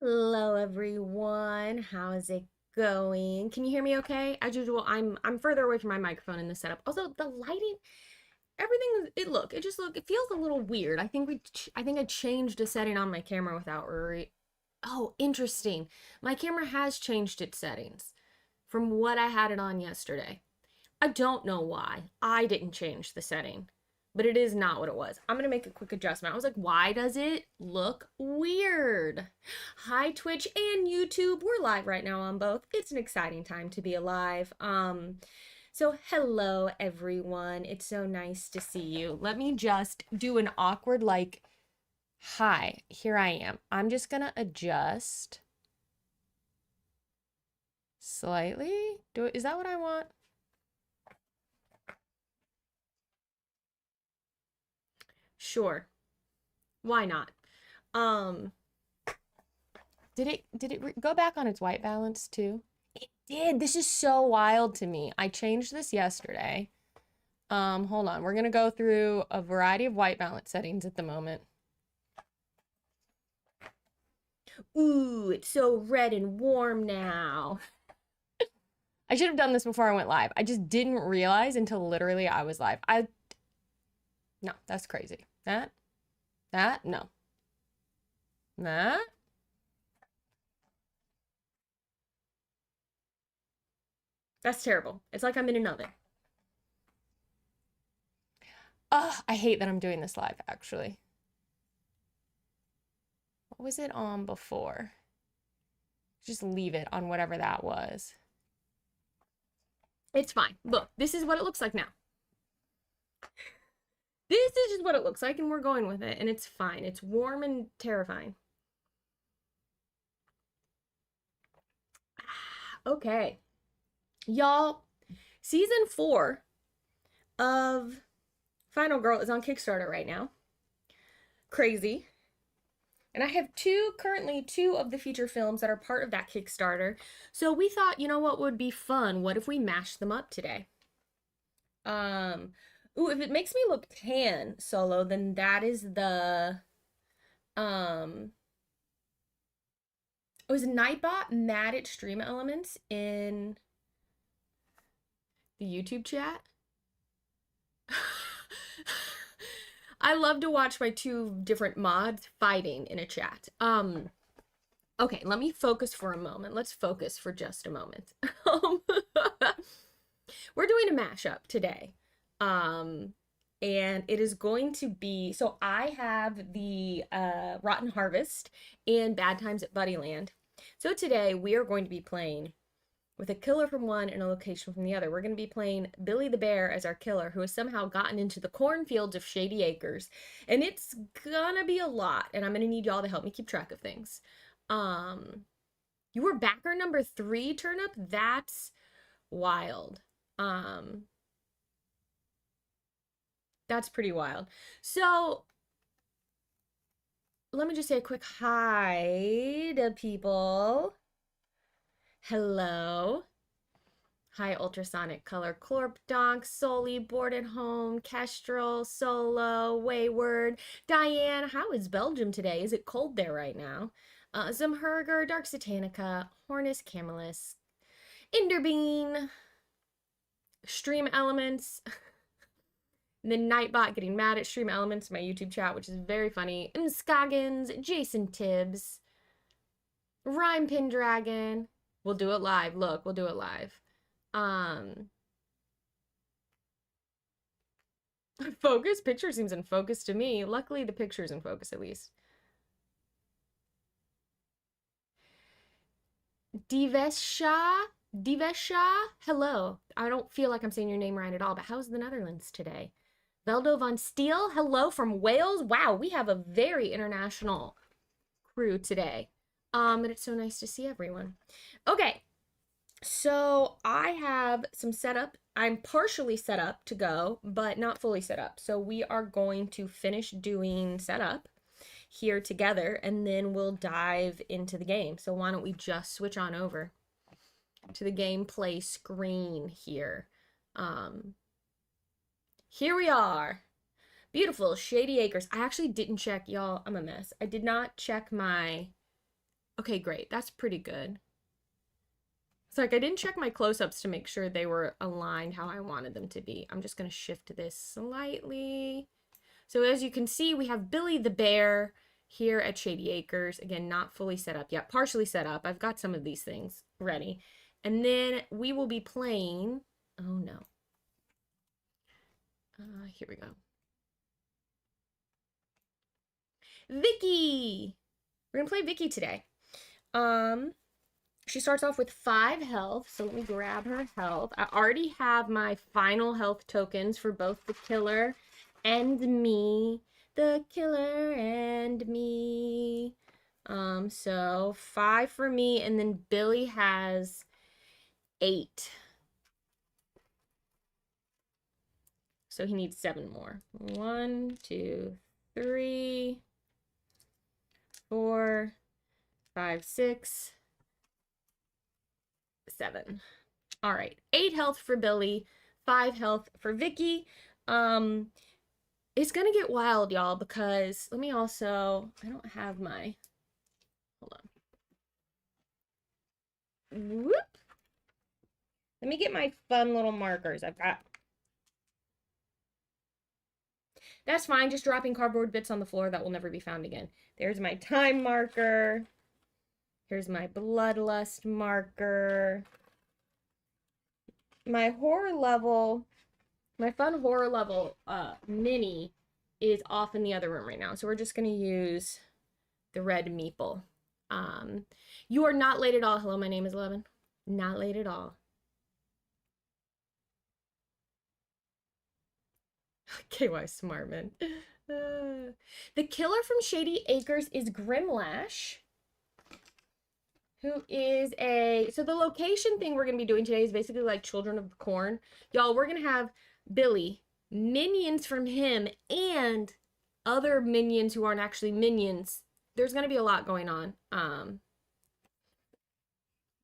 Hello everyone. How is it going? Can you hear me okay? As usual, I'm further away from my microphone in the setup. Also, the lighting, everything it feels a little weird. I think I changed a setting on my camera without Oh, interesting. My camera has changed its settings from what I had it on yesterday. I don't know why. I didn't change the setting, but it is not what it was. I'm going to make a quick adjustment. I was like, why does it look weird? Hi, Twitch and YouTube. We're live right now on both. It's an exciting time to be alive. So hello, everyone. It's so nice to see you. Let me just do an awkward, like, hi, here I am. I'm just going to adjust slightly. Is that what I want? Sure. Why not? Um, did it go back on its white balance too? It did. This is so wild to me. I changed this yesterday. Hold on. We're gonna go through a variety of white balance settings at the moment. Ooh, it's so red and warm now. I should have done this before I went live. I just didn't realize until literally I was live. No, that's crazy. No. That, that's terrible. It's like I'm in an oven. Ugh, I hate that I'm doing this live, actually. What was it on before? Just leave it on whatever that was. It's fine. Look, this is what it looks like now. This is just what it looks like, and we're going with it, and it's fine. It's warm and terrifying. Okay. Y'all, season 4 of Final Girl is on Kickstarter right now. Crazy. And I have currently two of the feature films that are part of that Kickstarter. So we thought, you know what would be fun? What if we mashed them up today? Ooh, if it makes me look tan solo, then that is um, it was Nightbot mad at stream elements in the YouTube chat. I love to watch my two different mods fighting in a chat. Okay, let me focus for a moment. Let's focus for just a moment. We're doing a mashup today. And it is going to be, so I have the Rotten Harvest and Bad Times at Buddyland. So today we are going to be playing with a killer from one and a location from the other. We're going to be playing Billy the Bear as our killer, who has somehow gotten into the cornfields of Shady Acres. And it's gonna be a lot, and I'm gonna need y'all to help me keep track of things. You were backer number 3, Turnip? That's wild. That's pretty wild. So let me just say a quick hi to people. Hello. Hi, Ultrasonic Color, Clorp Donk, Soli, Bored at Home, Kestrel, Solo, Wayward. Diane, how is Belgium today? Is it cold there right now? Zumherger, Dark Satanica, Hornus Camelus, Enderbean, Stream Elements, the Nightbot getting mad at Stream Elements in my YouTube chat, which is very funny. And Scoggins, Jason Tibbs, Rhyme Pin Dragon. We'll do it live. Look, we'll do it live. Focus? Picture seems in focus to me. Luckily, the picture's in focus at least. Divesha, hello. I don't feel like I'm saying your name right at all, but how's the Netherlands today? Veldo von Steel, hello from Wales. Wow, we have a very international crew today. And it's so nice to see everyone. Okay, so I have some setup. I'm partially set up to go, but not fully set up. So we are going to finish doing setup here together, and then we'll dive into the game. So why don't we just switch on over to the gameplay screen here. Here we are. Beautiful Shady Acres. I actually didn't check, y'all. I'm a mess. I did not check my Okay, great. That's pretty good. It's like I didn't check my close-ups to make sure they were aligned how I wanted them to be. I'm just going to shift this slightly. So as you can see, we have Billy the bear here at Shady Acres. Again, not fully set up yet, partially set up. I've got some of these things ready. And then we will be playing, oh no. Here we go. Vicky! We're gonna play Vicky today. She starts off with 5 health, so let me grab her health. I already have my final health tokens for both the killer and me. The killer and me. So 5 for me, and then Billy has 8. So he needs 7 more. 1, 2, 3, 4, 5, 6, 7. All right, 8 health for Billy, 5 health for Vicky. It's gonna get wild, y'all, because let me also, I don't have my, hold on. Whoop. Let me get my fun little markers. I've got, that's fine, just dropping cardboard bits on the floor that will never be found again. There's my time marker. Here's my bloodlust marker. My horror level, my fun horror level mini is off in the other room right now. So we're just going to use the red meeple. You are not late at all. Hello, my name is 11. Not late at all. KY Smartman. The killer from Shady Acres is Grimlash, who is so the location thing we're going to be doing today is basically like Children of the Corn. Y'all, we're going to have Billy, minions from him, and other minions who aren't actually minions. There's going to be a lot going on.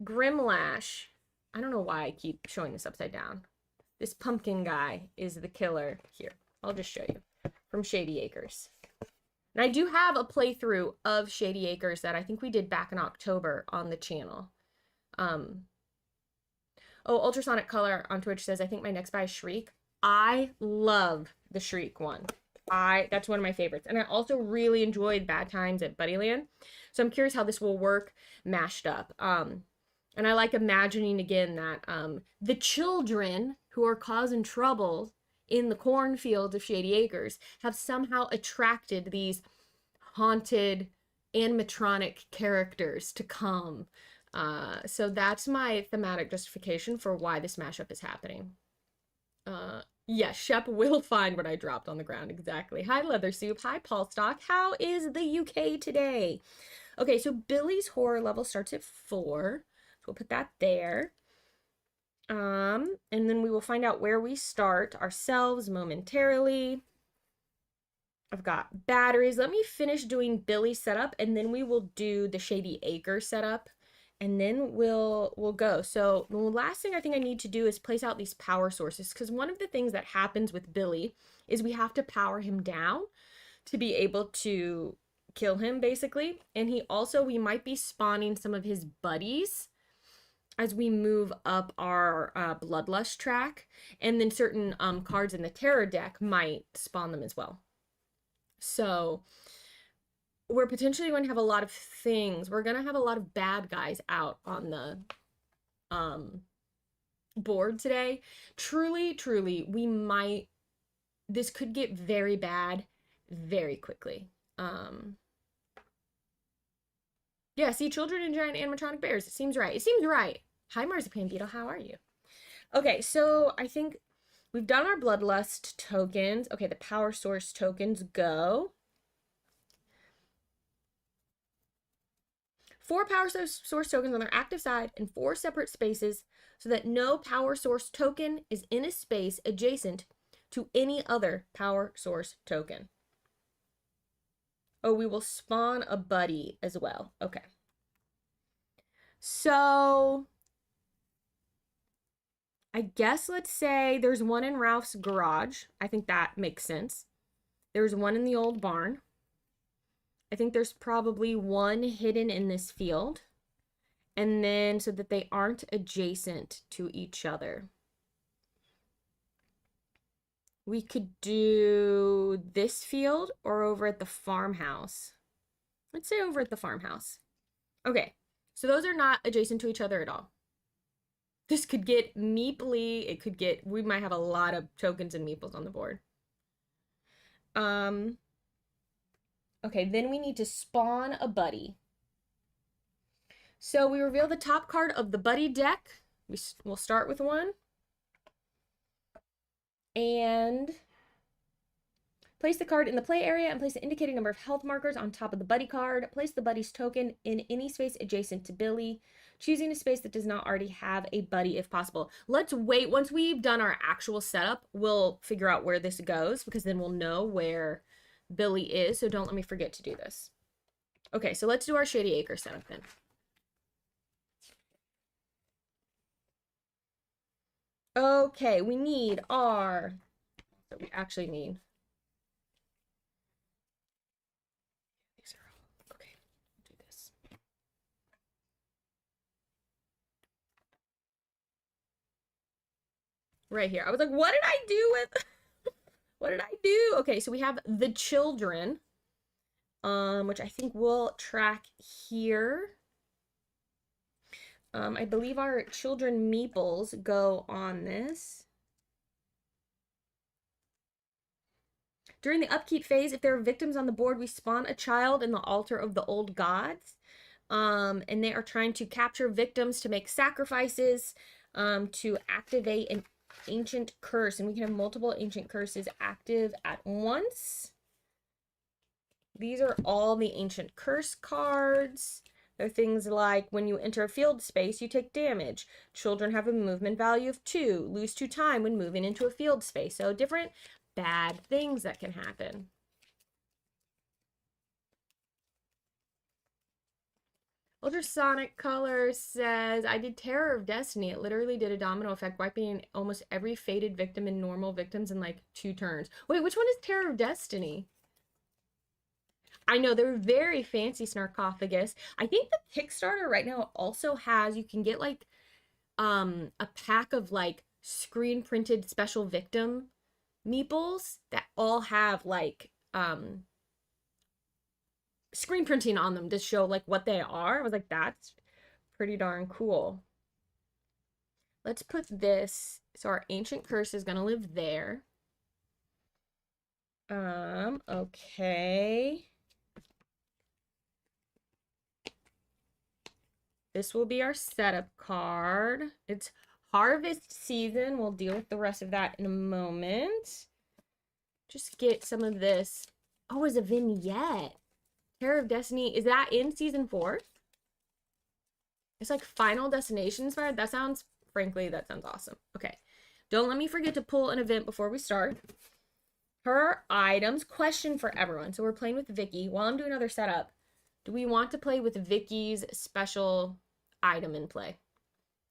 Grimlash, I don't know why I keep showing this upside down. This pumpkin guy is the killer here. I'll just show you from Shady Acres. And I do have a playthrough of Shady Acres that I think we did back in October on the channel. Oh, Ultrasonic Color on Twitch says, I think my next buy is Shriek. I love the Shriek one. That's one of my favorites. And I also really enjoyed Bad Times at Buddyland. So I'm curious how this will work mashed up. And I like imagining again that the children who are causing trouble in the cornfields of Shady Acres have somehow attracted these haunted animatronic characters to come. So that's my thematic justification for why this mashup is happening. Yes, Shep will find what I dropped on the ground. Exactly. Hi, Leather Soup. Hi, Paul Stock. How is the UK today? Okay, so Billy's horror level starts at 4. So we'll put that there. And then we will find out where we start ourselves momentarily. I've got batteries. Let me finish doing Billy's setup, and then we will do the Shady Acre setup, and then we'll go. So the last thing I think I need to do is place out these power sources, because one of the things that happens with Billy is we have to power him down to be able to kill him, basically. And we might be spawning some of his buddies as we move up our Bloodlust track, and then certain cards in the Terror deck might spawn them as well. So we're potentially going to have a lot of things. We're going to have a lot of bad guys out on the board today. Truly, this could get very bad very quickly. Yeah, see, children and giant animatronic bears. It seems right. It seems right. Hi, Marzipan Beetle. How are you? Okay, so I think we've done our Bloodlust tokens. Okay, the power source tokens go. 4 power source tokens on their active side in 4 separate spaces so that no power source token is in a space adjacent to any other power source token. Oh, we will spawn a buddy as well. Okay. So I guess let's say there's one in Ralph's garage. I think that makes sense. There's one in the old barn. I think there's probably one hidden in this field. And then so that they aren't adjacent to each other. We could do this field or over at the farmhouse. Let's say over at the farmhouse. Okay, so those are not adjacent to each other at all. This could get meeply. It could get, we might have a lot of tokens and meeples on the board. Okay, then we need to spawn a buddy. So we reveal the top card of the buddy deck. We'll start with one. And place the card in the play area and place the indicated number of health markers on top of the buddy card. Place the buddy's token in any space adjacent to Billy, choosing a space that does not already have a buddy if possible. Let's wait. Once we've done our actual setup, we'll figure out where this goes because then we'll know where Billy is. So don't let me forget to do this. Okay, so let's do our Shady Acres setup then. Okay, we need our, so we actually need, these are all, okay, do this. Right here. I was like, what did I do with, what did I do? Okay, so we have the children, which I think we'll track here. I believe our children meeples go on this. During the upkeep phase, if there are victims on the board, we spawn a child in the altar of the old gods. And they are trying to capture victims to make sacrifices to activate an ancient curse. And we can have multiple ancient curses active at once. These are all the ancient curse cards. They're things like when you enter a field space, you take damage. Children have a movement value of 2. Lose 2 time when moving into a field space. So different bad things that can happen. Ultrasonic Color says, I did Terror of Destiny. It literally did a domino effect, wiping almost every fated victim and normal victims in like 2 turns. Wait, which one is Terror of Destiny? I know they're very fancy sarcophagus. I think the Kickstarter right now also has, you can get like a pack of like screen printed special victim meeples that all have like screen printing on them to show like what they are. I was like, that's pretty darn cool. Let's put this, so our ancient curse is gonna live there. Okay. This will be our setup card. It's harvest season. We'll deal with the rest of that in a moment. Just get some of this. Oh, it's a vignette. Terror of Destiny. Is that in season 4? It's like Final Destination inspired. That sounds, frankly, that sounds awesome. Okay. Don't let me forget to pull an event before we start. Her items. Question for everyone. So we're playing with Vicky. While I'm doing another setup, do we want to play with Vicky's special item in play?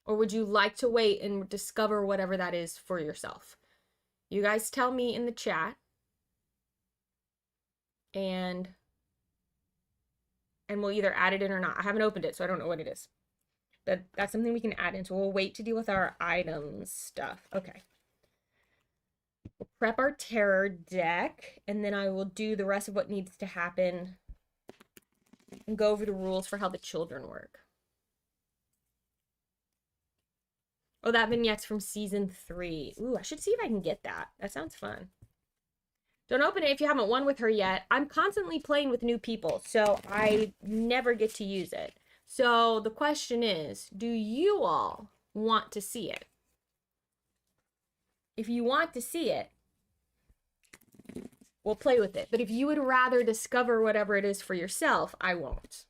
Or would you like to wait and discover whatever that is for yourself? You guys tell me in the chat. And we'll either add it in or not. I haven't opened it, so I don't know what it is. But that's something we can add in. So we'll wait to deal with our items stuff. Okay. We'll prep our terror deck, and then I will do the rest of what needs to happen and go over the rules for how the children work. Oh, that vignette's from season 3. Ooh, I should see if I can get that. That sounds fun. Don't open it if you haven't won with her yet. I'm constantly playing with new people, so I never get to use it. So the question is, do you all want to see it? If you want to see it, we'll play with it. But if you would rather discover whatever it is for yourself, I won't.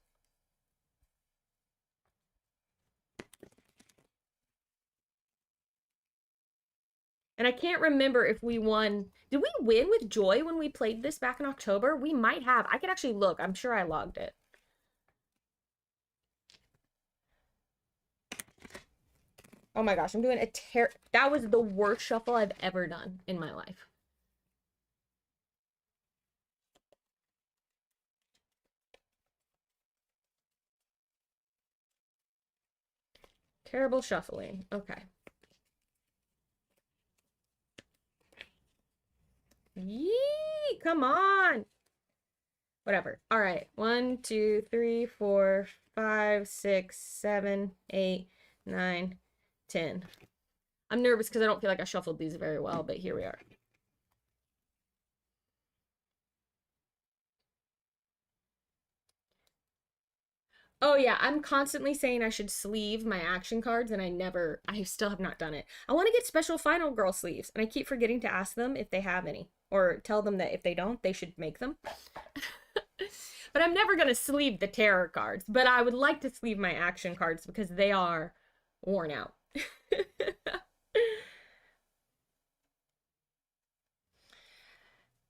And I can't remember if we won. Did we win with Joy when we played this back in October? We might have. I could actually look. I'm sure I logged it. Oh my gosh, I'm doing a that was the worst shuffle I've ever done in my life. Terrible shuffling. Okay. Yee! Come on! Whatever. All right. 1, 2, 3, 4, 5, 6, 7, 8, 9, 10. I'm nervous because I don't feel like I shuffled these very well, but here we are. Oh yeah, I'm constantly saying I should sleeve my action cards and I still have not done it. I want to get special Final Girl sleeves and I keep forgetting to ask them if they have any or tell them that if they don't, they should make them. But I'm never going to sleeve the terror cards, but I would like to sleeve my action cards because they are worn out.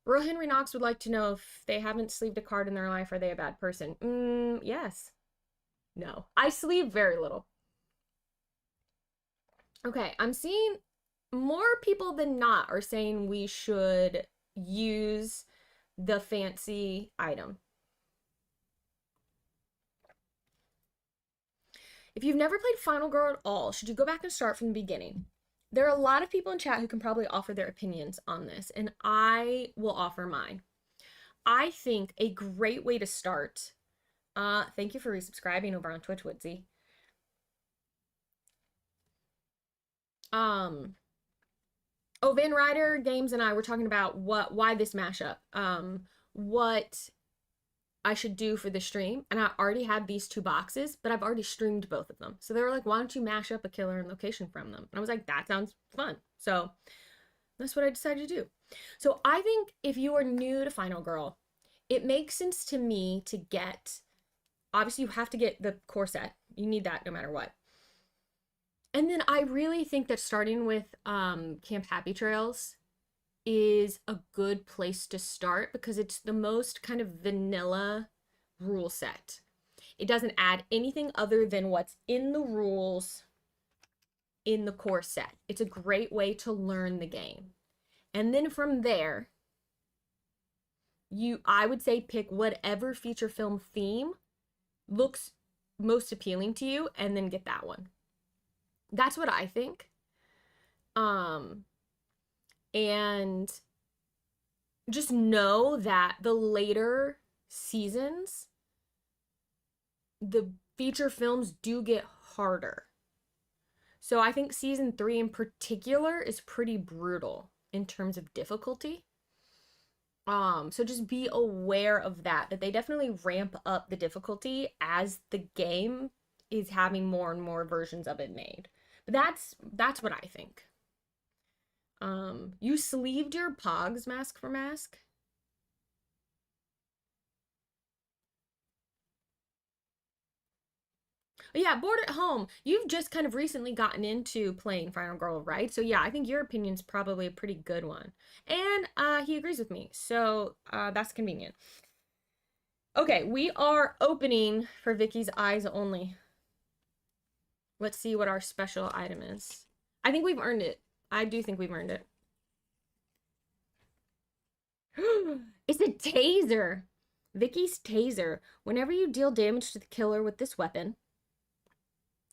Real Henry Knox would like to know if they haven't sleeved a card in their life, are they a bad person? Yes. No. I sleeve very little. Okay, I'm seeing more people than not are saying we should use the fancy item. If you've never played Final Girl at all, should you go back and start from the beginning? There are a lot of people in chat who can probably offer their opinions on this, and I will offer mine. I think a great way to start, thank you for resubscribing over on Twitch, Woodsy. Van Ryder Games and I were talking about why this mashup, what I should do for the stream, and I already had these 2 boxes, but I've already streamed both of them. So they were like, why don't you mash up a killer and location from them? And I was like, that sounds fun. So that's what I decided to do. So I think if you are new to Final Girl, it makes sense to me to get, obviously you have to get the core set. You need that no matter what. And then I really think that starting with Camp Happy Trails is a good place to start because it's the most kind of vanilla rule set. It doesn't add anything other than what's in the rules in the core set. It's a great way to learn the game. And then from there, I would say pick whatever feature film theme looks most appealing to you and then get that one. That's what I think. And just know that the later seasons, the feature films do get harder. So I think season 3 in particular is pretty brutal in terms of difficulty. So just be aware of that they definitely ramp up the difficulty as the game is having more and more versions of it made. But that's what I think. You sleeved your Pogs mask for mask? Yeah, bored at home. You've just kind of recently gotten into playing Final Girl, right? So yeah, I think your opinion's probably a pretty good one. And he agrees with me, so that's convenient. Okay, we are opening for Vicky's eyes only. Let's see what our special item is. I think we've earned it. I do think we've earned it. It's a taser. Vicky's taser. Whenever you deal damage to the killer with this weapon,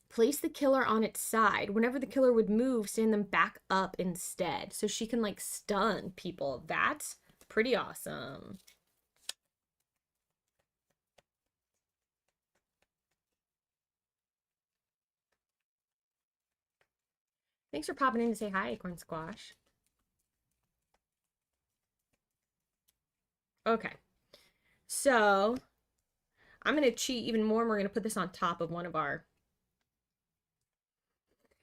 place the killer on its side. Whenever the killer would move, stand them back up instead. So she can like stun people. That's pretty awesome. Thanks for popping in to say hi, Acorn Squash. Okay. So I'm going to cheat even more. And we're going to put this on top of one of our...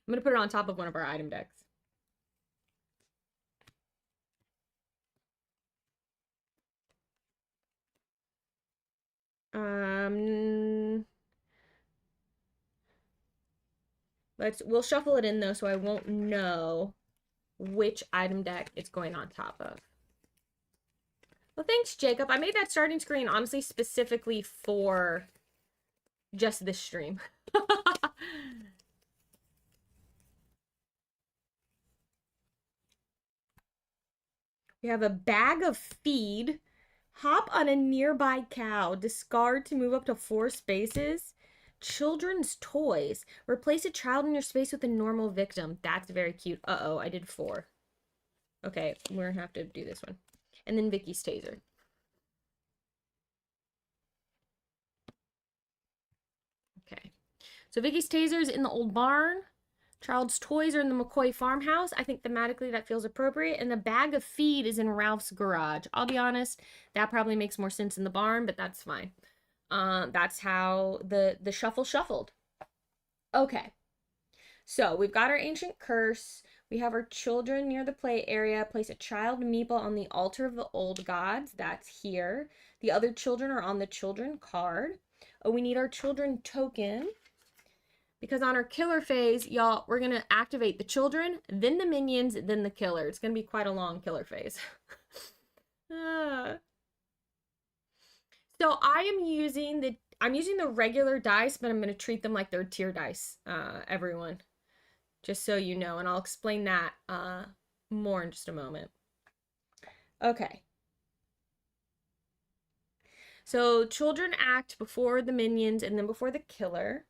I'm going to put it on top of one of our item decks. We'll shuffle it in though, so I won't know which item deck it's going on top of. Well, thanks, Jacob. I made that starting screen honestly specifically for just this stream. We have a bag of feed. Hop on a nearby cow. Discard to move up to 4 spaces. Children's toys. Replace a child in your space with a normal victim. That's very cute. Uh-oh, I did 4. Okay, we're gonna have to do this one. And then Vicky's taser. Okay. So Vicky's taser is in the old barn. Child's toys are in the McCoy farmhouse. I think thematically that feels appropriate. And the bag of feed is in Ralph's garage. I'll be honest, that probably makes more sense in the barn, but that's fine. That's how the shuffle shuffled. Okay. So we've got our ancient curse. We have our children near the play area. Place a child meeple on the altar of the old gods. That's here. The other children are on the children card. Oh, we need our children token. Because on our killer phase, y'all, we're going to activate the children, then the minions, then the killer. It's going to be quite a long killer phase. So I am using the regular dice, but I'm going to treat them like they're tier dice, everyone. Just so you know, and I'll explain that more in just a moment. Okay. So children act before the minions and then before the killer.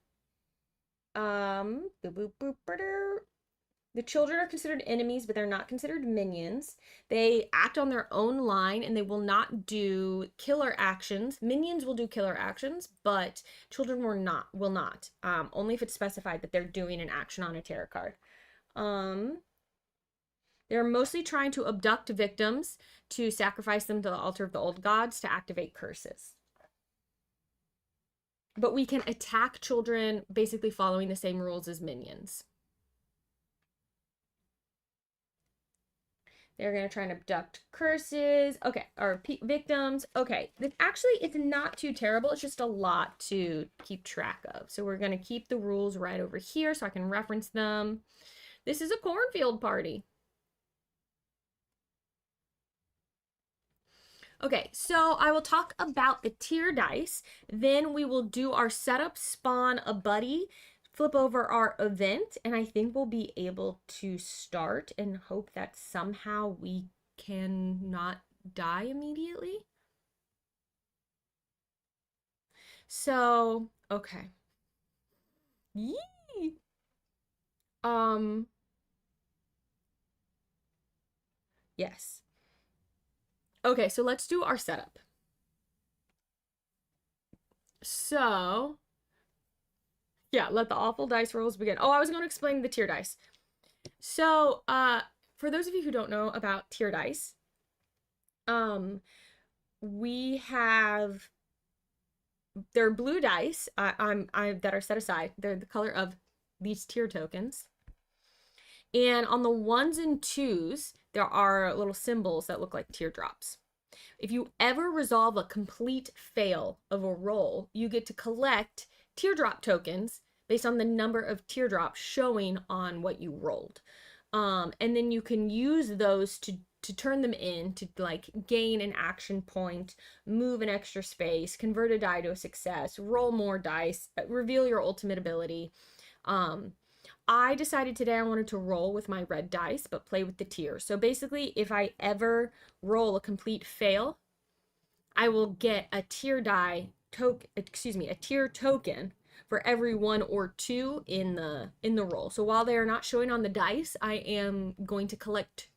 The children are considered enemies, but they're not considered minions. They act on their own line and they will not do killer actions. Minions will do killer actions, but children will not. Only if it's specified that they're doing an action on a tarot card. They're mostly trying to abduct victims to sacrifice them to the altar of the old gods to activate curses. But we can attack children basically following the same rules as minions. They're going to try and abduct curses. Okay, or victims. Okay, it's not too terrible. It's just a lot to keep track of. So we're going to keep the rules right over here so I can reference them. This is a cornfield party. Okay, so I will talk about the tier dice. Then we will do our setup, spawn a buddy, flip over our event, and I think we'll be able to start and hope that somehow we can not die immediately. So, okay. Yee! Yes. Okay, so let's do our setup. So, yeah, let the awful dice rolls begin. Oh, I was going to explain the tier dice. So, for those of you who don't know about tier dice, we have, they're blue dice that are set aside. They're the color of these tier tokens. And on the 1s and 2s, there are little symbols that look like teardrops. If you ever resolve a complete fail of a roll, you get to collect teardrop tokens based on the number of teardrops showing on what you rolled. And then you can use those to turn them in to like gain an action point, move an extra space, convert a die to a success, roll more dice, reveal your ultimate ability. I decided today I wanted to roll with my red dice, but play with the tiers. So basically, if I ever roll a complete fail, I will get a tier token for every 1 or 2 in the roll. So while they are not showing on the dice, I am going to collect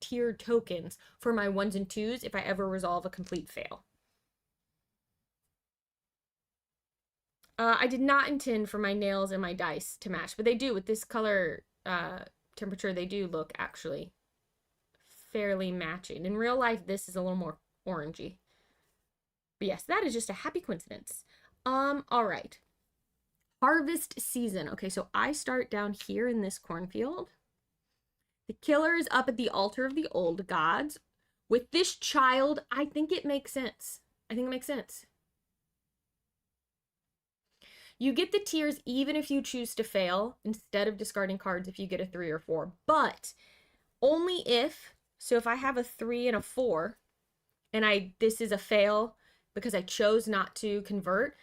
tier tokens for my 1s and 2s if I ever resolve a complete fail. I did not intend for my nails and my dice to match, but they do with this color temperature. They do look actually fairly matching. In real life, this is a little more orangey. But yes, that is just a happy coincidence. All right. Harvest season. Okay, so I start down here in this cornfield. The killer is up at the altar of the old gods. With this child, I think it makes sense. You get the tiers even if you choose to fail instead of discarding cards if you get a 3 or 4, but only if, so if I have a 3 and a 4 and this is a fail because I chose not to convert,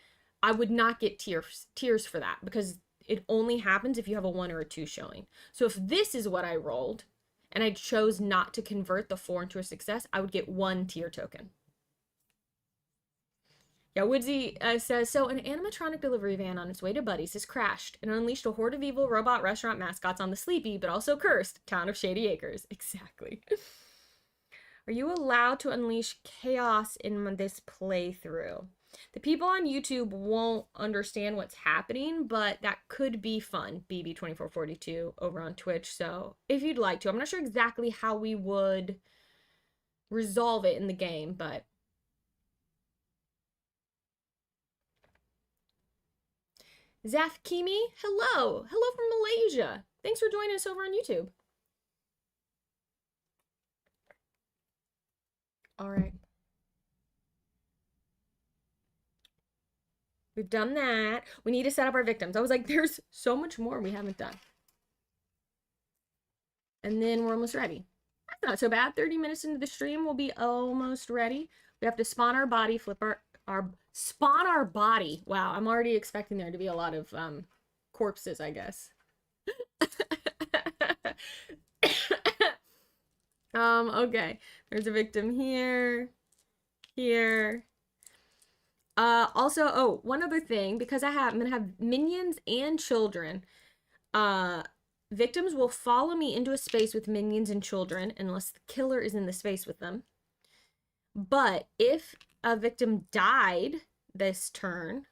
I would not get tiers for that because it only happens if you have a 1 or a 2 showing. So if this is what I rolled and I chose not to convert the 4 into a success, I would get 1 tier token. Yeah, Woodsy says, so an animatronic delivery van on its way to Buddy's has crashed and unleashed a horde of evil robot restaurant mascots on the sleepy but also cursed town of Shady Acres. Exactly. Are you allowed to unleash chaos in this playthrough? The people on YouTube won't understand what's happening, but that could be fun. BB2442 over on Twitch. So if you'd like to, I'm not sure exactly how we would resolve it in the game, but Zafkimi, hello. Hello from Malaysia. Thanks for joining us over on YouTube. All right. We've done that. We need to set up our victims. I was like, there's so much more we haven't done. And then we're almost ready. That's not so bad. 30 minutes into the stream, we'll be almost ready. We have to spawn our body, flip spawn our body. Wow, I'm already expecting there to be a lot of corpses, I guess. Okay. There's a victim here. Here. Also, oh, one other thing, because I'm gonna have minions and children. Victims will follow me into a space with minions and children unless the killer is in the space with them. But if a victim died this turn,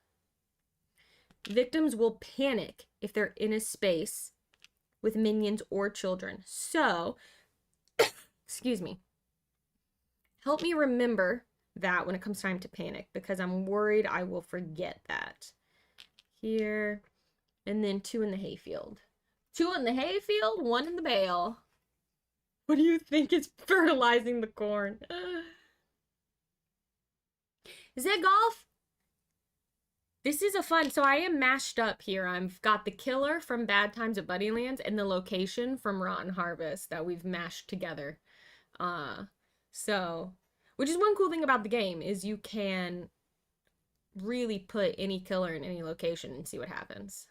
victims will panic if they're in a space with minions or children. So, excuse me. Help me remember that when it comes time to panic, because I'm worried I will forget that. Here, and then 2 in the hayfield. 2 in the hayfield, 1 in the bale. What do you think is fertilizing the corn? Is that golf? This is a fun, so I am mashed up here. I've got the killer from Bad Times at Buddyland and the location from Rotten Harvest that we've mashed together. So, which is one cool thing about the game, is you can really put any killer in any location and see what happens.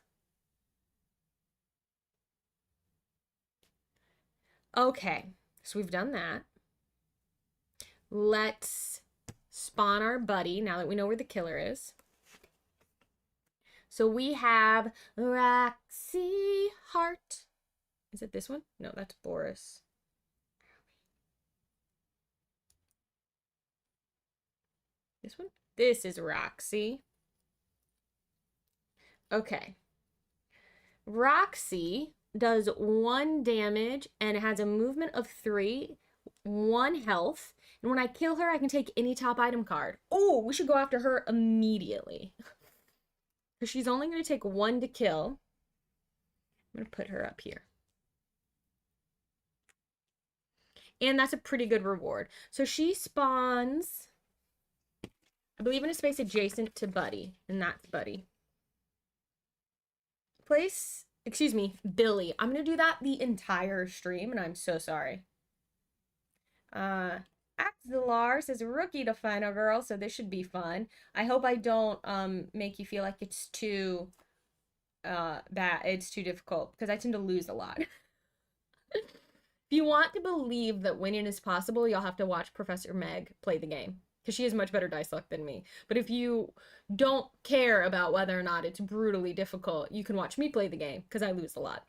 Okay, so we've done that. Let's spawn our buddy now that we know where the killer is. So we have Roxy Hart. Is it this one? No, that's Boris. This one? This is Roxy. Okay. Roxy does 1 damage and it has a movement of 3, 1 health. And when I kill her, I can take any top item card. Oh, we should go after her immediately. Because she's only going to take 1 to kill. I'm going to put her up here. And that's a pretty good reward. So she spawns, I believe, in a space adjacent to Buddy. And that's Buddy. Place, excuse me, Billy. I'm going to do that the entire stream, and I'm so sorry. Axelar says, rookie to Final Girl, so this should be fun. I hope I don't make you feel like it's too difficult, because I tend to lose a lot. If you want to believe that winning is possible, you'll have to watch Professor Meg play the game, because she has much better dice luck than me. But if you don't care about whether or not it's brutally difficult, you can watch me play the game, because I lose a lot.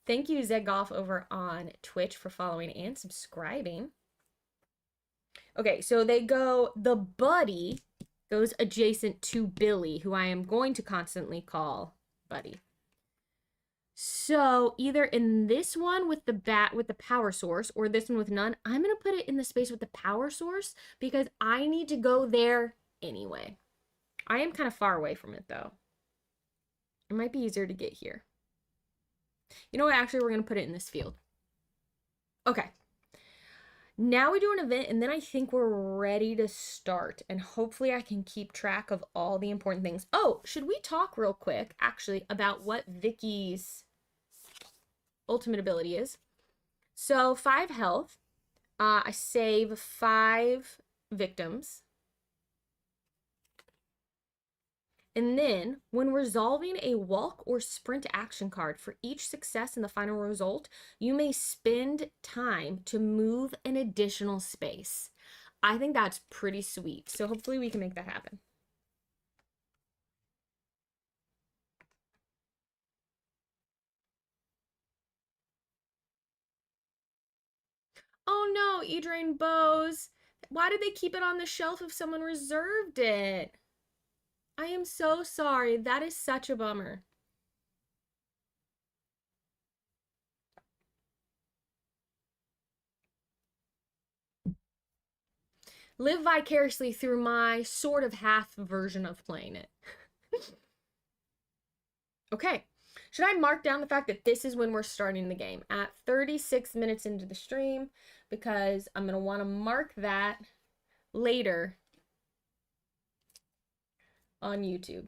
Thank you, Zegolf, over on Twitch, for following and subscribing. Okay, so the buddy goes adjacent to Billy, who I am going to constantly call Buddy. So either in this one with the power source, or this one with none, I'm going to put it in the space with the power source because I need to go there anyway. I am kind of far away from it though. It might be easier to get here. You know what? Actually, we're going to put it in this field. Okay. Now we do an event, and then I think we're ready to start. And hopefully I can keep track of all the important things. Oh, should we talk real quick, actually, about what Vicky's ultimate ability is? So 5 health. I save 5 victims. And then, when resolving a walk or sprint action card for each success in the final result, you may spend time to move an additional space. I think that's pretty sweet. So hopefully we can make that happen. Oh no, E-Drain Bose. Why did they keep it on the shelf if someone reserved it? I am so sorry. That is such a bummer. Live vicariously through my sort of half version of playing it. Okay. Should I mark down the fact that this is when we're starting the game at 36 minutes into the stream? Because I'm going to want to mark that later on YouTube.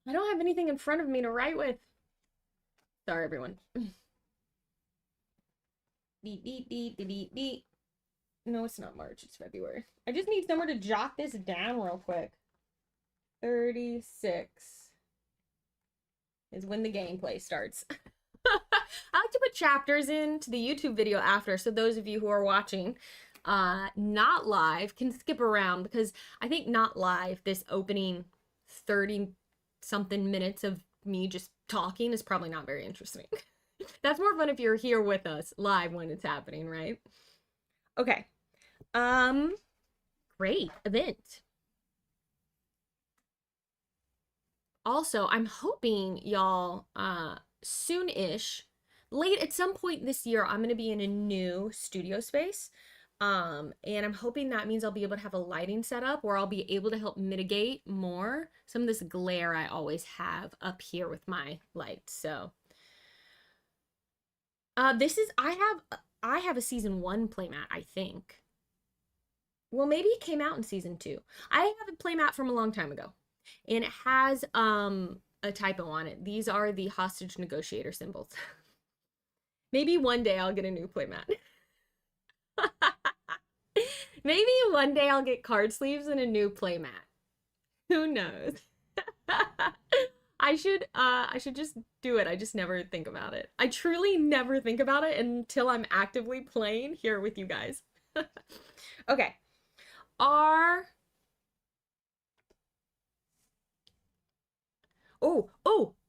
I don't have anything in front of me to write with. Sorry, everyone. Beep, beep, beep, beep, beep, beep. No, it's not March. It's February. I just need somewhere to jot this down real quick. 36 is when the gameplay starts. I like to put chapters into the YouTube video after, so those of you who are watching not live can skip around, because I think not live, this opening 30 something minutes of me just talking is probably not very interesting. That's more fun if you're here with us live when it's happening, right? Okay. Great event. Also, I'm hoping y'all soon-ish, late at some point this year, I'm going to be in a new studio space. And I'm hoping that means I'll be able to have a lighting setup where I'll be able to help mitigate more some of this glare I always have up here with my lights. So this is I have a season 1 playmat, I think. Well, maybe it came out in season 2. I have a playmat from a long time ago, and it has a typo on it. These are the hostage negotiator symbols. Maybe one day I'll get a new playmat. Maybe one day I'll get card sleeves and a new playmat. Who knows? I should just do it. I just never think about it. I truly never think about it until I'm actively playing here with you guys. Okay. Oh,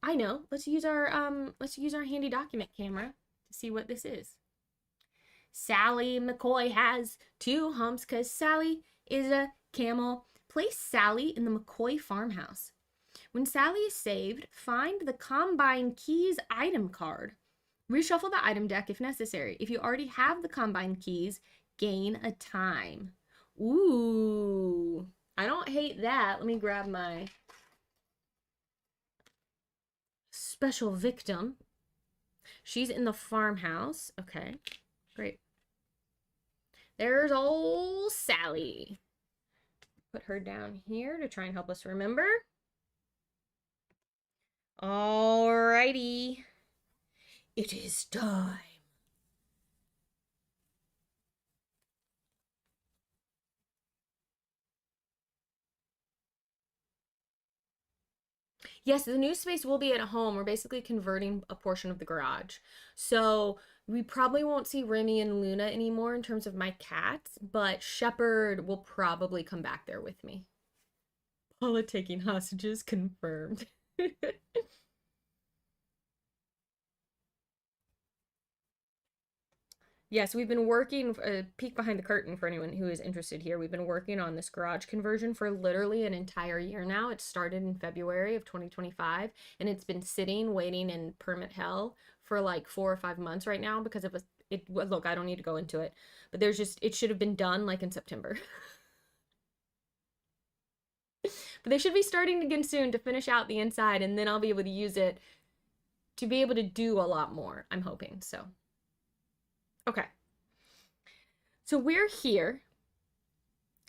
I know. Let's use our handy document camera to see what this is. Sally McCoy has 2 humps because Sally is a camel. Place Sally in the McCoy farmhouse. When Sally is saved, find the Combine Keys item card. Reshuffle the item deck if necessary. If you already have the Combine Keys, gain a time. Ooh, I don't hate that. Let me grab my special victim. She's in the farmhouse. Okay, great. There's old Sally. Put her down here to try and help us remember. Alrighty. It is time. Yes, the new space will be at home. We're basically converting a portion of the garage. So we probably won't see Remy and Luna anymore in terms of my cats, but Shepherd will probably come back there with me. Paula taking hostages confirmed. Yes, we've been working, a peek behind the curtain for anyone who is interested here. We've been working on this garage conversion for literally an entire year now. It started in February of 2025, and it's been sitting, waiting in permit hell for like 4 or 5 months right now because of look, I don't need to go into it, but it should have been done like in September. But they should be starting again soon to finish out the inside, and then I'll be able to use it to be able to do a lot more, I'm hoping, so. Okay. So we're here.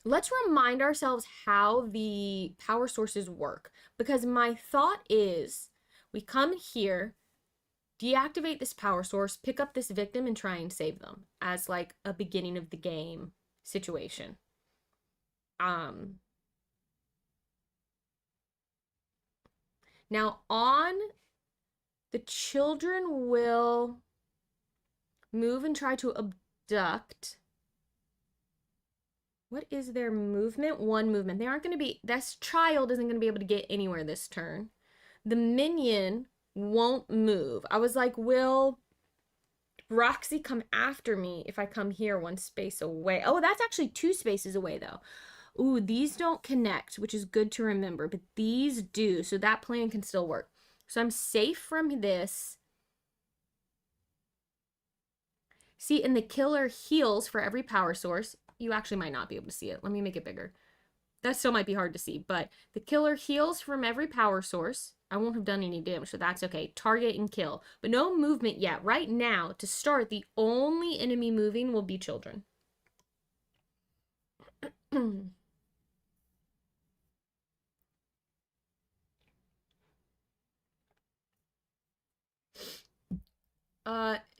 Let's remind ourselves how the power sources work, because my thought is we come here, deactivate this power source, pick up this victim, and try and save them as like a beginning of the game situation. Now on the children will move and try to abduct. What is their movement? 1 movement. They aren't going to be, this child isn't going to be able to get anywhere this turn. The minion won't move. I was like, will Roxy, come after me if I come here one space away. Oh, that's actually 2 spaces away, though. Ooh, these don't connect, which is good to remember, but these do, so that plan can still work. So I'm safe from this. See, and the killer heals for every power source. You actually might not be able to see it. Let me make it bigger. That still might be hard to see, but the killer heals from every power source. I won't have done any damage, so that's okay. Target and kill, but no movement yet. Right now, to start, the only enemy moving will be children.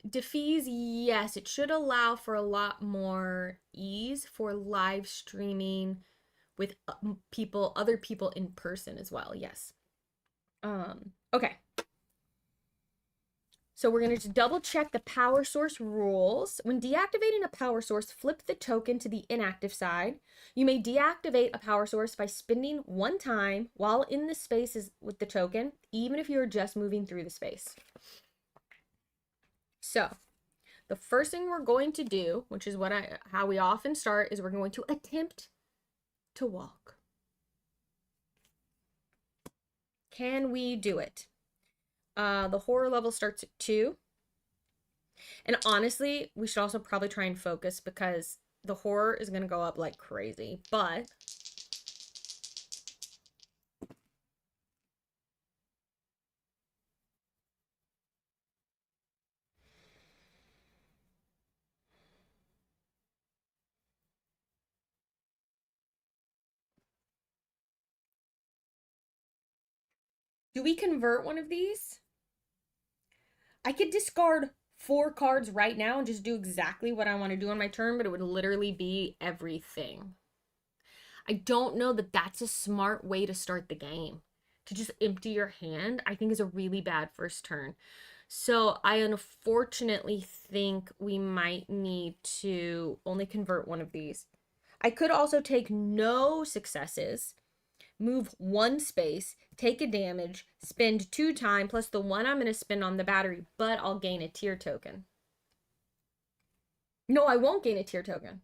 Defease, yes, it should allow for a lot more ease for live streaming with other people in person as well. Yes. Okay. So we're going to double check the power source rules. When deactivating a power source, flip the token to the inactive side. You may deactivate a power source by spending 1 time while in the space with the token, even if you're just moving through the space. So the first thing we're going to do, which is how we often start, is we're going to attempt to walk. Can we do it? The horror level starts at 2. And honestly, we should also probably try and focus because the horror is going to go up like crazy. But do we convert one of these? I could discard 4 cards right now and just do exactly what I want to do on my turn, but it would literally be everything. I don't know that that's a smart way to start the game. To just empty your hand, I think is a really bad first turn. So I unfortunately think we might need to only convert one of these. I could also take no successes, move 1 space, take a damage, spend 2 time plus the 1 I'm going to spend on the battery, but I'll gain a tier token. No, I won't gain a tier token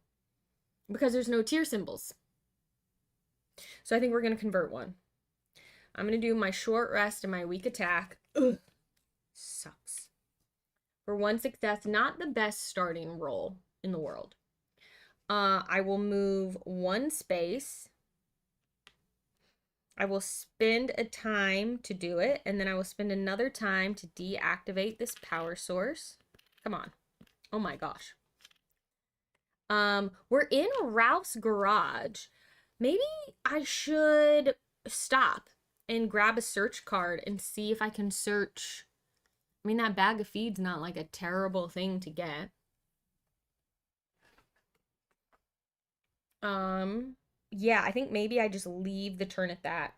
because there's no tier symbols. So I think we're going to convert 1. I'm going to do my short rest and my weak attack. Ugh, sucks. For 1 success, not the best starting roll in the world. I will move 1 space. I will spend a time to do it, and then I will spend another time to deactivate this power source. Come on. Oh my gosh. We're in Ralph's garage. Maybe I should stop and grab a search card and see if I can search. I mean, that bag of feed's not like a terrible thing to get. Yeah, I think maybe I just leave the turn at that.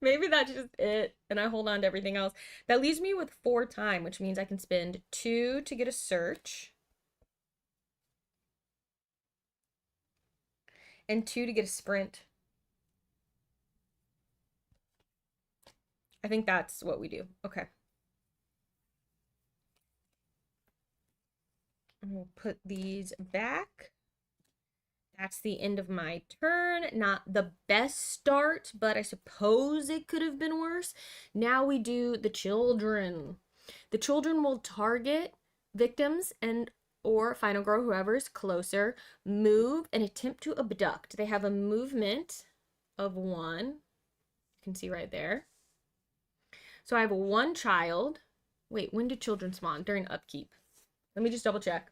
Maybe that's just it, and I hold on to everything else. That leaves me with 4 time, which means I can spend 2 to get a search. And 2 to get a sprint. I think that's what we do. Okay. And we'll put these back. That's the end of my turn. Not the best start, but I suppose it could have been worse. Now we do the children. The children will target victims and or final girl, whoever's closer, move and attempt to abduct. They have a movement of 1. You can see right there. So I have 1 child. Wait, when do children spawn? During upkeep. Let me just double check.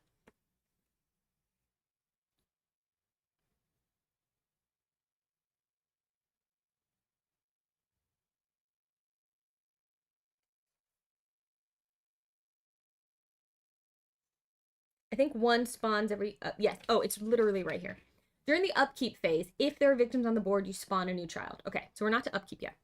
I think 1 spawns every, yes. Oh, it's literally right here. During the upkeep phase, if there are victims on the board, you spawn a new child. Okay, so we're not to upkeep yet.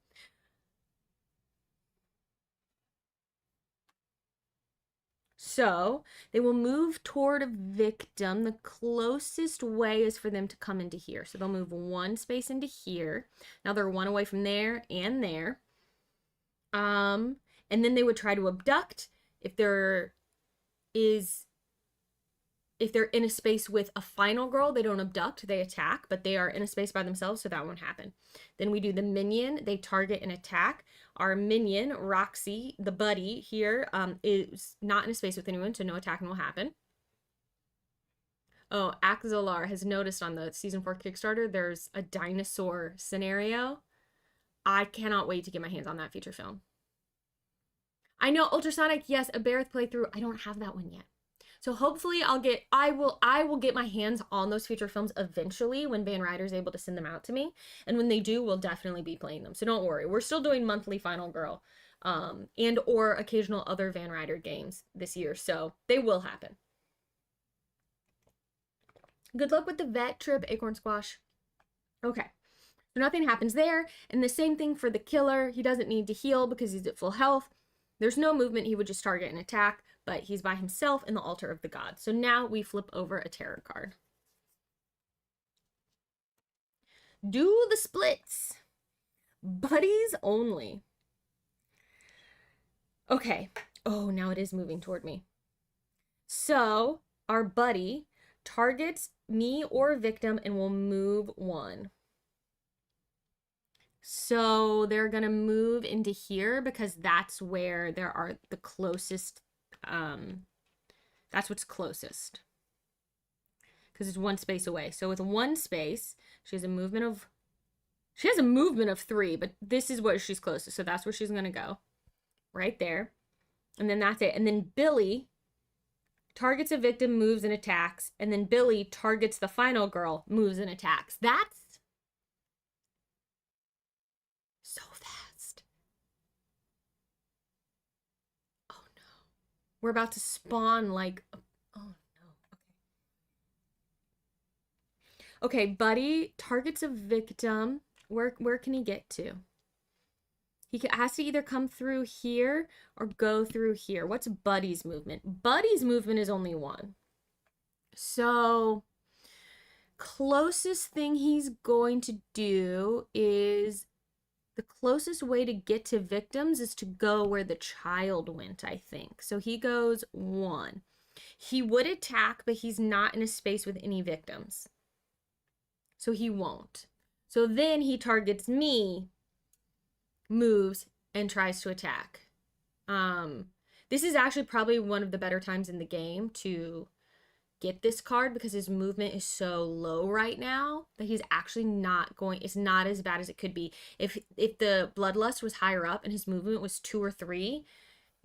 So they will move toward a victim. The closest way is for them to come into here. So they'll move 1 space into here. Now they're 1 away from there and there. And then they would try to abduct. If they're is if they're in a space with a final girl, they don't abduct, they attack, but they are in a space by themselves, so that won't happen. Then we do the minion, they target and attack. Our minion, Roxy, the buddy here, is not in a space with anyone, so no attacking will happen. Oh, Axelar has noticed on the season 4 Kickstarter, there's a dinosaur scenario. I cannot wait to get my hands on that feature film. I know Ultrasonic, yes, a Bareth playthrough. I don't have that one yet. So hopefully I will get my hands on those feature films eventually when Van Ryder's able to send them out to me. And when they do, we'll definitely be playing them. So don't worry. We're still doing monthly Final Girl and or occasional other Van Ryder games this year. So they will happen. Good luck with the vet trip, Acorn Squash. Okay. So nothing happens there. And the same thing for the killer. He doesn't need to heal because he's at full health. There's no movement. He would just target and attack, but he's by himself in the altar of the gods. So now we flip over a tarot card. Do the splits. Buddies only. Okay. Oh, now it is moving toward me. So our buddy targets me or victim and will move 1. So they're going to move into here because that's where there are the closest, that's what's closest. Because it's 1 space away. So with 1 space, she has a movement of 3, but this is where she's closest. So that's where she's going to go. Right there. And then that's it. And then Billy targets a victim, moves and attacks. And then Billy targets the final girl, moves and attacks. That's so fast. Oh no. We're about to spawn like, oh no. Okay. Okay, Buddy targets a victim. Where can he get to? He has to either come through here or go through here. What's Buddy's movement? Buddy's movement is only 1. So closest thing he's going to do is the closest way to get to victims is to go where the child went, I think. So he goes 1. He would attack, but he's not in a space with any victims. So he won't. So then he targets me, moves, and tries to attack. This is actually probably one of the better times in the game to get this card because his movement is so low right now that he's actually not going, it's not as bad as it could be. If the Bloodlust was higher up and his movement was 2 or 3,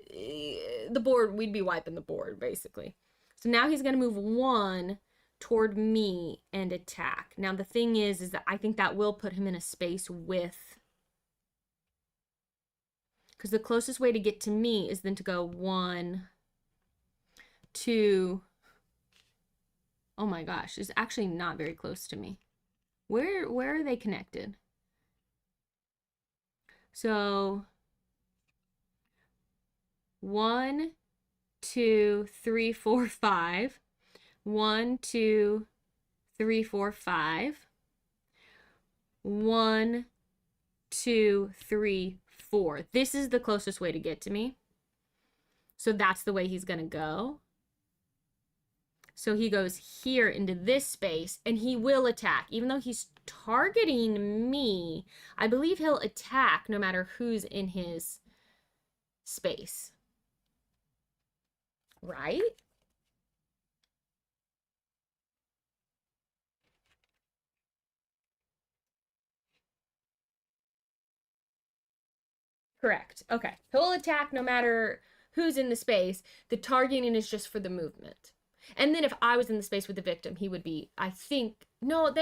the board, we'd be wiping the board basically. So now he's going to move 1 toward me and attack. Now the thing is that I think that will put him in a space with, because the closest way to get to me is then to go 1, 2. Oh my gosh, it's actually not very close to me. Where are they connected? So 1, 2, 3, 4, 5. 1, 2, 3, 4, 5. 1, 2, 3, 4. This is the closest way to get to me. So that's the way he's going to go. So he goes here into this space and he will attack. Even though he's targeting me, I believe he'll attack no matter who's in his space. Right? Correct. Okay. He'll attack no matter who's in the space. The targeting is just for the movement. And then if I was in the space with the victim, he would be, I think, no,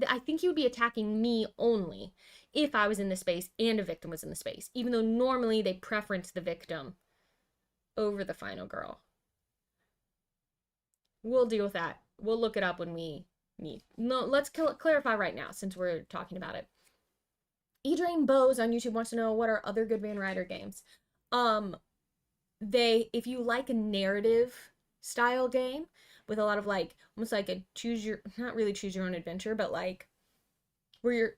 I think he would be attacking me only if I was in the space and a victim was in the space, even though normally they preference the victim over the final girl. We'll deal with that. We'll look it up when we need. No, let's clarify right now since we're talking about it. Edrain Bose on YouTube wants to know what are other good Van Ryder games. If you like a narrative style game with a lot of like almost like a not really choose your own adventure, but like where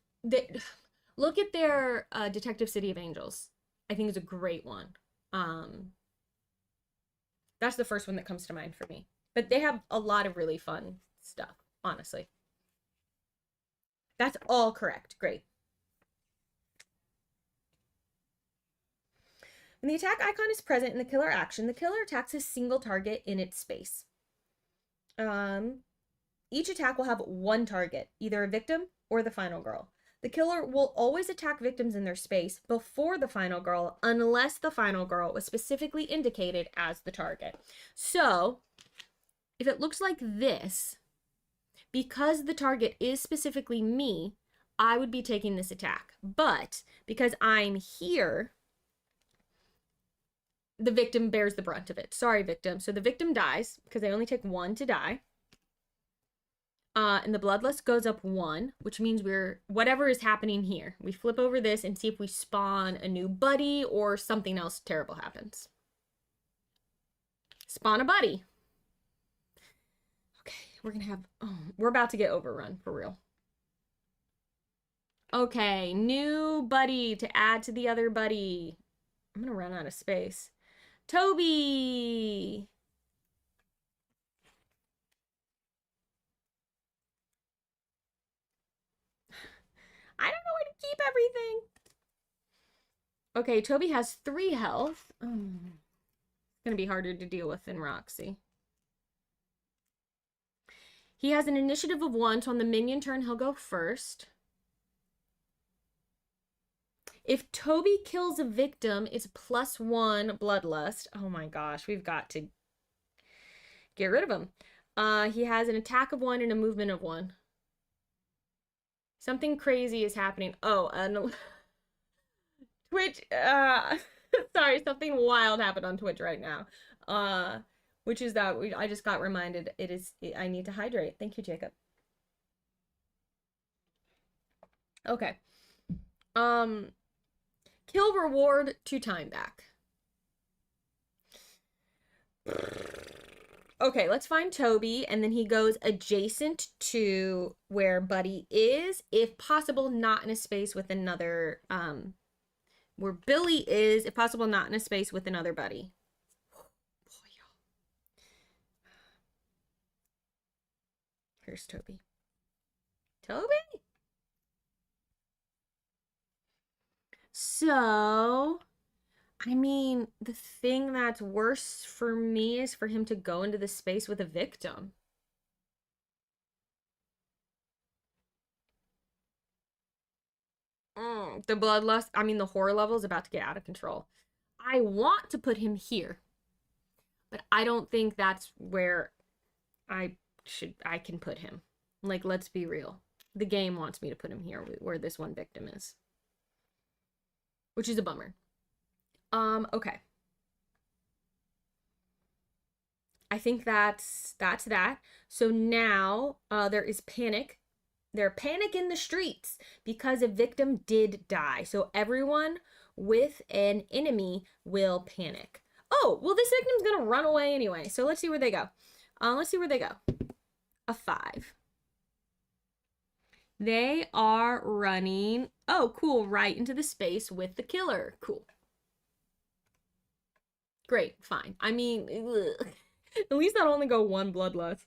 look at their Detective City of Angels. I think is a great one. That's the first one that comes to mind for me. But they have a lot of really fun stuff, honestly. That's all correct. Great. When the attack icon is present in the killer action, the killer attacks a single target in its space. Each attack will have one target, either a victim or the final girl. The killer will always attack victims in their space before the final girl, unless the final girl was specifically indicated as the target. So, if it looks like this, because the target is specifically me, I would be taking this attack. But because I'm here, the victim bears the brunt of it. Sorry, victim. So the victim dies because they only take one to die. And the bloodlust goes up 1, which means whatever is happening here. We flip over this and see if we spawn a new buddy or something else terrible happens. Spawn a buddy. Okay, we're about to get overrun for real. Okay, new buddy to add to the other buddy. I'm gonna run out of space. Toby! I don't know where to keep everything. Okay, Toby has 3 health. It's gonna be harder to deal with than Roxy. He has an initiative of 1, so on the minion turn, he'll go first. If Toby kills a victim, it's +1 bloodlust. Oh my gosh, we've got to get rid of him. He has an attack of 1 and a movement of 1. Something crazy is happening. Oh, Twitch, sorry, something wild happened on Twitch right now. Which is that I just got reminded I need to hydrate. Thank you, Jacob. Okay. Kill reward to time back. Okay, let's find Toby, and then he goes adjacent to where Buddy is, if possible, not in a space with another, where Billy is, if possible, not in a space with another buddy. Boy, here's Toby. Toby? So, I mean, the thing that's worse for me is for him to go into the space with a victim. The bloodlust, I mean, the horror level is about to get out of control. I want to put him here, but I don't think that's where I can put him. Like, let's be real. The game wants me to put him here where this one victim is, which is a bummer. Okay. I think that's that. So now there is panic. There's panic in the streets because a victim did die. So everyone with an enemy will panic. Oh, well, this victim's gonna run away anyway. So let's see where they go. Let's see where they go. A 5. They are running, oh, cool, right into the space with the killer. Cool. Great, fine. I mean, ugh. At least that'll only go 1 bloodlust.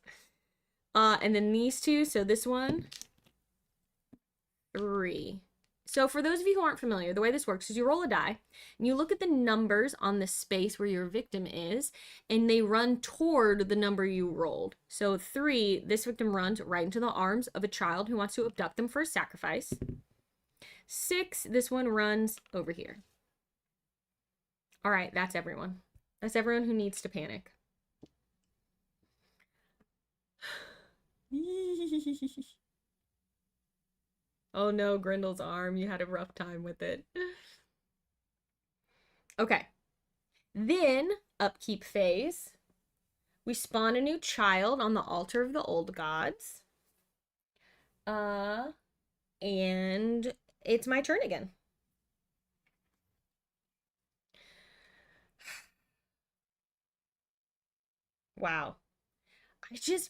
And then these 2, so this one, 3. So for those of you who aren't familiar, the way this works is you roll a die, and you look at the numbers on the space where your victim is, and they run toward the number you rolled. So 3, this victim runs right into the arms of a child who wants to abduct them for a sacrifice. 6, this one runs over here. All right, that's everyone. That's everyone who needs to panic. Oh no, Grendel's arm. You had a rough time with it. Okay. Then, upkeep phase. We spawn a new child on the altar of the old gods. And it's my turn again. Wow.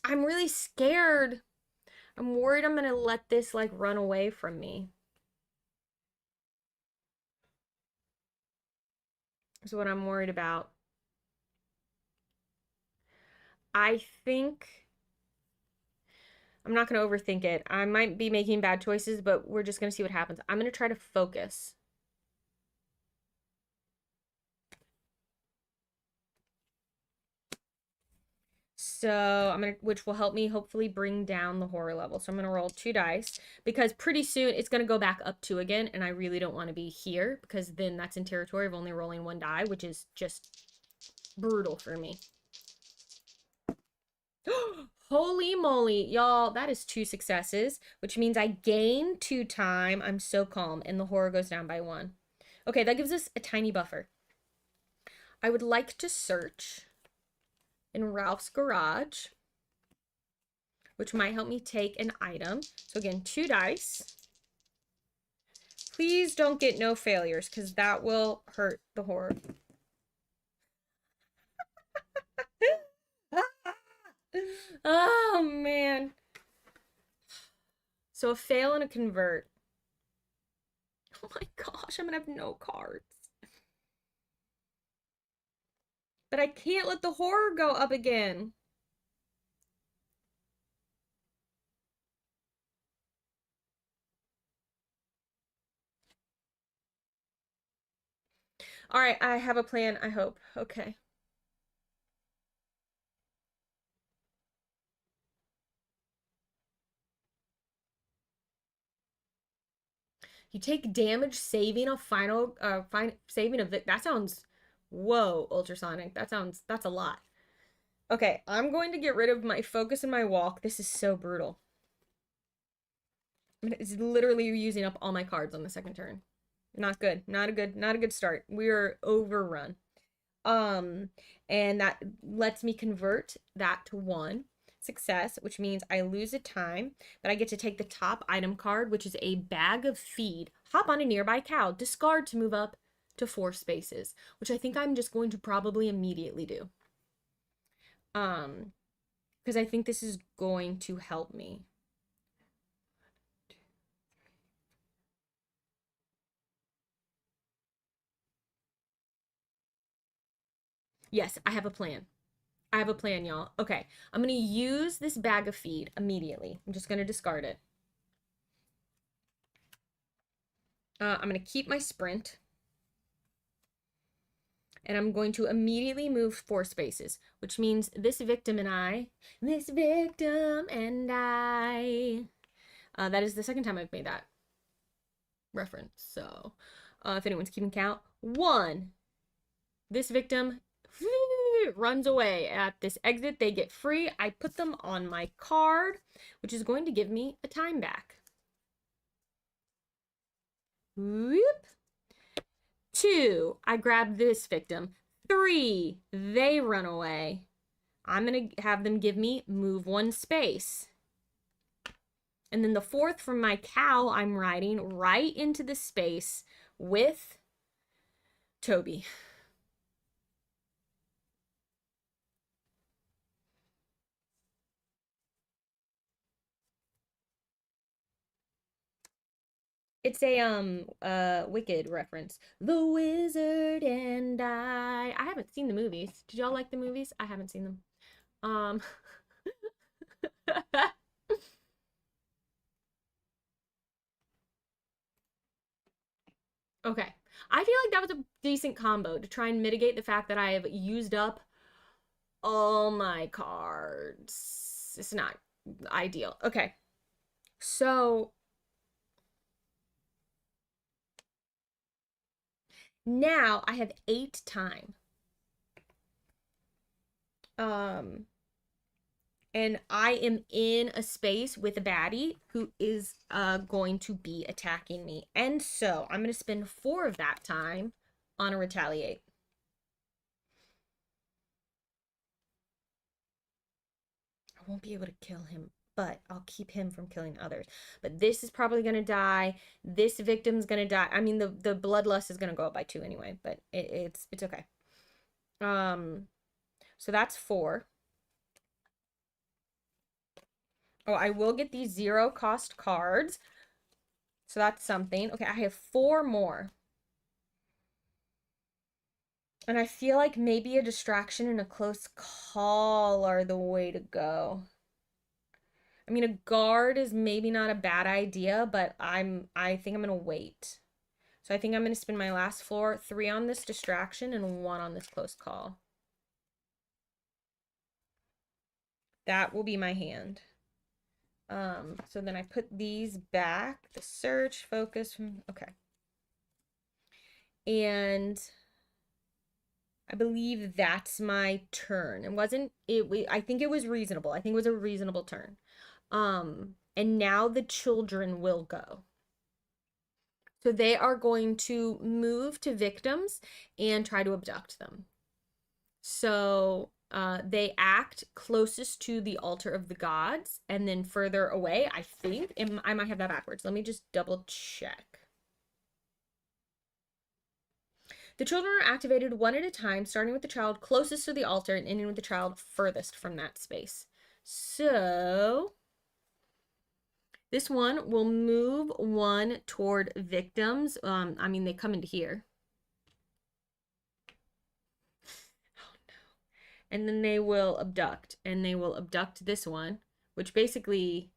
I'm really scared. I'm worried I'm gonna let this like run away from me. Is what I'm worried about. I think I'm not going to overthink it. I might be making bad choices, but we're just going to see what happens. I'm going to try to focus. So I'm gonna, which will help me hopefully bring down the horror level. So I'm gonna roll 2 dice because pretty soon it's gonna go back up 2 again, and I really don't want to be here because then that's in territory of only rolling 1 die, which is just brutal for me. Holy moly, y'all, that is 2 successes, which means I gain 2 time. I'm so calm, and the horror goes down by 1. Okay, that gives us a tiny buffer. I would like to search in Ralph's garage, which might help me take an item. So again, 2 dice. Please don't get no failures, because that will hurt the horror. Oh, man. So a fail and a convert. Oh my gosh, I'm gonna have no cards. But I can't let the horror go up again. All right, I have a plan, I hope. Okay. You take damage saving a final, saving a that sounds, whoa, ultrasonic. That's a lot. Okay, I'm going to get rid of my focus and my walk. This is so brutal. It's literally using up all my cards on the second turn. Not good. Not a good start. We are overrun. And that lets me convert that to 1 success, which means I lose a time, but I get to take the top item card, which is a bag of feed, hop on a nearby cow, discard to move up to 4 spaces, which I think I'm just going to probably immediately do. Because I think this is going to help me. Yes, I have a plan. I have a plan, y'all. Okay, I'm going to use this bag of feed immediately. I'm just going to discard it. I'm going to keep my sprint. And I'm going to immediately move 4 spaces, which means this victim and I, that is the second time I've made that reference. So if anyone's keeping count, 1, this victim runs away at this exit. They get free. I put them on my card, which is going to give me a time back. Whoop. 2, I grab this victim. 3, they run away. I'm going to have them give me move 1 space. And then the 4th from my cow, I'm riding right into the space with Toby. It's a Wicked reference. The Wizard and I haven't seen the movies. Did y'all like the movies? I haven't seen them. Okay. I feel like that was a decent combo to try and mitigate the fact that I have used up all my cards. It's not ideal. Okay. So now I have 8 time. And I am in a space with a baddie who is going to be attacking me. And so I'm going to spend 4 of that time on a retaliate. I won't be able to kill him, but I'll keep him from killing others. But this is probably going to die. This victim's going to die. I mean, the bloodlust is going to go up by 2 anyway, but it's okay. So that's 4. Oh, I will get these 0 cost cards. So that's something. Okay, I have 4 more. And I feel like maybe a distraction and a close call are the way to go. I mean, a guard is maybe not a bad idea, but I think I'm gonna wait. So I think I'm gonna spend my last floor, 3 on this distraction and 1 on this close call. That will be my hand. So then I put these back, the search, focus, okay. And I believe that's my turn. I think it was reasonable. I think it was a reasonable turn. And now the children will go. So they are going to move to victims and try to abduct them. So they act closest to the altar of the gods, and then further away, I think. I might have that backwards. Let me just double check. The children are activated one at a time, starting with the child closest to the altar and ending with the child furthest from that space. So this one will move 1 toward victims. I mean, they come into here. And then they will abduct, and they will abduct this one, which basically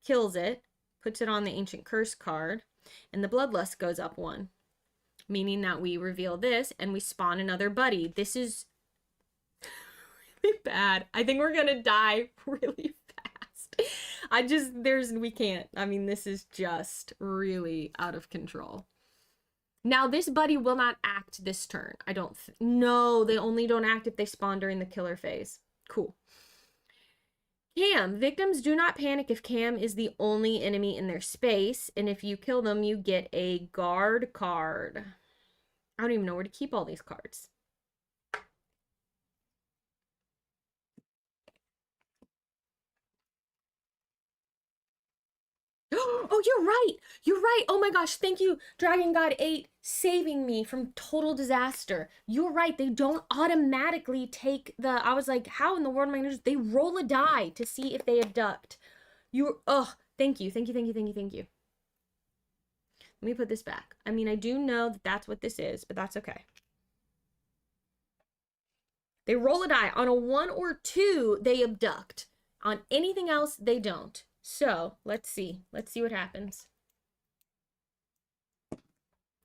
kills it, puts it on the ancient curse card, and the bloodlust goes up 1, meaning that we reveal this and we spawn another buddy. This is really bad. I think we're gonna die really fast. We can't. I mean, this is just really out of control. Now, this buddy will not act this turn. No, they only don't act if they spawn during the killer phase. Cool. Cam. Victims do not panic if Cam is the only enemy in their space. And if you kill them, you get a guard card. I don't even know where to keep all these cards. Oh, you're right. You're right. Oh my gosh. Thank you, Dragon God 8, saving me from total disaster. You're right. They don't automatically take the. I was like, how in the world am I going to do? They roll a die to see if they abduct. Thank you. Thank you. Thank you. Thank you. Thank you. Let me put this back. I mean, I do know that that's what this is, but that's okay. They roll a die. On a 1 or 2, they abduct. On anything else, they don't. So, let's see. Let's see what happens.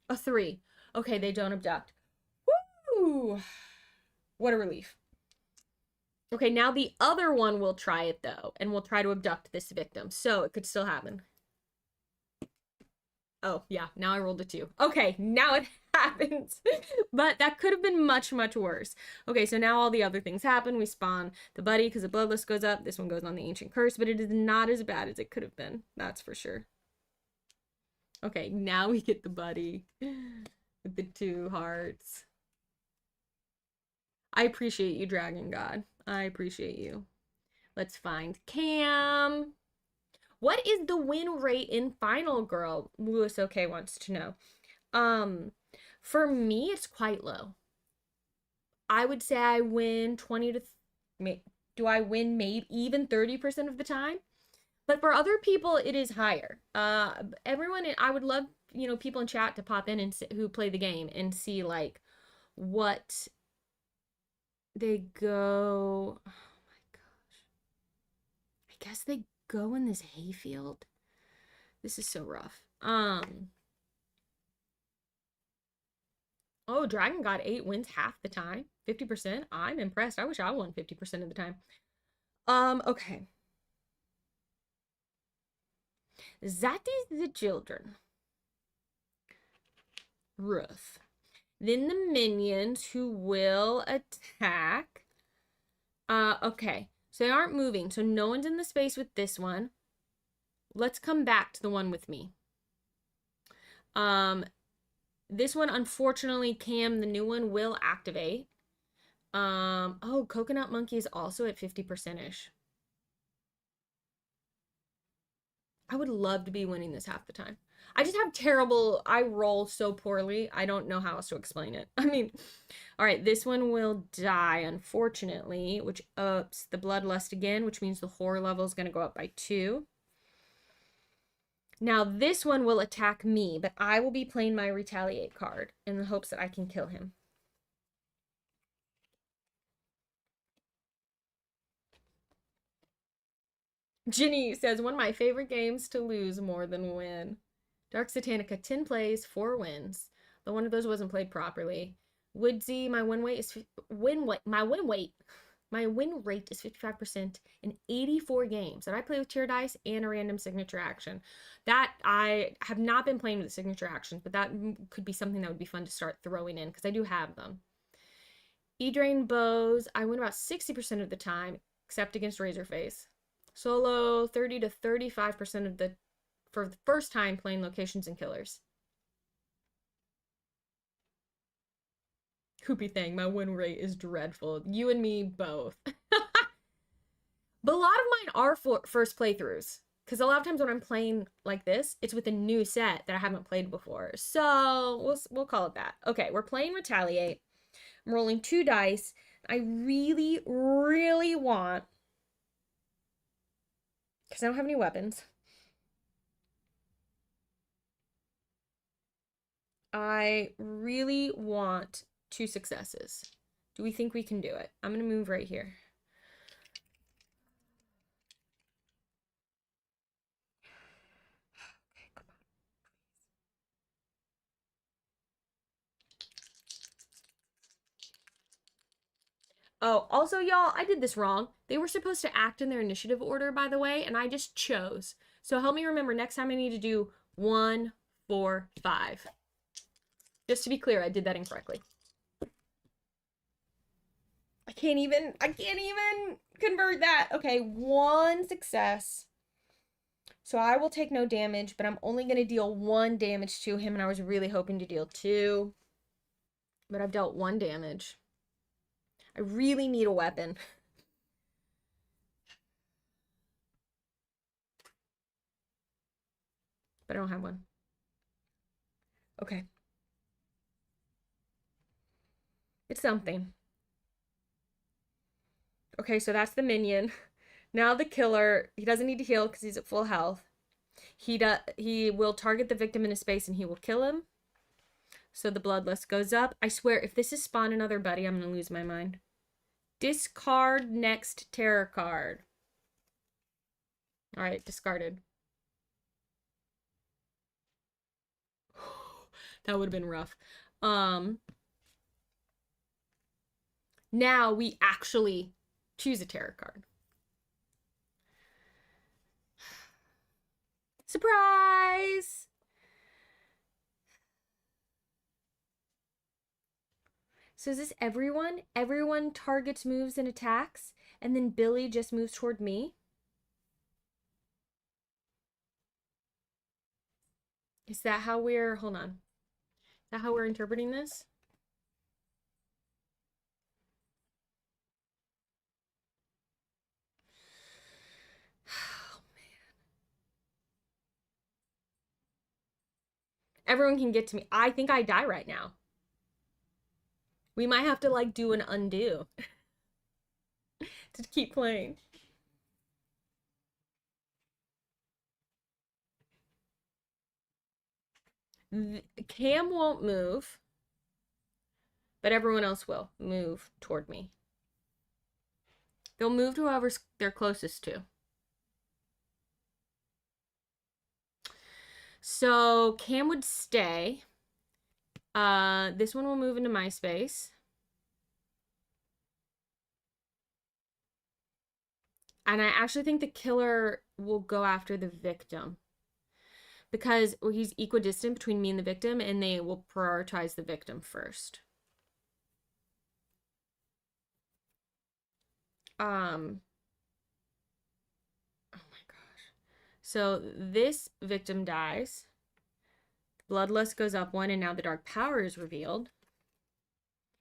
A 3. Okay, they don't abduct. Woo! What a relief. Okay, now the other one will try it, though, and will try to abduct this victim. So, it could still happen. Oh, yeah, now I rolled a 2. Okay, now it happens. But that could have been much, much worse. Okay, so now all the other things happen. We spawn the buddy because the bloodlust goes up. This one goes on the ancient curse, but it is not as bad as it could have been. That's for sure. Okay, now we get the buddy with the 2 hearts. I appreciate you, Dragon God. I appreciate you. Let's find Cam. What is the win rate in Final Girl? Lewis OK wants to know. For me, it's quite low. I would say I win 20 to do I win maybe even 30% of the time? But for other people, it is higher. Everyone, I would love, people in chat to pop in and who play the game and see like what they go. Oh my gosh. I guess they go in this hayfield. This is so rough. Oh, Dragon God 8 wins half the time. 50%. I'm impressed. I wish I won 50% of the time. Okay. That is the children. Rough. Then the minions who will attack. Okay. So they aren't moving. So no one's in the space with this one. Let's come back to the one with me. This one, unfortunately, Cam, the new one, will activate. Oh, Coconut Monkey is also at 50%-ish. I would love to be winning this half the time. I roll so poorly. I don't know how else to explain it. I mean, all right, this one will die, unfortunately, which ups the bloodlust again, which means the horror level is going to go up by 2. Now, this one will attack me, but I will be playing my retaliate card in the hopes that I can kill him. Ginny says, one of my favorite games to lose more than win. Dark Satanica, 10 plays, 4 wins. Though one of those wasn't played properly. Woodsy, my win rate is 55% in 84 games that I play with tier dice and a random signature action. That I have not been playing with signature actions, but that could be something that would be fun to start throwing in because I do have them. E-Drain Bows, I win about 60% of the time, except against Razorface. Solo, 30 to 35% of the for the first time playing locations and killers. Hoopy thing, my win rate is dreadful. You and me both. But a lot of mine are first playthroughs. Because a lot of times when I'm playing like this, it's with a new set that I haven't played before. So we'll call it that. Okay, we're playing Retaliate. I'm rolling 2 dice. I really, really want, because I don't have any weapons, I really want 2 successes. Do we think we can do it? I'm going to move right here. Oh, also, y'all, I did this wrong. They were supposed to act in their initiative order, by the way, and I just chose. So help me remember next time I need to do 1, 4, 5. Just to be clear, I did that incorrectly. I can't even convert that. Okay, 1 success. So I will take no damage, but I'm only going to deal 1 damage to him, and I was really hoping to deal 2. But I've dealt 1 damage. I really need a weapon. But I don't have one. Okay. It's something. Okay, so that's the minion. Now the killer, he doesn't need to heal because he's at full health. He will target the victim in a space and he will kill him. So the bloodlust goes up. I swear, if this is spawn another buddy, I'm going to lose my mind. Discard next terror card. All right, discarded. That would have been rough. Now we actually choose a terror card. Surprise! So is this everyone? Everyone targets, moves, and attacks, and then Billy just moves toward me? Is that how we're, hold on. Is that how we're interpreting this? Oh, man. Everyone can get to me. I think I die right now. We might have to like do an undo to keep playing. Cam won't move, but everyone else will move toward me. They'll move to whoever they're closest to. So Cam would stay. This one will move into my space. And I actually think the killer will go after the victim. Because he's equidistant between me and the victim, and they will prioritize the victim first. Oh my gosh. So this victim dies. Bloodlust goes up 1, and now the dark power is revealed.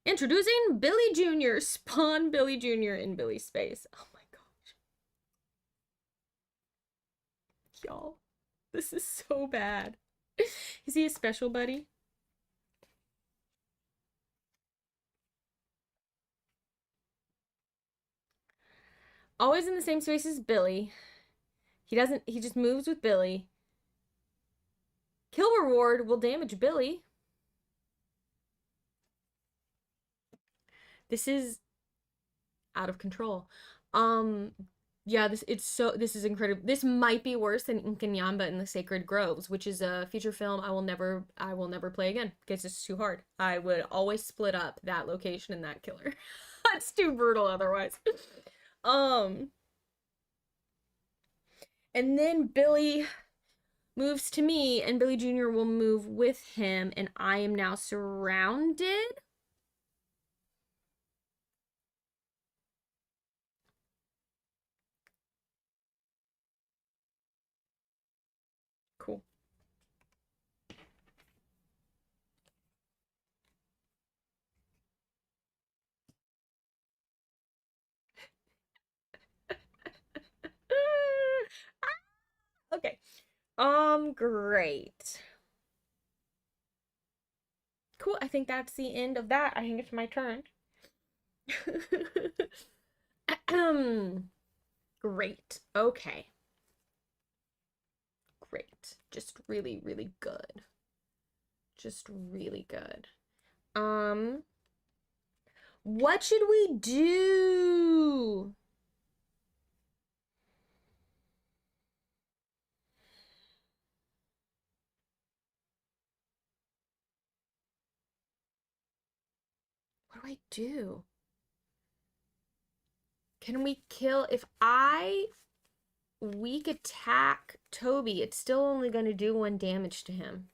Introducing Billy Jr. Spawn Billy Jr. in Billy's space. Oh my gosh. Y'all, this is so bad. Is he a special buddy? Always in the same space as Billy. He just moves with Billy. Kill reward will damage Billy. This is out of control. Yeah, this is incredible. This might be worse than Inkanyamba in the Sacred Groves, which is a feature film I will never play again because it's too hard. I would always split up that location and that killer. That's too brutal otherwise. Um, and then Billy moves to me and Billy Jr. will move with him and I am now surrounded. Cool. Okay. Great. Cool. I think that's the end of that. I think it's my turn. Great. Okay. Great. Just really, really good. Just really good. Um, what should we do? What do I do? Can we kill if I weak attack Toby? It's still only going to do 1 damage to him.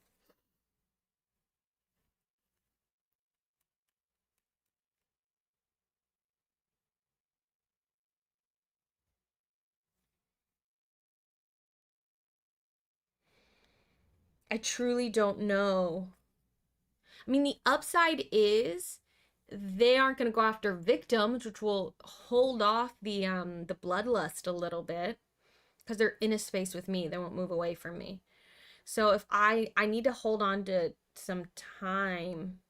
I truly don't know. I mean, the upside is they aren't going to go after victims, which will hold off the bloodlust a little bit because they're in a space with me. They won't move away from me. So if I need to hold on to some time.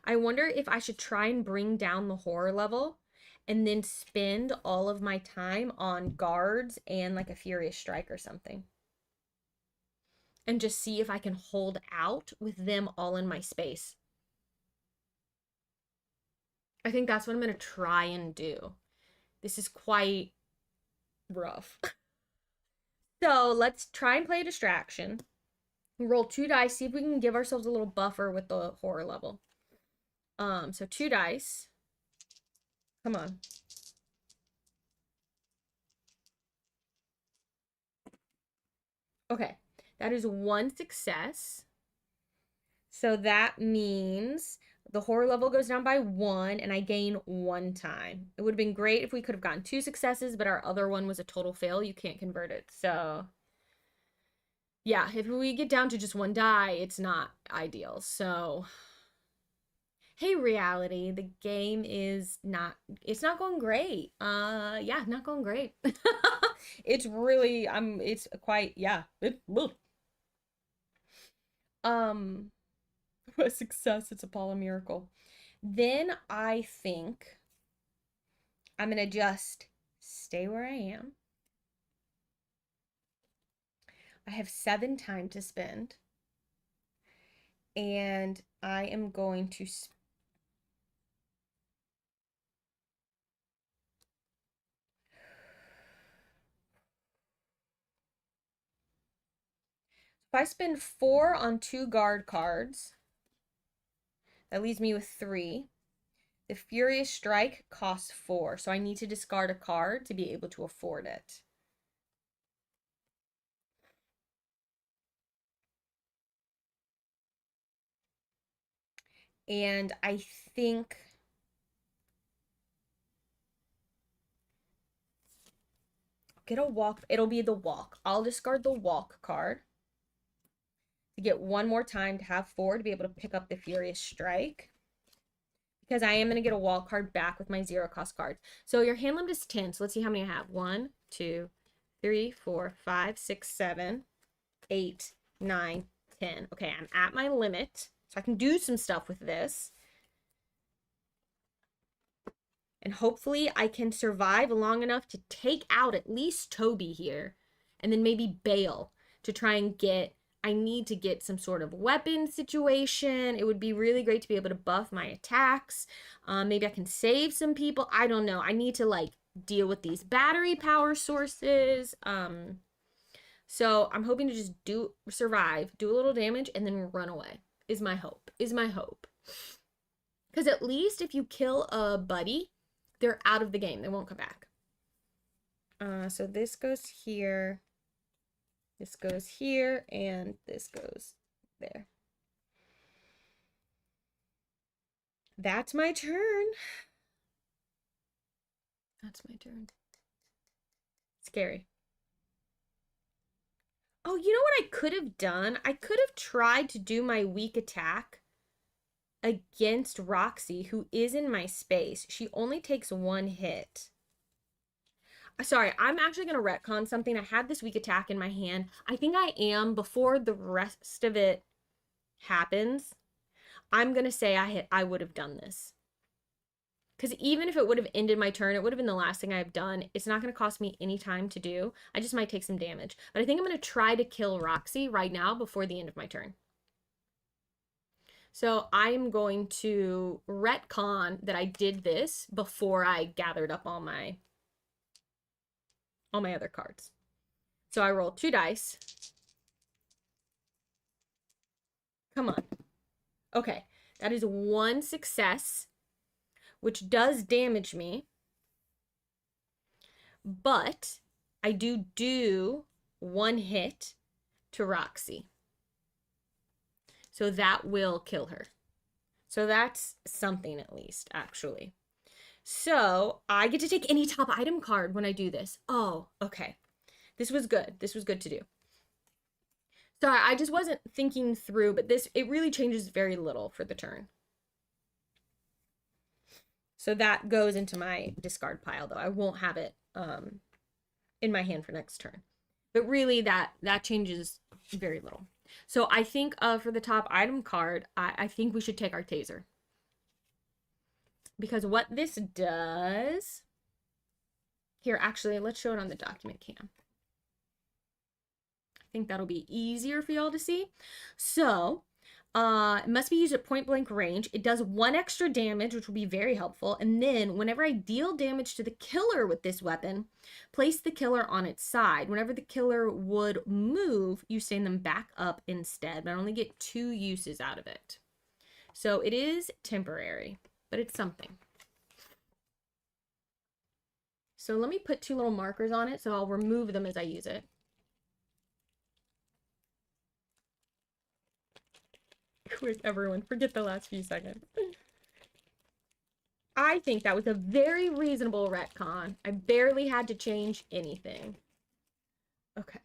I wonder if I should try and bring down the horror level and then spend all of my time on guards and like a furious strike or something. And just see if I can hold out with them all in my space. I think that's what I'm going to try and do. This is quite rough. So let's try and play a distraction. Roll 2 dice, see if we can give ourselves a little buffer with the horror level. So 2 dice. Come on. Okay, that is 1 success. So that means the horror level goes down by 1 and I gain 1 time. It would have been great if we could have gotten 2 successes, but our other one was a total fail. You can't convert it. So yeah, if we get down to just 1 die, it's not ideal. So hey, reality, the game is it's not going great. Yeah, not going great. It's really it's quite yeah. Um a success, it's a Paula miracle. Then I think I'm gonna just stay where I am. I have 7 time to spend. And I am going to if I spend 4 on 2 guard cards, that leaves me with 3. The Furious Strike costs 4, so I need to discard a card to be able to afford it. And I think get a walk. It'll be the walk. I'll discard the walk card to get 1 more time to have 4 to be able to pick up the Furious Strike. Because I am going to get a walk card back with my 0 cost cards. So your hand limit is 10. So let's see how many I have. 1, 2, 3, 4, 5, 6, 7, 8, 9, 10. Okay, I'm at my limit. So I can do some stuff with this. And hopefully I can survive long enough to take out at least Toby here. And then maybe bail to try and get I need to get some sort of weapon situation. It would be really great to be able to buff my attacks. Maybe I can save some people. I don't know. I need to like deal with these battery power sources. So I'm hoping to just survive, do a little damage, and then run away. Is my hope. Because at least if you kill a buddy, they're out of the game. They won't come back. So this goes here. This goes here, and this goes there. That's my turn. That's my turn. Scary. Oh, you know what I could have done? I could have tried to do my weak attack against Roxy, who is in my space. She only takes 1 hit. Sorry, I'm actually going to retcon something. I had this weak attack in my hand. I think I am, before the rest of it happens, I'm going to say I would have done this. Because even if it would have ended my turn, it would have been the last thing I've done. It's not going to cost me any time to do. I just might take some damage. But I think I'm going to try to kill Roxy right now before the end of my turn. So I'm going to retcon that I did this before I gathered up all my other cards. So I roll 2 dice. Come on. Okay, that is 1 success, which does damage me. But I do 1 hit to Roxy. So that will kill her. So that's something at least, actually. So I get to take any top item card when I do this. Oh, okay. This was good. This was good to do. Sorry, I just wasn't thinking through, but it really changes very little for the turn. So that goes into my discard pile, though. I won't have it in my hand for next turn. But really, that changes very little. So I think for the top item card, I think we should take our taser. Because what this does... Here, actually, let's show it on the document cam. I think that'll be easier for y'all to see. So, it must be used at point blank range. It does 1 extra damage, which will be very helpful. And then, whenever I deal damage to the killer with this weapon, place the killer on its side. Whenever the killer would move, you stand them back up instead. But I only get 2 uses out of it. So, it is temporary, but it's something. So let me put 2 little markers on it, so I'll remove them as I use it. Quick, everyone, forget the last few seconds. I think that was a very reasonable retcon. I barely had to change anything. Okay.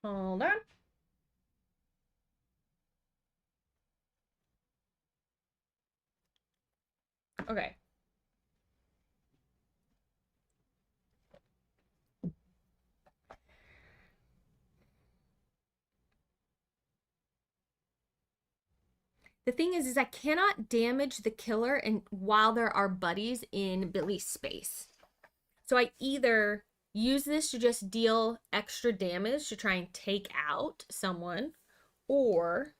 Hold on. Okay. The thing is I cannot damage the killer and while there are buddies in Billy's space. So I either use this to just deal extra damage to try and take out someone, or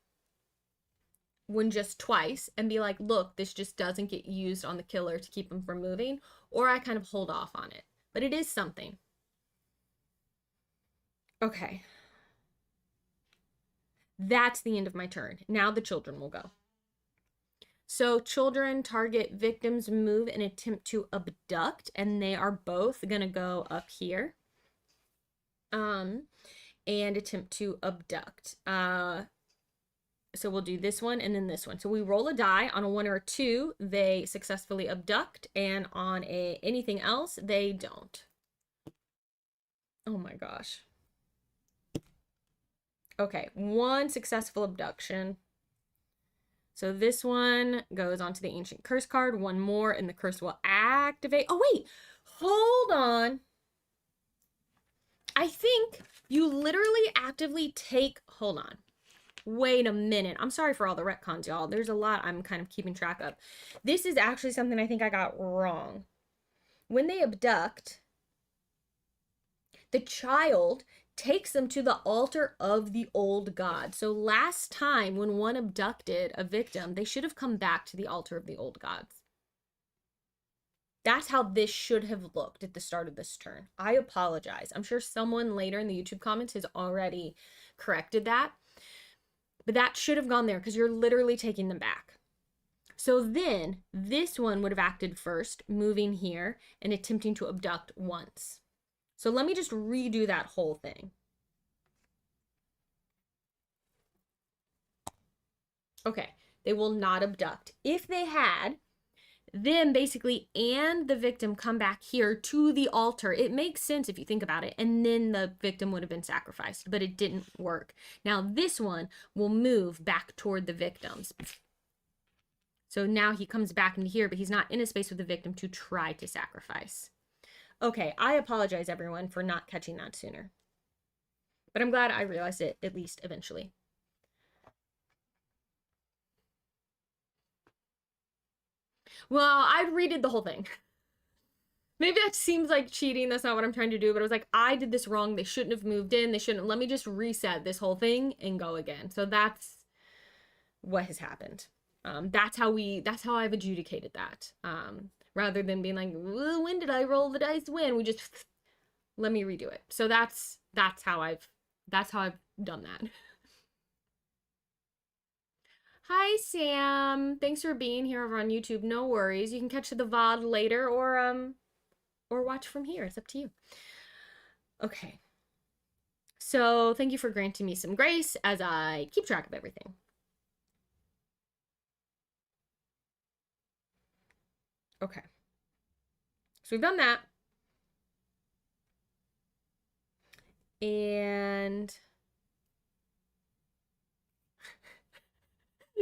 when just twice and be like, look, this just doesn't get used on the killer to keep him from moving, or I kind of hold off on it. But it is something. Okay. That's the end of my turn. Now the children will go. So children target victims move and attempt to abduct, and they are both going to go up here. And attempt to abduct. So we'll do this one and then this one. So we roll a die. On a 1 or a 2, they successfully abduct, and on anything else, they don't. Oh my gosh. Okay, 1 successful abduction. So this one goes onto the ancient curse card. 1 more, and the curse will activate. Oh wait, hold on. I think you literally actively take, hold on. Wait a minute. I'm sorry for all the retcons, y'all. There's a lot I'm kind of keeping track of. This is actually something I think I got wrong. When they abduct, the child takes them to the altar of the old god. So last time when one abducted a victim, they should have come back to the altar of the old gods. That's how this should have looked at the start of this turn. I apologize. I'm sure someone later in the YouTube comments has already corrected that. But that should have gone there because you're literally taking them back. So then this one would have acted first, moving here and attempting to abduct once. So let me just redo that whole thing. Okay, they will not abduct. If they had, then basically and the victim come back here to the altar. It makes sense if you think about it. And then the victim would have been sacrificed, but it didn't work. Now this one will move back toward the victims. So now he comes back into here, but he's not in a space with the victim to try to sacrifice. Okay, I apologize everyone for not catching that sooner. But I'm glad I realized it at least eventually. Well, I redid the whole thing. Maybe that seems like cheating. That's not what I'm trying to do. But I was like, I did this wrong. They shouldn't have moved in. They shouldn't. Let me just reset this whole thing and go again. So that's what has happened. That's how I've adjudicated that. Rather than being like, when did I roll the dice win? We just let me redo it. So that's how I've done that. Hi Sam, thanks for being here over on YouTube. No worries, you can catch the VOD later or watch from here. It's up to you. Okay, so thank you for granting me some grace as I keep track of everything. Okay, so we've done that. And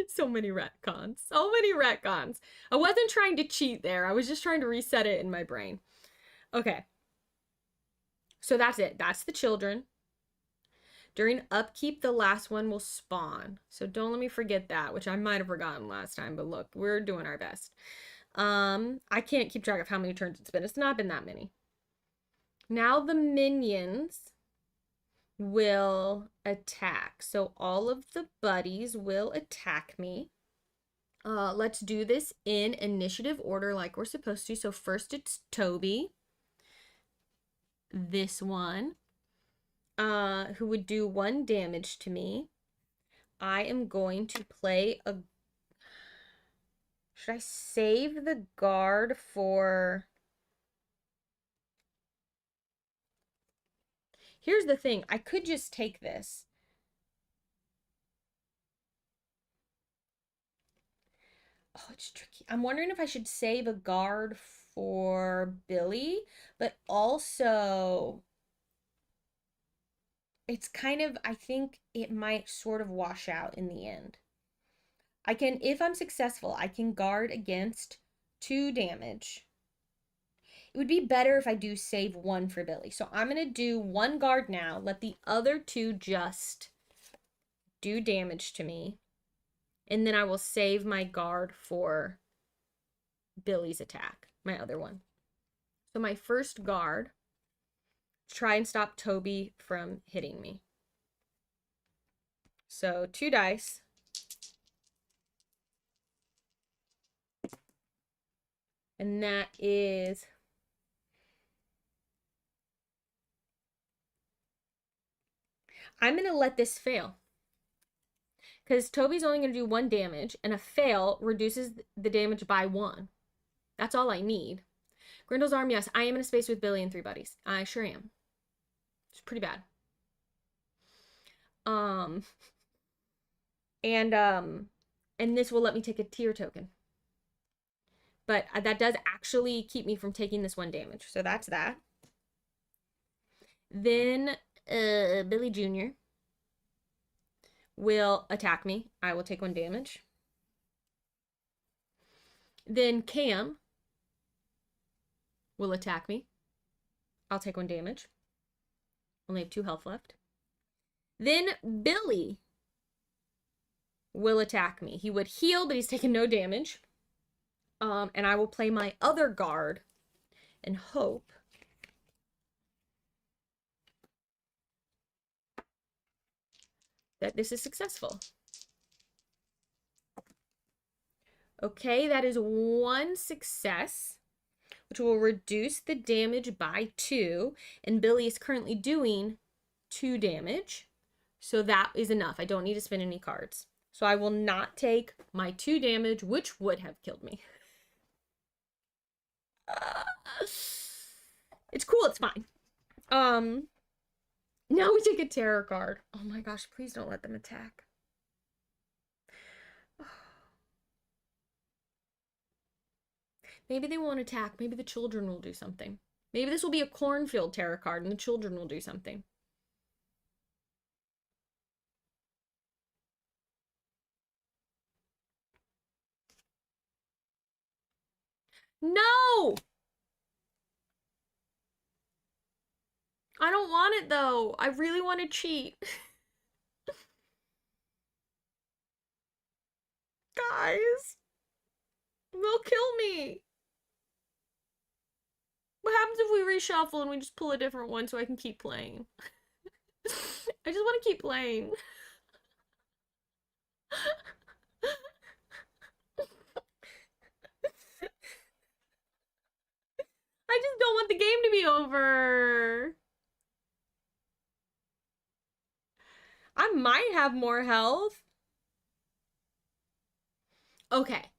so many retcons. So many retcons. I wasn't trying to cheat there. I was just trying to reset it in my brain. Okay. So that's it. That's the children. During upkeep, the last one will spawn. So don't let me forget that, which I might have forgotten last time, but look, we're doing our best. I can't keep track of how many turns it's been. It's not been that many. Now the minions will attack. So all of the buddies will attack me. Let's do this in initiative order like we're supposed to. So first it's Toby. This one, who would do 1 damage to me. I am going to play a... Should I save the guard for... Here's the thing. I could just take this. Oh, it's tricky. I'm wondering if I should save a guard for Billy, but also it's kind of, I think it might sort of wash out in the end. I can, if I'm successful, I can guard against 2 damage. It would be better if I do save 1 for Billy. So I'm going to do 1 guard now. Let the other 2 just do damage to me. And then I will save my guard for Billy's attack, my other one. So my first guard, try and stop Toby from hitting me. So 2 dice. And that is... I'm going to let this fail. Because Toby's only going to do 1 damage, and a fail reduces the damage by 1. That's all I need. Grindel's arm, yes. I am in a space with Billy and 3 buddies. I sure am. It's pretty bad. And this will let me take a tier token. But that does actually keep me from taking this 1 damage. So that's that. Then Billy Jr. will attack me. I will take 1 damage. Then Cam will attack me. I'll take 1 damage. Only have 2 health left. Then Billy will attack me. He would heal, but he's taken no damage. And I will play my other guard and hope that this is successful. Okay, that is 1 success, which will reduce the damage by 2. And Billy is currently doing 2 damage. So that is enough. I don't need to spin any cards. So I will not take my 2 damage, which would have killed me. It's cool, it's fine. Now we take a terror card. Oh my gosh, please don't let them attack. Maybe they won't attack. Maybe the children will do something. Maybe this will be a cornfield terror card and the children will do something. No! I don't want it though. I really want to cheat. Guys, they'll kill me. What happens if we reshuffle and we just pull a different one so I can keep playing? I just want to keep playing. I just don't want the game to be over. I might have more health. Okay,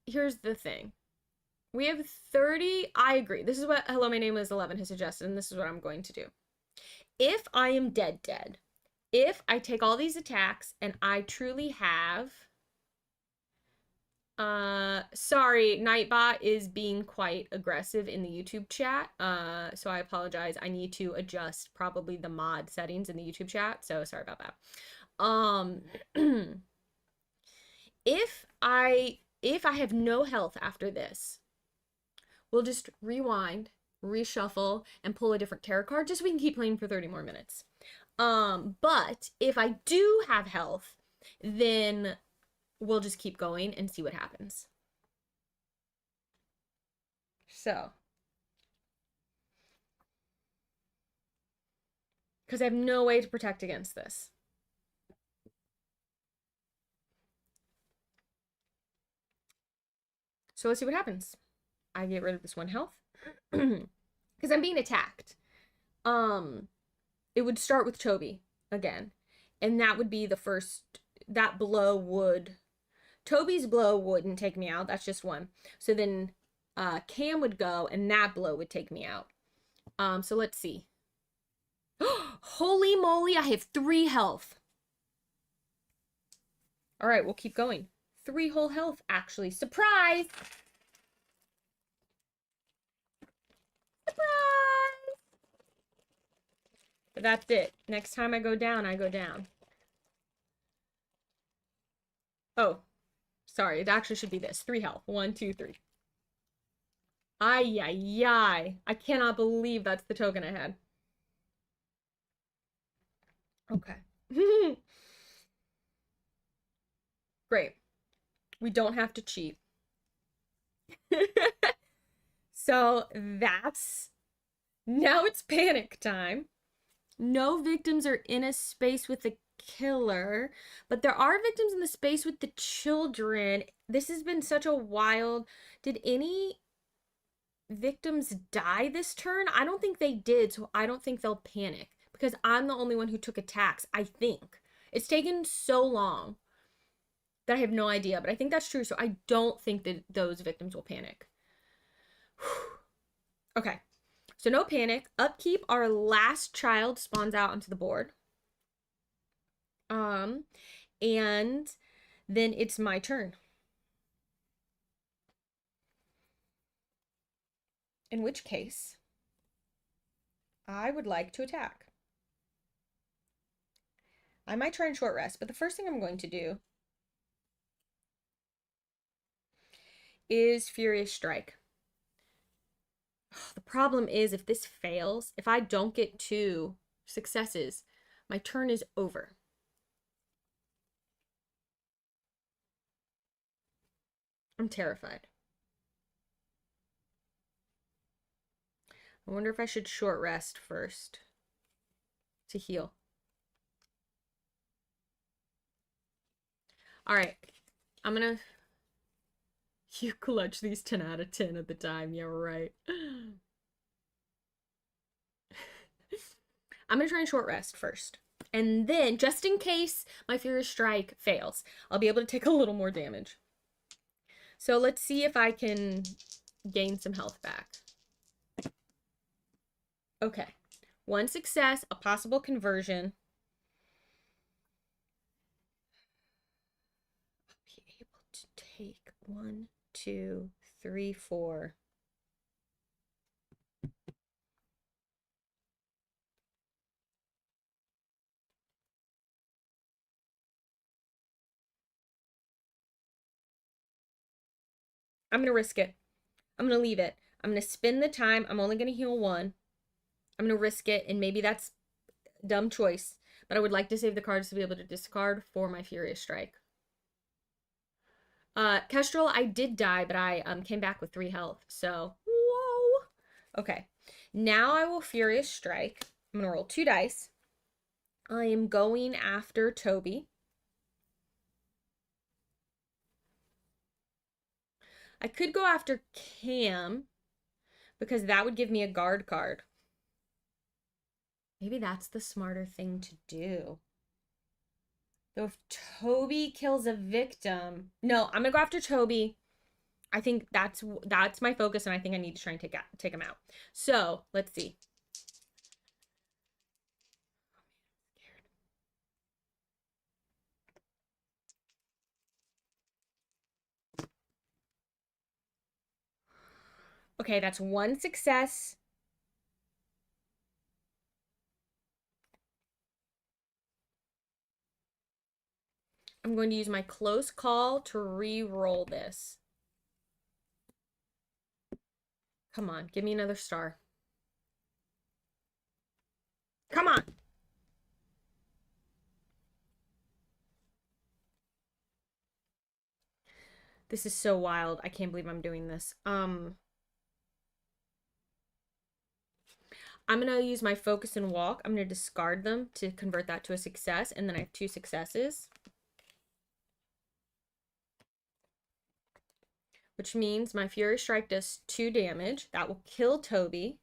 here's the thing. We have 30, I agree. This is what Hello, My Name is 11 has suggested, and this is what I'm going to do. If I am dead, if I take all these attacks and I truly have, sorry, Nightbot is being quite aggressive in the YouTube chat, so I apologize. I need to adjust probably the mod settings in the YouTube chat, so sorry about that. If I have no health after this, we'll just rewind, reshuffle, and pull a different tarot card just so we can keep playing for 30 more minutes. But if I do have health, then we'll just keep going and see what happens. So, because I have no way to protect against this. So let's see what happens. I get rid of this 1 health because I'm being attacked. It would start with Toby again, and that would be the first. That blow would, Toby's blow wouldn't take me out. That's just 1. So then Cam would go, and that blow would take me out. So let's see. Holy moly, I have 3 health. All right, we'll keep going. 3 whole health, actually. Surprise! Surprise! But that's it. Next time I go down, I go down. Oh, sorry. It actually should be this. 3 health. 1, 2, 3. Ay, ay, ay. I cannot believe that's the token I had. Okay. Great. We don't have to cheat. So that's, now it's panic time. No victims are in a space with the killer, but there are victims in the space with the children. This has been such a wild, did any victims die this turn? I don't think they did, so I don't think they'll panic because I'm the only one who took attacks, I think. It's taken so long that I have no idea, but I think that's true, so I don't think that those victims will panic. Okay, so no panic. Upkeep, our last child spawns out onto the board. And then it's my turn. In which case, I would like to attack. I might try and short rest, but the first thing I'm going to do is Furious Strike. The problem is if this fails, if I don't get 2 successes, my turn is over. I'm terrified. I wonder if I should short rest first to heal. All right, I'm gonna... You clutch these 10 out of 10 at the time. Yeah, right. I'm gonna try and short rest first. And then, just in case my Furious Strike fails, I'll be able to take a little more damage. So let's see if I can gain some health back. Okay. 1 success, a possible conversion. I'll be able to take 1, 2, 3, 4. I'm going to risk it. I'm going to leave it. I'm going to spend the time. I'm only going to heal 1. I'm going to risk it, and maybe that's a dumb choice, but I would like to save the cards to be able to discard for my Furious Strike. Kestrel, I did die, but I came back with 3 health, so whoa. Okay, now I will Furious Strike. I'm going to roll 2 dice. I am going after Toby. I could go after Cam, because that would give me a guard card. Maybe that's the smarter thing to do. Though if Toby kills a victim... No, I'm going to go after Toby. I think that's my focus, and I think I need to try and take him out. So, let's see. Okay, that's 1 success. I'm going to use my close call to re-roll this. Come on, give me another star. Come on. This is so wild. I can't believe I'm doing this. I'm going to use my focus and walk. I'm going to discard them to convert that to a success, and then I have 2 successes. Which means my Fury Strike does 2 damage. That will kill Toby.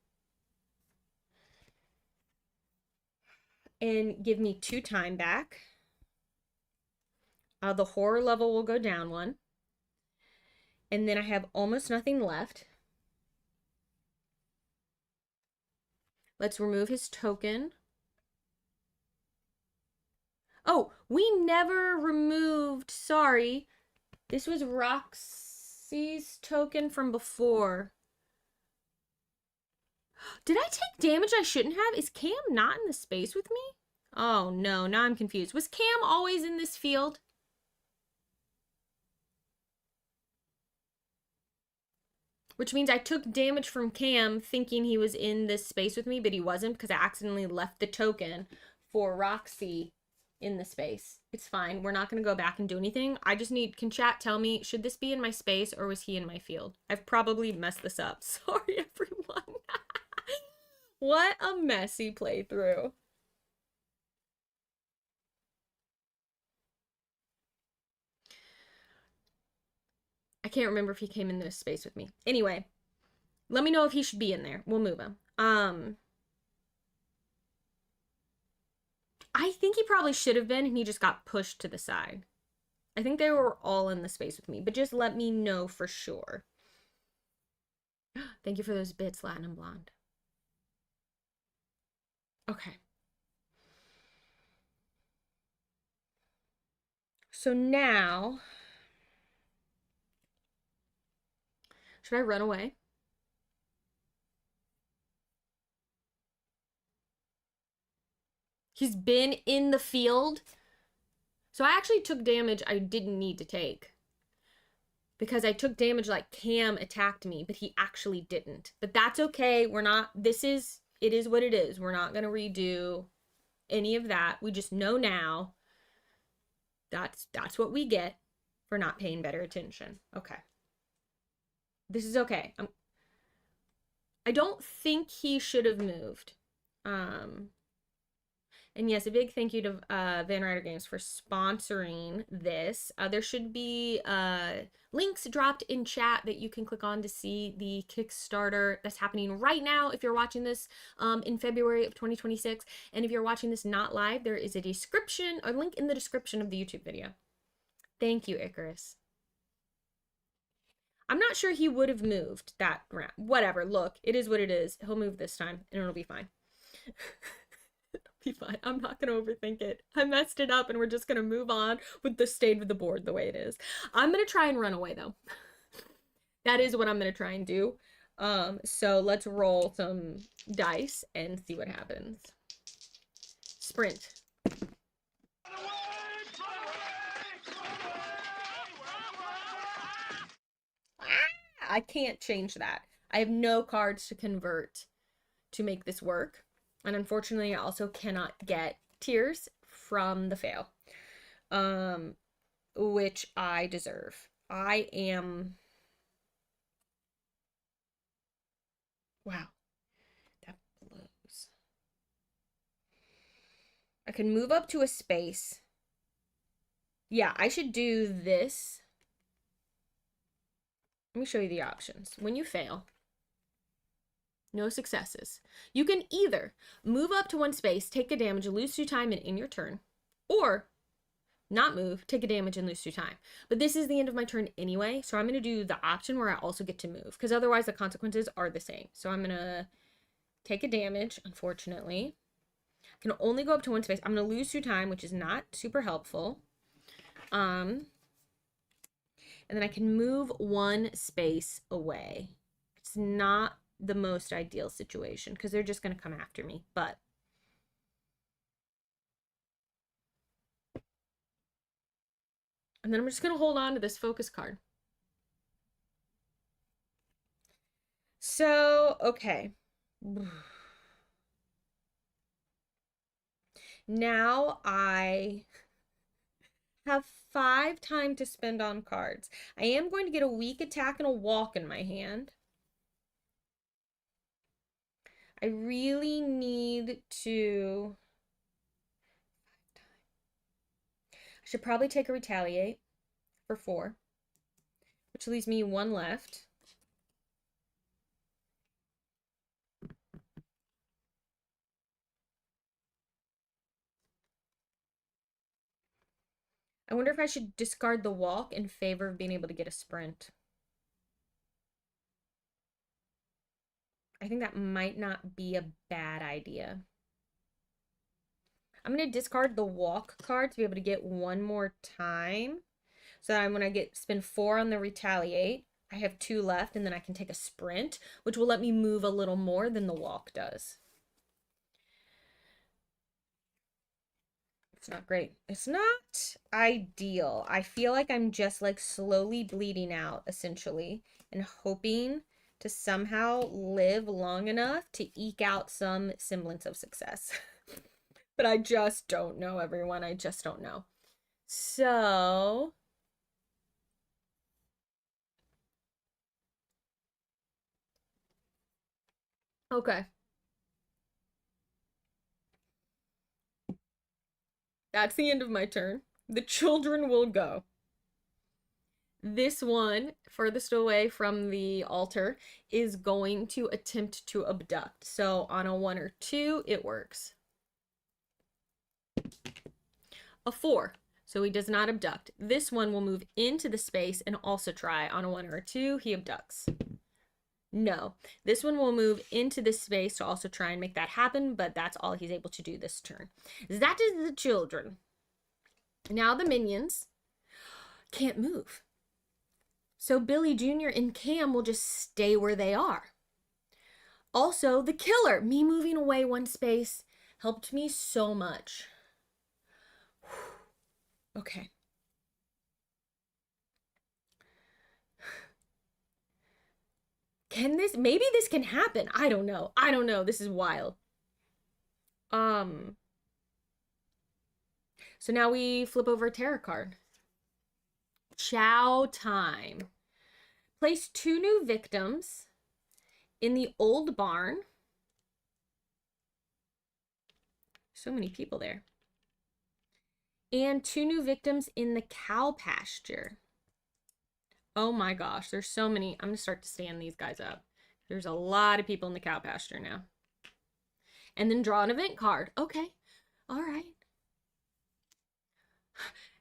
And give me 2 time back. The horror level will go down 1. And then I have almost nothing left. Let's remove his token. Oh, we never removed, sorry. This was Roxy's token from before. Did I take damage I shouldn't have? Is Cam not in the space with me? Oh no, now I'm confused. Was Cam always in this field? Which means I took damage from Cam thinking he was in this space with me, but he wasn't because I accidentally left the token for Roxy in the space. It's fine. We're not going to go back and do anything. I just need, can chat tell me, should this be in my space or was he in my field? I've probably messed this up. Sorry, everyone. What a messy playthrough. I can't remember if he came in this space with me. Anyway, let me know if he should be in there. We'll move him. I think he probably should have been, and he just got pushed to the side. I think they were all in the space with me, but just let me know for sure. Thank you for those bits, Latin and Blonde. Okay. So now, should I run away? He's been in the field. So I actually took damage I didn't need to take. because I took damage like Cam attacked me, but he actually didn't. But that's okay. We're not, it is what it is. We're not going to redo any of that. We just know now that's what we get for not paying better attention. Okay. This is okay. I don't think he should have moved. And yes, a big thank you to Van Ryder Games for sponsoring this. There should be links dropped in chat that you can click on to see the Kickstarter that's happening right now if you're watching this in February of 2026. And if you're watching this not live, there is a link in the description of the YouTube video. Thank you, Icarus. I'm not sure he would have moved that round. Whatever, look, it is what it is. He'll move this time and it'll be fine. Be fine. I'm not gonna overthink it. I messed it up and we're just gonna move on with the state of the board the way it is. I'm gonna try and run away though. That is what I'm gonna try and do. So let's roll some dice and see what happens. Sprint. I can't change that. I have no cards to convert to make this work. And unfortunately, I also cannot get tears from the fail, which I deserve. I am... Wow, that blows. I can move up to a space. Yeah, I should do this. Let me show you the options. When you fail, no successes, you can either move up to one space, take a damage, lose 2 time and in your turn, or not move, take a damage and lose 2 time. But this is the end of my turn anyway, so I'm going to do the option where I also get to move, because otherwise the consequences are the same. So I'm going to take a damage, unfortunately. I can only go up to one space. I'm going to lose 2 time, which is not super helpful. And then I can move 1 space away. It's not the most ideal situation because they're just going to come after me, but and then I'm just going to hold on to this focus card. So, okay. Now I have 5 time to spend on cards. I am going to get a weak attack and a walk in my hand. I really need to... I should probably take a retaliate for 4, which leaves me 1 left. I wonder if I should discard the walk in favor of being able to get a sprint. I think that might not be a bad idea. I'm going to discard the walk card to be able to get 1 more time. So that when I spend 4 on the retaliate, I have 2 left, and then I can take a sprint, which will let me move a little more than the walk does. It's not great. It's not ideal. I feel like I'm just like slowly bleeding out, essentially, and hoping to somehow live long enough to eke out some semblance of success. But I just don't know, everyone. I just don't know. So... okay. That's the end of my turn. The children will go. This one, furthest away from the altar, is going to attempt to abduct. So on a 1 or 2, it works. A 4. So he does not abduct. This one will move into the space and also try. On a 1 or a 2, he abducts. No. This one will move into this space to also try and make that happen, but that's all he's able to do this turn. That is the children. Now the minions can't move. So Billy Jr. and Cam will just stay where they are. Also, the killer, me moving away 1 space, helped me so much. Okay. maybe this can happen. I don't know. I don't know. This is wild. So now we flip over a tarot card. Chow time. Place 2 new victims in the old barn. So many people there. And 2 new victims in the cow pasture. Oh my gosh, there's so many. I'm going to start to stand these guys up. There's a lot of people in the cow pasture now. And then draw an event card. Okay. All right.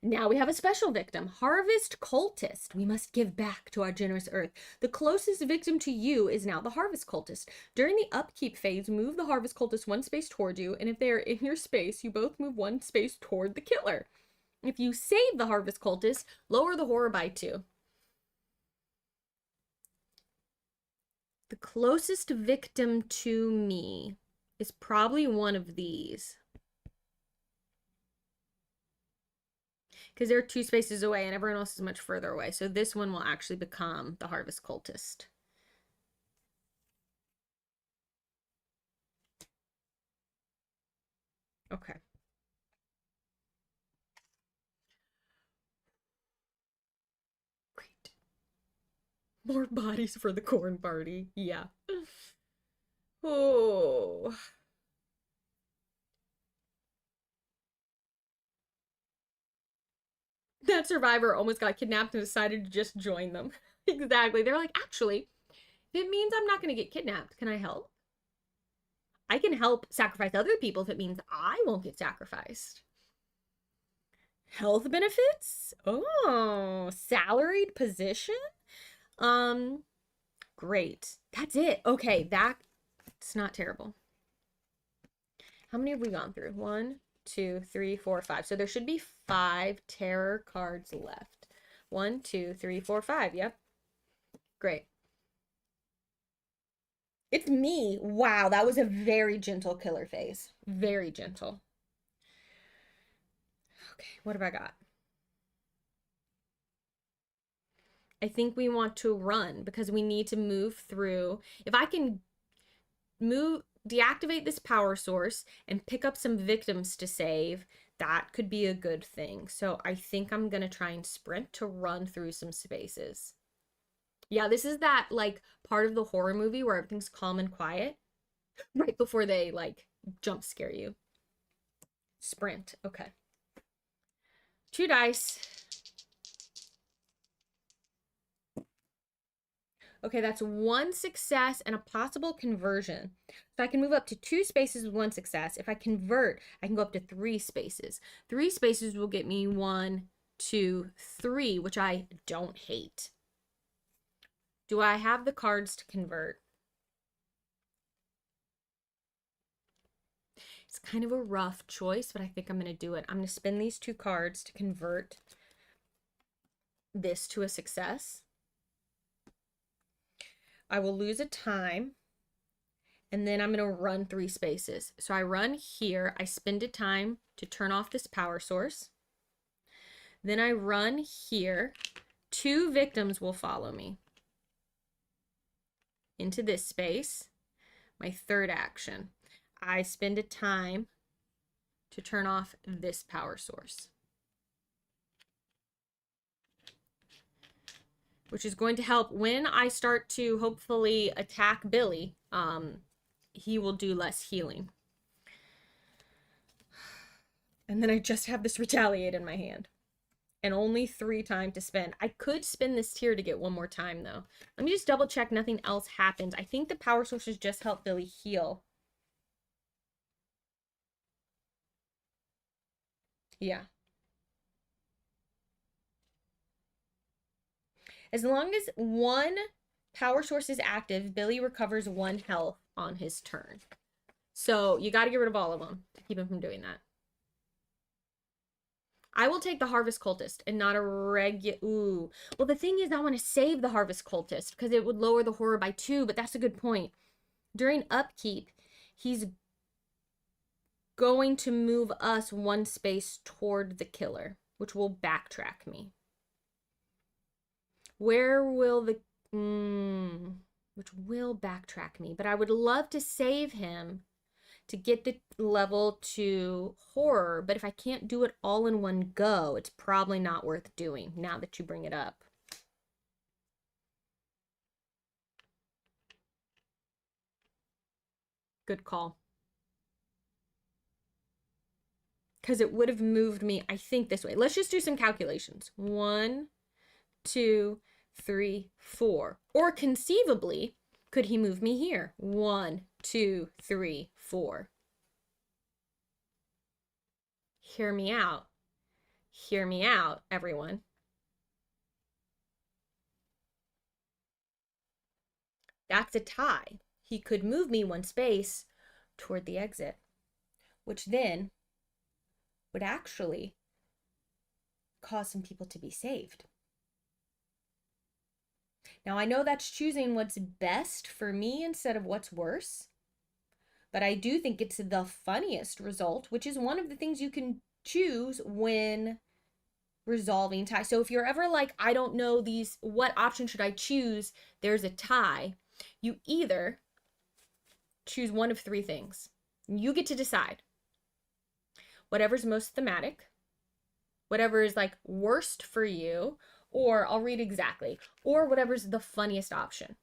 Now we have a special victim, Harvest Cultist. We must give back to our generous earth. The closest victim to you is now the Harvest Cultist. During the upkeep phase, move the Harvest Cultist 1 space toward you, and if they are in your space, you both move 1 space toward the killer. If you save the Harvest Cultist, lower the horror by 2. The closest victim to me is probably one of these. Because they're 2 spaces away and everyone else is much further away. So this one will actually become the Harvest Cultist. Okay. Great. More bodies for the corn party. Yeah. Oh. That survivor almost got kidnapped and decided to just join them. Exactly. They're like, actually, if it means I'm not going to get kidnapped, can I help? I can help sacrifice other people if it means I won't get sacrificed. Health benefits? Oh, salaried position? Great. That's it. Okay, that's not terrible. How many have we gone through? 1, 2, 3, 4, 5. So there should be 5 terror cards left. 1, 2, 3, 4, 5. Yep. Great. It's me. Wow, that was a very gentle killer phase. Very gentle. Okay, what have I got? I think we want to run because we need to move through. If I can deactivate this power source and pick up some victims to save, that could be a good thing. So I think I'm gonna try and sprint to run through some spaces. Yeah, this is that like part of the horror movie where everything's calm and quiet right before they like jump scare you. Sprint. Okay. 2 dice. Okay, that's 1 success and a possible conversion. So I can move up to 2 spaces with 1 success. If I convert, I can go up to 3 spaces. 3 spaces will get me 1, 2, 3, which I don't hate. Do I have the cards to convert? It's kind of a rough choice, but I think I'm going to do it. I'm going to spend these 2 cards to convert this to a success. I will lose a time, and then I'm going to run 3 spaces. So I run here. I spend a time to turn off this power source. Then I run here. 2 victims will follow me into this space. My 3rd action. I spend a time to turn off this power source, which is going to help when I start to hopefully attack Billy. He will do less healing. And then I just have this retaliate in my hand. And only 3 time to spend. I could spin this tier to get 1 more time, though. Let me just double check nothing else happens. I think the power sources just help Billy heal. Yeah. As long as 1 power source is active, Billy recovers 1 health on his turn. So you got to get rid of all of them to keep him from doing that. I will take the Harvest Cultist and not a regular. Ooh. Well, the thing is, I want to save the Harvest Cultist because it would lower the horror by 2, but that's a good point. During upkeep, he's going to move us 1 space toward the killer, which will backtrack me. Where will the... which will backtrack me, but I would love to save him to get the level to horror, but if I can't do it all in one go, it's probably not worth doing now that you bring it up. Good call. Because it would have moved me, I think, this way. Let's just do some calculations. 1, 2, 3, 4. Or conceivably, could he move me here? 1, 2, 3, 4. Hear me out. Hear me out, everyone. That's a tie. He could move me one space toward the exit, which then would actually cause some people to be saved. Now, I know that's choosing what's best for me instead of what's worse, but I do think it's the funniest result, which is one of the things you can choose when resolving tie. So if you're ever like, I don't know these, what option should I choose? There's a tie. You either choose one of 3 things. You get to decide. Whatever's most thematic, whatever is like worst for you, or I'll read exactly, or whatever's the funniest option.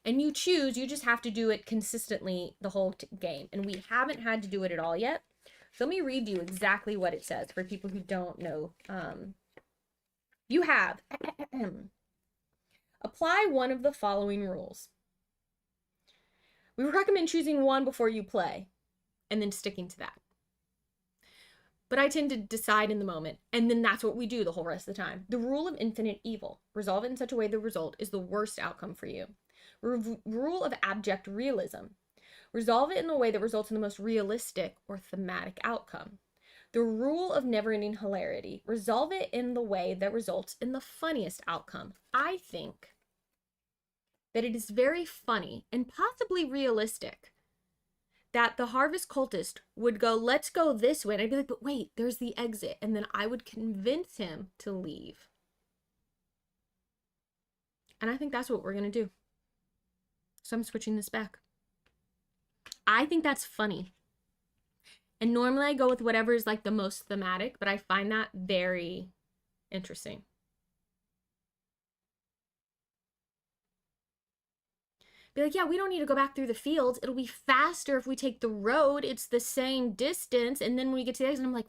And you choose, you just have to do it consistently the whole game. And we haven't had to do it at all yet. So let me read you exactly what it says for people who don't know. You have apply one of the following rules. We recommend choosing one before you play and then sticking to that. But I tend to decide in the moment, and then that's what we do the whole rest of the time. The rule of infinite evil. Resolve it in such a way the result is the worst outcome for you. Rule of abject realism. Resolve it in a way that results in the most realistic or thematic outcome. The rule of never-ending hilarity. Resolve it in the way that results in the funniest outcome. I think that it is very funny and possibly realistic that the harvest cultist would go, let's go this way. And I'd be like, but wait, there's the exit. And then I would convince him to leave. And I think that's what we're going to do. So I'm switching this back. I think that's funny. And normally I go with whatever is like the most thematic, but I find that very interesting. Be like, yeah, we don't need to go back through the fields. It'll be faster if we take the road. It's the same distance. And then when we get to the exit, I'm like,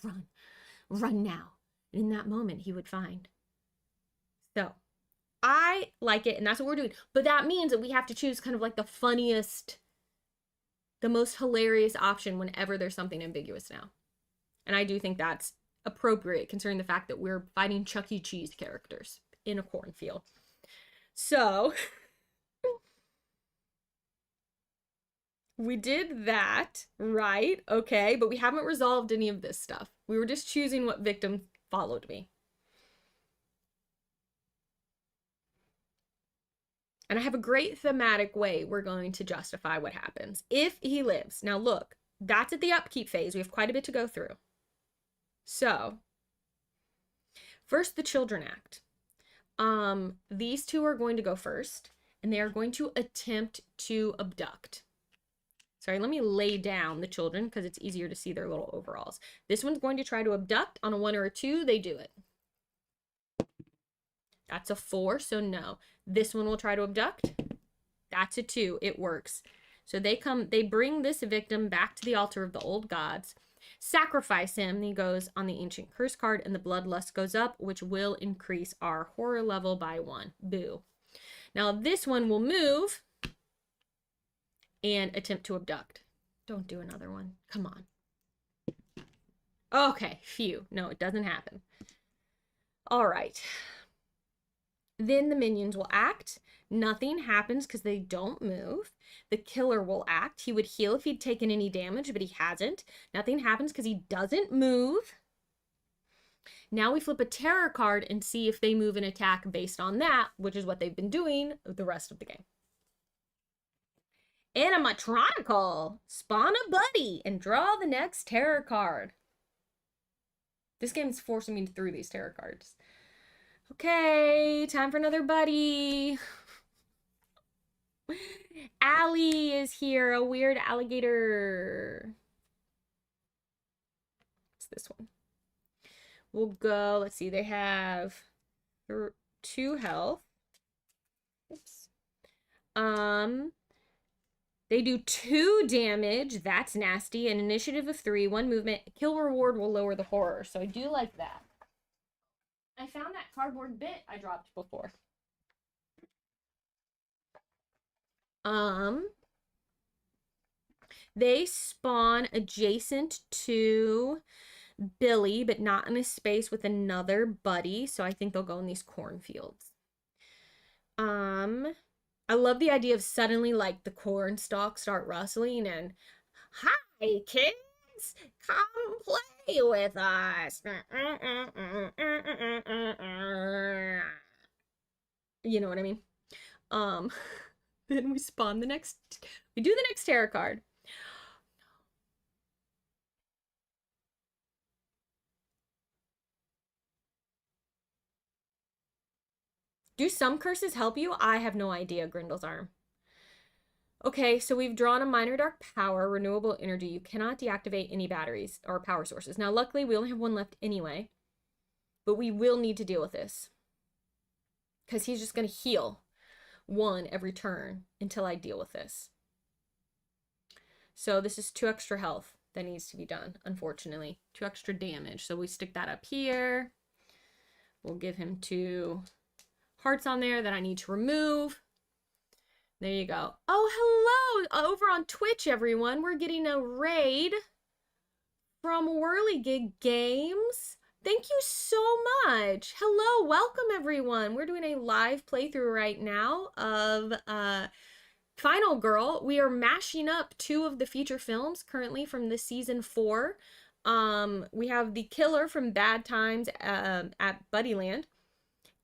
run now. And in that moment, he would find. So I like it, and that's what we're doing. But that means that we have to choose kind of like the funniest, the most hilarious option whenever there's something ambiguous now. And I do think that's appropriate considering the fact that we're fighting Chuck E. Cheese characters in a cornfield. So we did that, right? Okay, but we haven't resolved any of this stuff. We were just choosing what victim followed me. And I have a great thematic way we're going to justify what happens. If he lives. Now look, that's at the upkeep phase. We have quite a bit to go through. So, first the Children Act. These 2 are going to go first, and they are going to attempt to abduct. Sorry, let me lay down the children because it's easier to see their little overalls. This one's going to try to abduct. On a 1 or a 2, they do it. That's a 4, so no. This one will try to abduct. That's a 2. It works. So they bring this victim back to the altar of the old gods, sacrifice him. He goes on the ancient curse card, and the bloodlust goes up, which will increase our horror level by 1. Boo. Now this one will move and attempt to abduct. Don't do another one. Come on. Okay, phew. No, it doesn't happen. All right. Then the minions will act. Nothing happens because they don't move. The killer will act. He would heal if he'd taken any damage, but he hasn't. Nothing happens because he doesn't move. Now we flip a terror card and see if they move and attack based on that, which is what they've been doing the rest of the game. Animatronical. Spawn a buddy and draw the next terror card. This game is forcing me through these tarot cards. Okay, time for another buddy. Allie is here, a weird alligator. It's this one. We'll go, let's see, they have 2 health. Oops. They do 2 damage. That's nasty. An initiative of 3, 1 movement. Kill reward will lower the horror. So I do like that. I found that cardboard bit I dropped before. They spawn adjacent to Billy, but not in a space with another buddy. So I think they'll go in these cornfields. I love the idea of suddenly like the corn stalks start rustling and hi kids, come play with us. You know what I mean? Then we spawn the next, we do the next tarot card. Do some curses help you? I have no idea, Grindel's arm. Okay, so we've drawn a minor dark power, renewable energy. You cannot deactivate any batteries or power sources. Now, luckily, we only have 1 left anyway, but we will need to deal with this because he's just going to heal 1 every turn until I deal with this. So this is 2 extra health that needs to be done, unfortunately. 2 extra damage. So we stick that up here. We'll give him 2 hearts on there that I need to remove. There you go. Oh, hello over on Twitch, everyone. We're getting a raid from Whirligig Games. Thank you so much. Hello, welcome everyone. We're doing a live playthrough right now of Final Girl. We are mashing up 2 of the feature films currently from the season 4. We have the killer from Bad Times at Buddyland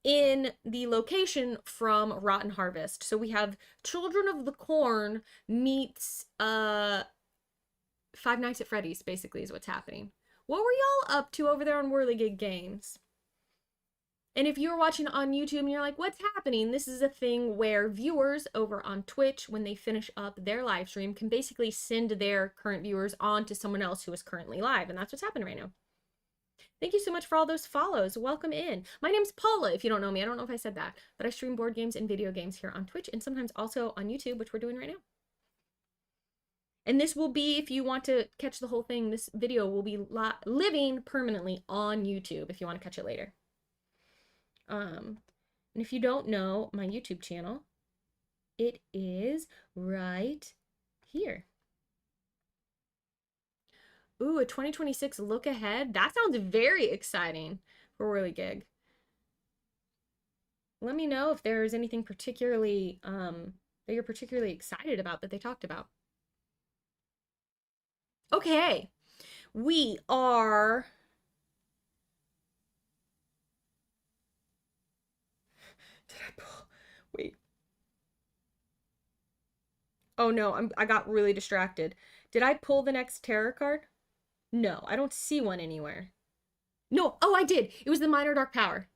in the location from Rotten Harvest. So we have Children of the Corn meets Five Nights at Freddy's, basically, is what's happening. What were y'all up to over there on Whirligig Games? And if you're watching on YouTube and you're like, what's happening? This is a thing where viewers over on Twitch, when they finish up their live stream, can basically send their current viewers on to someone else who is currently live. And that's what's happening right now. Thank you so much for all those follows. Welcome in. My name's Paula, if you don't know me. I don't know if I said that, but I stream board games and video games here on Twitch and sometimes also on YouTube, which we're doing right now. And this will be, if you want to catch the whole thing, this video will be living permanently on YouTube if you want to catch it later. And if you don't know my YouTube channel, it is right here. Ooh, a 2026 look ahead. That sounds very exciting for Whirligig. Let me know if there's anything particularly that you're particularly excited about that they talked about. Okay, we are did I pull? Wait. Oh no, I got really distracted. Did I pull the next tarot card? No, I don't see one anywhere. No, oh, I did. It was the minor dark power.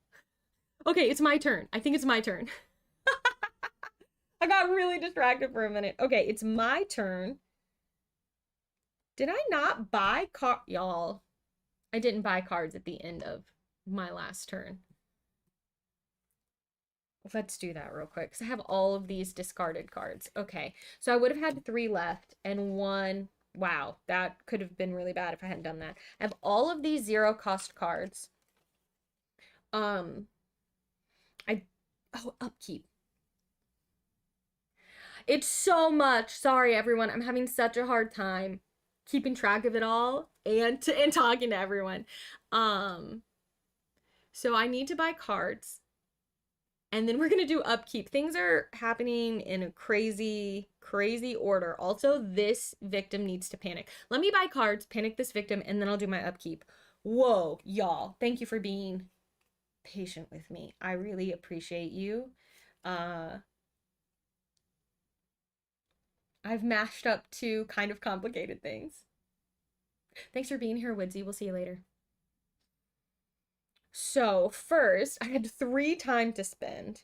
Okay, it's my turn. I think it's my turn. I got really distracted for a minute. Okay, it's my turn. Did I not buy y'all? I didn't buy cards at the end of my last turn. Let's do that real quick because I have all of these discarded cards. Okay, so I would have had 3 left and 1. Wow, that could have been really bad if I hadn't done that. I have all of these 0 cost cards. Upkeep. It's so much. Sorry, everyone. I'm having such a hard time keeping track of it all and talking to everyone. So I need to buy cards. And then we're going to do upkeep. Things are happening in a crazy, crazy order. Also, this victim needs to panic. Let me buy cards, panic this victim, and then I'll do my upkeep. Whoa, y'all. Thank you for being patient with me. I really appreciate you. I've mashed up 2 kind of complicated things. Thanks for being here, Woodsy. We'll see you later. So first, I had 3 time to spend.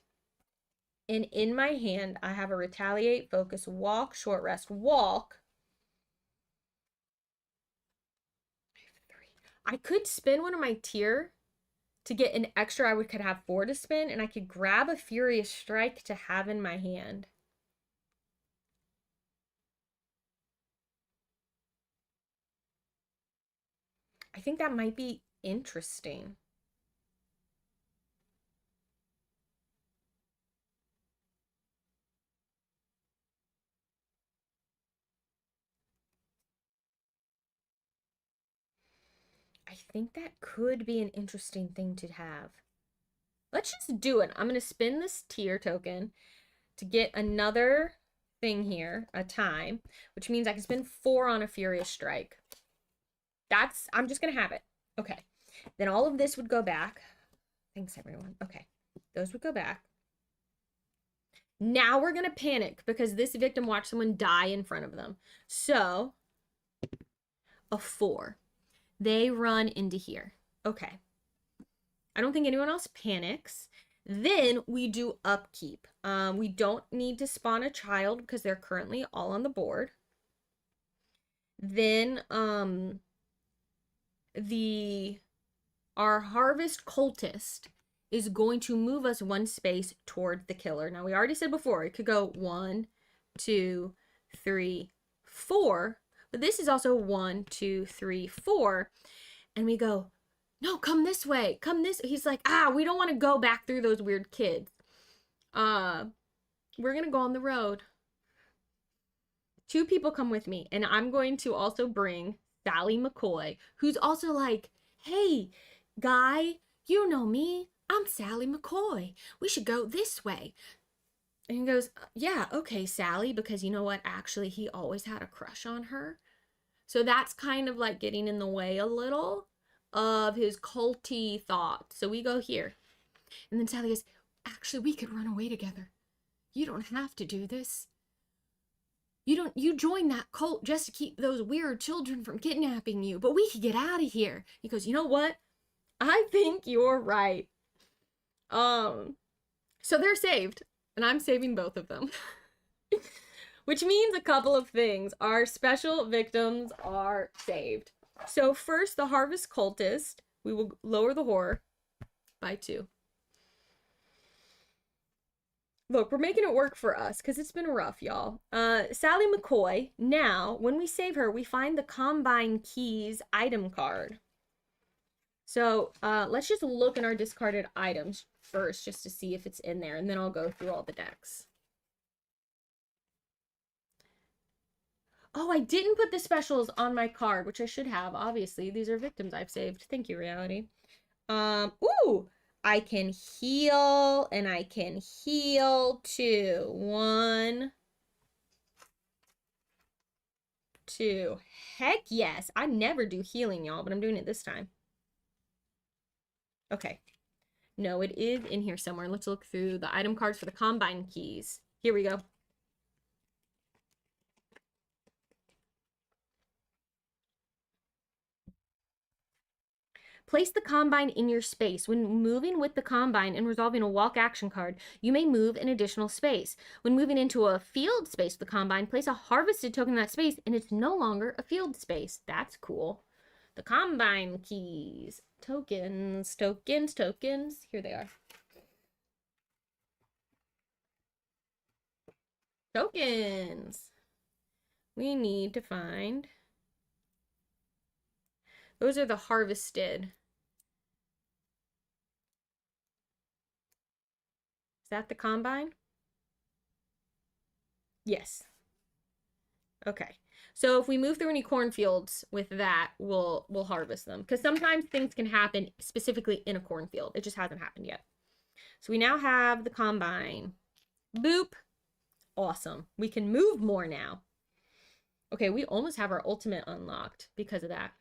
And in my hand, I have a retaliate, focus, walk, short rest, walk. I could spin one of my tier to get an extra. Could have 4 to spin, and I could grab a furious strike to have in my hand. I think that might be interesting. I think that could be an interesting thing to have. Let's just do it. I'm going to spin this tier token to get another thing here, a time, which means I can spend 4 on a furious strike. I'm just going to have it. Okay. Then all of this would go back. Thanks, everyone. Okay. Those would go back. Now we're going to panic because this victim watched someone die in front of them. So, a 4. They run into here. Okay. I don't think anyone else panics. Then we do upkeep. We don't need to spawn a child because they're currently all on the board. Then our harvest cultist is going to move us 1 space toward the killer. Now we already said before it could go 1, 2, 3, 4, but this is also 1, 2, 3, 4, and we go, no, come this way, come this. He's like, we don't want to go back through those weird kids. We're gonna go on the road. 2 people come with me, and I'm going to also bring Sally McCoy, who's also like, hey, guy, you know me. I'm Sally McCoy. We should go this way. And he goes, yeah, okay, Sally, because you know what? Actually, he always had a crush on her. So that's kind of like getting in the way a little of his culty thoughts. So we go here. And then Sally goes, actually, we could run away together. You don't have to do this. You joined that cult just to keep those weird children from kidnapping you, but we could get out of here. He goes, you know what? I think you're right. So they're saved, and I'm saving both of them. Which means a couple of things. Our special victims are saved. So first, the harvest cultist, we will lower the horror by 2. Look, we're making it work for us because it's been rough, y'all. Sally McCoy, now, when we save her, we find the Combine Keys item card. So let's just look in our discarded items first just to see if it's in there, and then I'll go through all the decks. Oh, I didn't put the specials on my card, which I should have, obviously. These are victims I've saved. Thank you, reality. Ooh! I can heal, and I can heal 2. 1, 2. Heck yes. I never do healing, y'all, but I'm doing it this time. Okay. No, it is in here somewhere. Let's look through the item cards for the Combine Keys. Here we go. Place the Combine in your space. When moving with the Combine and resolving a walk action card, you may move an additional space. When moving into a field space with the Combine, place a harvested token in that space, and it's no longer a field space. That's cool. The Combine Keys. Tokens, tokens, tokens. Here they are. Tokens. We need to find... Those are the harvested. Is that the Combine? Yes. Okay. So if we move through any cornfields with that, we'll harvest them. Because sometimes things can happen specifically in a cornfield. It just hasn't happened yet. So we now have the Combine. Boop. Awesome. We can move more now. Okay, we almost have our ultimate unlocked because of that.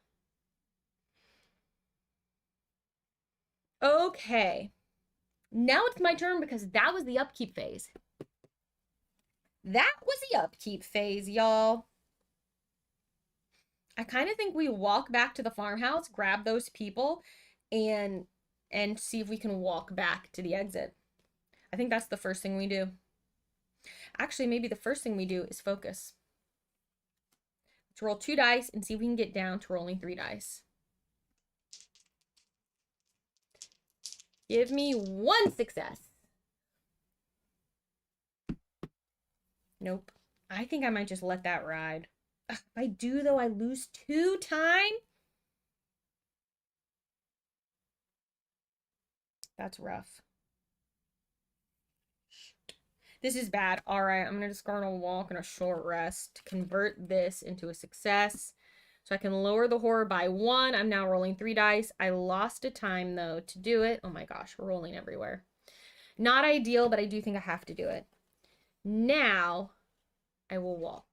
Okay. Now it's my turn because that was the upkeep phase. That was the upkeep phase, y'all. I kind of think we walk back to the farmhouse, grab those people, and see if we can walk back to the exit. I think that's the first thing we do. Actually, maybe the first thing we do is focus. Let's roll 2 dice and see if we can get down to rolling 3 dice. Give me 1 success. Nope. I think I might just let that ride. Ugh, if I do, though, I lose 2 time. That's rough. This is bad. All right, I'm going to discard a walk and a short rest to convert this into a success. So I can lower the horror by 1. I'm now rolling 3 dice. I lost a time, though, to do it. Oh my gosh, we're rolling everywhere. Not ideal, but I do think I have to do it. Now, I will walk.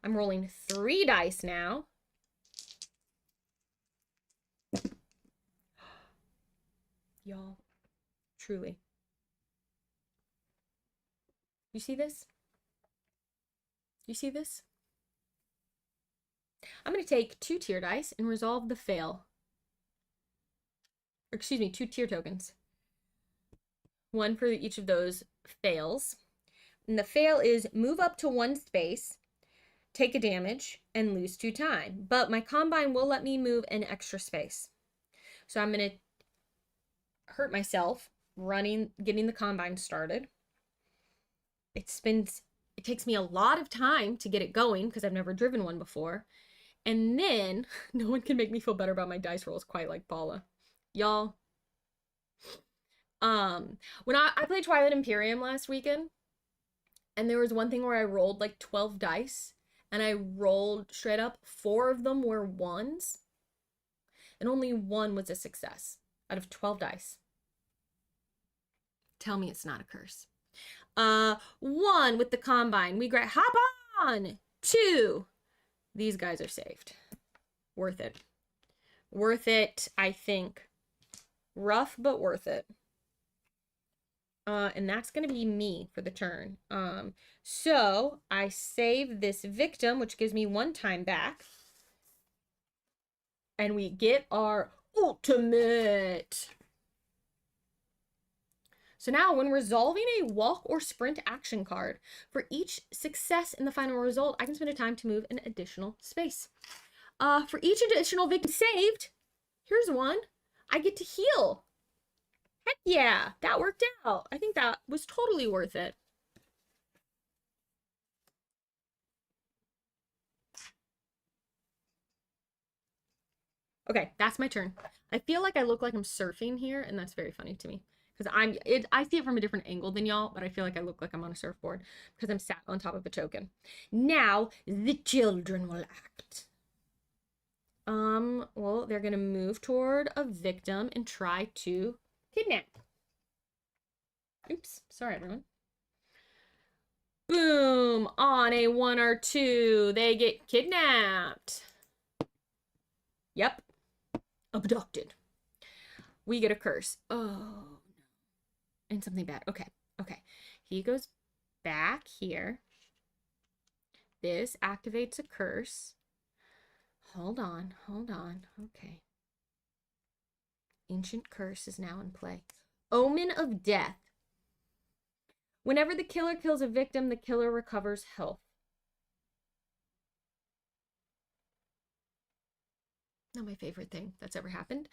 I'm rolling 3 dice now. Y'all, truly. You see this? You see this? I'm going to take 2 tier dice and resolve the fail. Or, excuse me, 2 tier tokens. 1 for each of those fails. And the fail is move up to 1 space, take a damage, and lose 2 time. But my combine will let me move an extra space. So I'm going to hurt myself getting the combine started. It takes me a lot of time to get it going because I've never driven one before. And then no one can make me feel better about my dice rolls quite like Paula. Y'all, when I played Twilight Imperium last weekend, and there was one thing where I rolled like 12 dice, and I rolled straight up 4 of them were 1s, and only 1 was a success out of 12 dice. Tell me it's not a curse. 1 with the combine. We hop on. 2. These guys are saved. Worth it. Worth it, I think. Rough, but worth it. And that's going to be me for the turn. So I save this victim, which gives me 1 time back. And we get our ultimate. So now when resolving a walk or sprint action card, for each success in the final result, I can spend a time to move an additional space. For each additional victim saved, here's 1. I get to heal. Heck yeah, that worked out. I think that was totally worth it. Okay, that's my turn. I feel like I look like I'm surfing here, and that's very funny to me. Because I see it from a different angle than y'all, but I feel like I look like I'm on a surfboard because I'm sat on top of a token. Now, the children will act. Well, they're gonna move toward a victim and try to kidnap. Oops, sorry everyone. Boom, on a 1 or 2, they get kidnapped. Yep, abducted. We get a curse. Oh. And something bad. Okay. He goes back here. This activates a curse. Hold on. Okay. Ancient curse is now in play. Omen of death. Whenever the killer kills a victim, the killer recovers health. Not my favorite thing that's ever happened.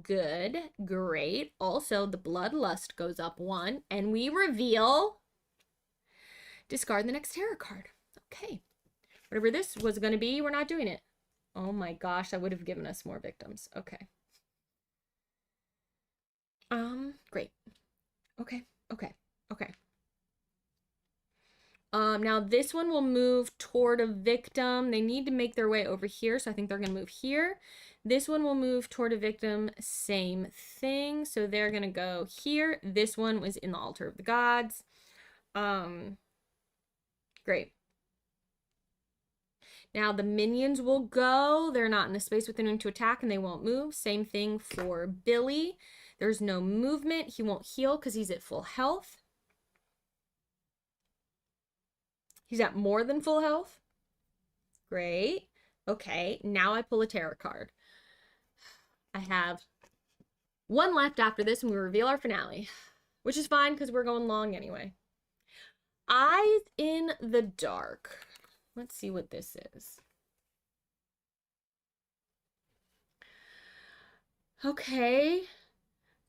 Good, great. Also, the bloodlust goes up 1, and we reveal discard the next tarot card. Okay. Whatever this was going to be, we're not doing it. Oh my gosh, that would have given us more victims. Okay. Great. Okay. Now this one will move toward a victim. They need to make their way over here, so I think they're going to move here. This one will move toward a victim, same thing. So they're going to go here. This one was in the altar of the gods. Great. Now the minions will go. They're not in a space within room to attack, and they won't move. Same thing for Billy. There's no movement. He won't heal because he's at full health. He's at more than full health. Great. Okay, now I pull a tarot card. I have One left after this and we reveal our finale, which is fine because we're going long anyway. Eyes in the dark. Let's see what this is. Okay.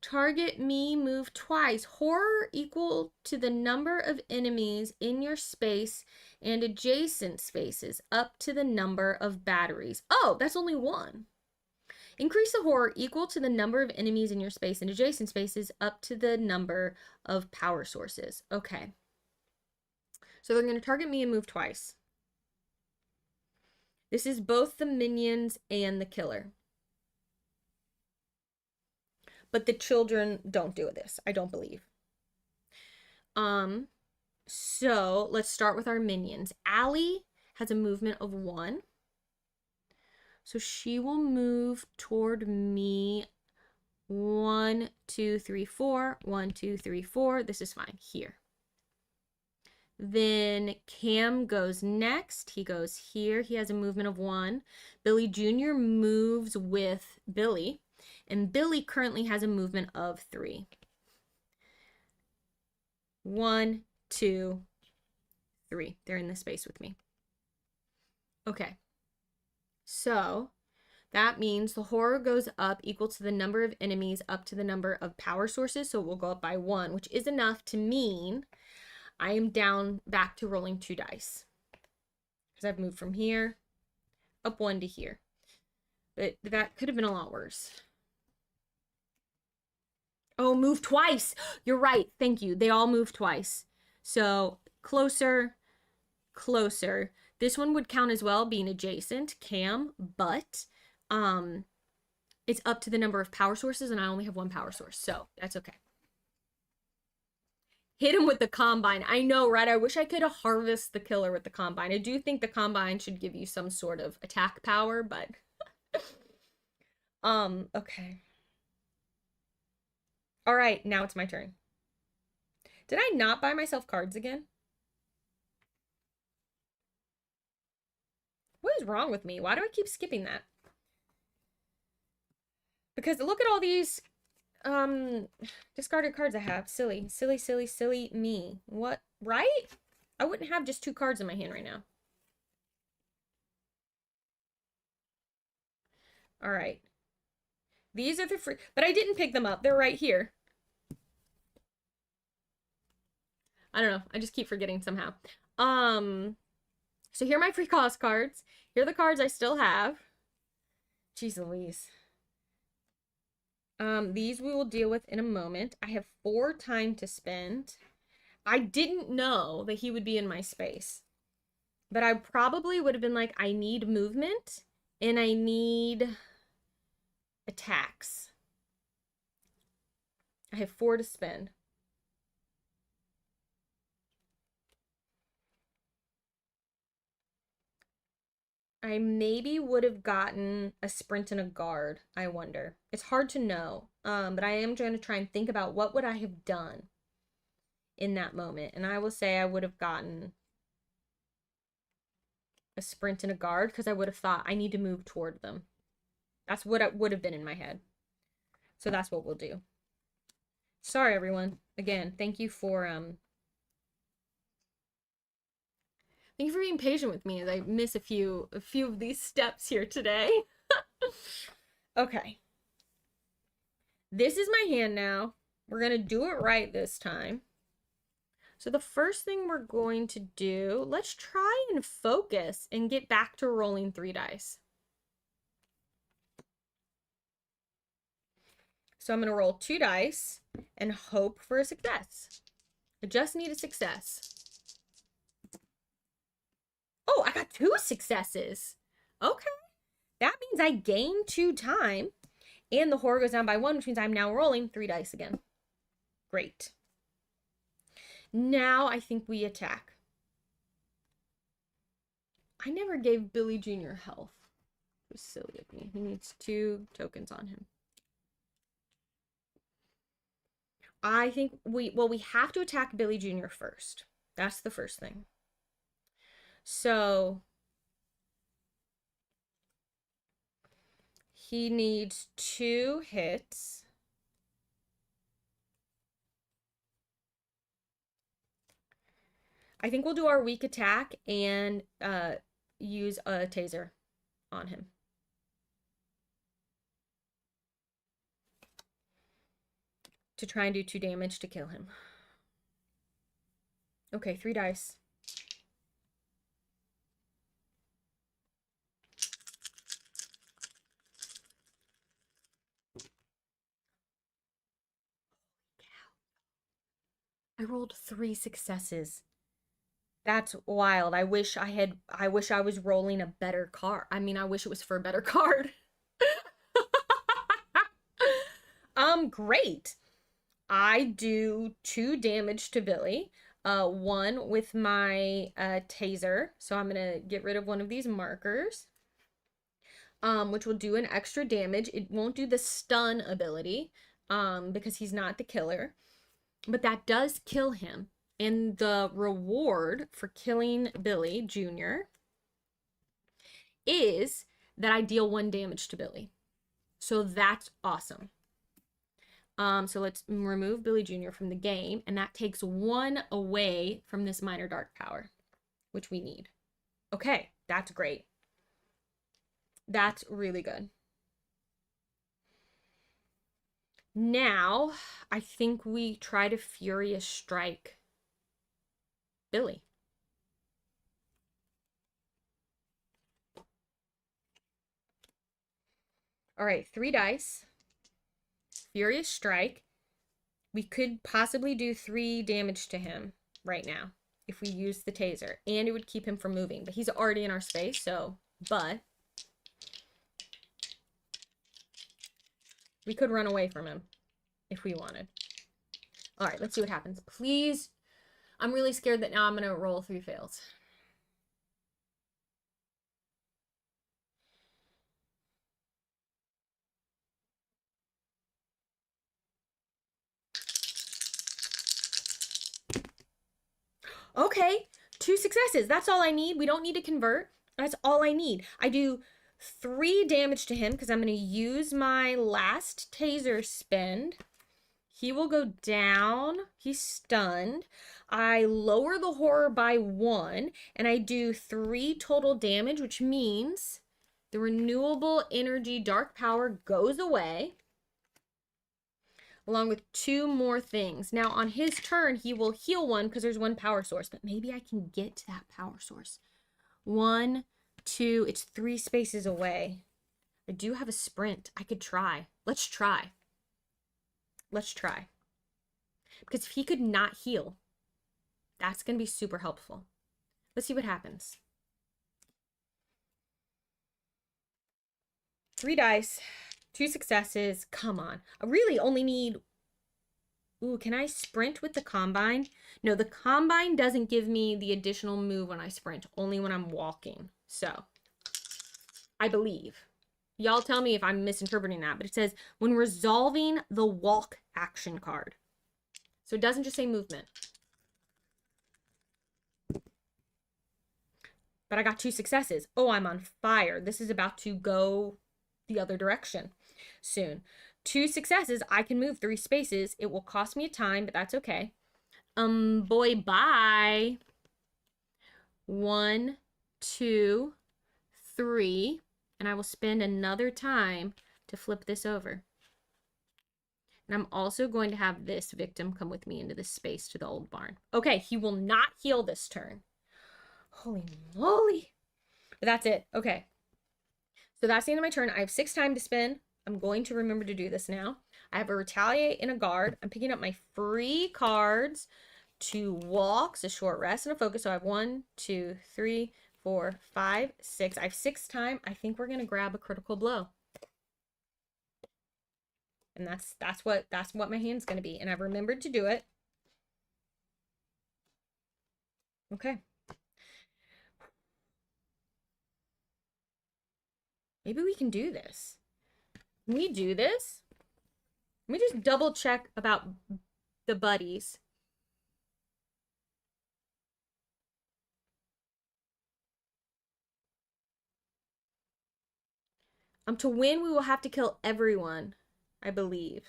Target me, move twice. Horror equal to the number of enemies in your space and adjacent spaces up to the number of batteries. Oh, that's only one. Increase the horror equal to the number of enemies in your space and adjacent spaces up to the number of power sources. Okay. So they're going to target me and move twice. This is both the minions and the killer. But the children don't do this, I don't believe. So let's start with our minions. Allie has a movement of 1. So she will move toward me 1, 2, 3, 4. 1, 2, 3, 4. This is fine here. Then Cam goes next. He goes here. He has a movement of 1. Billy Jr. moves with Billy. And Billy currently has a movement of 3. 1, 2, 3. They're in the space with me. Okay. So that means the horror goes up equal to the number of enemies up to the number of power sources. So it will go up by 1, which is enough to mean I am down back to rolling 2 dice. Because I've moved from here up 1 to here. But that could have been a lot worse. Oh, move twice. You're right. Thank you. They all move twice. So closer, closer. This one would count as well, being adjacent, Cam, but it's up to the number of power sources, and I only have 1 power source, so that's okay. Hit him with the combine. I know, right? I wish I could harvest the killer with the combine. I do think the combine should give you some sort of attack power, but okay. All right, now it's my turn. Did I not buy myself cards again? What is wrong with me? Why do I keep skipping that? Because look at all these discarded cards I have. Silly, silly, silly, silly me. What? Right? I wouldn't have just 2 cards in my hand right now. All right. These are the free, but I didn't pick them up. They're right here. I don't know. I just keep forgetting somehow. So here are my free cost cards. Here are the cards I still have. Jeez Louise. These we will deal with in a moment. I have 4 time to spend. I didn't know that he would be in my space. But I probably would have been like, I need movement and I need attacks. I have 4 to spend. I maybe would have gotten a sprint and a guard, I wonder. It's hard to know, but I am going to try and think about what would I have done in that moment. And I will say I would have gotten a sprint and a guard because I would have thought I need to move toward them. That's what it would have been in my head. So that's what we'll do. Sorry, everyone. Again, thank you for being patient with me as I miss a few of these steps here today. Okay. This is my hand now. We're going to do it right this time. So the first thing we're going to do, let's try and focus and get back to rolling 3 dice. So I'm going to roll 2 dice and hope for a success. I just need a success. Oh, I got 2 successes. Okay. That means I gain 2 time and the horror goes down by 1, which means I'm now rolling 3 dice again. Great. Now I think we attack. I never gave Billy Jr. health. It was silly of me. He needs 2 tokens on him. I think we have to attack Billy Jr. first. That's the first thing. So he needs 2 hits. I think we'll do our weak attack and use a taser on him. To try and do 2 damage to kill him. Okay, 3 dice. I rolled 3 successes. That's wild. I wish I was rolling a better card. I mean, I wish it was for a better card. Great. I do 2 damage to Billy. 1 with my taser. So I'm gonna get rid of one of these markers. Which will do an extra damage. It won't do the stun ability, because he's not the killer. But that does kill him. And the reward for killing Billy Jr. is that I deal 1 damage to Billy. So that's awesome. So let's remove Billy Jr. from the game, and that takes 1 away from this minor dark power, which we need. Okay, that's great. That's really good. Now, I think we try to Furious Strike Billy. All right, 3 dice. Furious Strike. We could possibly do 3 damage to him right now if we use the taser, and it would keep him from moving, but he's already in our space, so, but we could run away from him if we wanted. All right, let's see what happens. Please, I'm really scared that now I'm gonna roll 3 fails. Okay, 2 successes. That's all I need. We don't need to convert. That's all I need. I do 3 damage to him because I'm going to use my last taser spend. He will go down. He's stunned. I lower the horror by 1, and I do 3 total damage, which means the renewable energy dark power goes away, along with 2 more things. Now, on his turn, he will heal 1 because there's 1 power source, but maybe I can get to that power source. 1, 2, it's 3 spaces away. I do have a sprint. I could try. Let's try. Let's try. Because if he could not heal, that's going to be super helpful. Let's see what happens. 3 dice, 2 successes. Come on. I really only need... Ooh, can I sprint with the combine? No, the combine doesn't give me the additional move when I sprint, only when I'm walking. So, I believe. Y'all tell me if I'm misinterpreting that, but it says when resolving the walk action card. So it doesn't just say movement. But I got 2 successes. Oh, I'm on fire. This is about to go the other direction soon. 2 successes. I can move 3 spaces. It will cost me a time, but that's okay. Boy, bye. 1, 2, 3. And I will spend another time to flip this over. And I'm also going to have this victim come with me into this space to the old barn. Okay, he will not heal this turn. Holy moly. But that's it. Okay. So that's the end of my turn. I have 6 time to spend. I'm going to remember to do this now. I have a retaliate and a guard. I'm picking up my free cards to walks, a short rest, and a focus. So I have 1, 2, 3, 4, 5, 6. I have 6 time. I think we're gonna grab a critical blow. And that's what my hand's gonna be. And I've remembered to do it. Okay. Maybe we can do this. Can we do this? Let me just double check about the buddies. To win, we will have to kill everyone, I believe.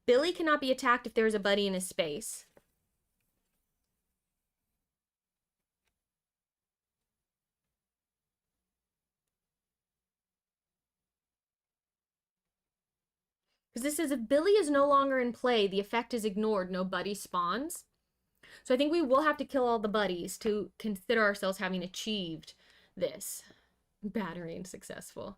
Billy cannot be attacked if there's a buddy in his space. Because this says if Billy is no longer in play, the effect is ignored, no buddy spawns. So I think we will have to kill all the buddies to consider ourselves having achieved this. Battering successful.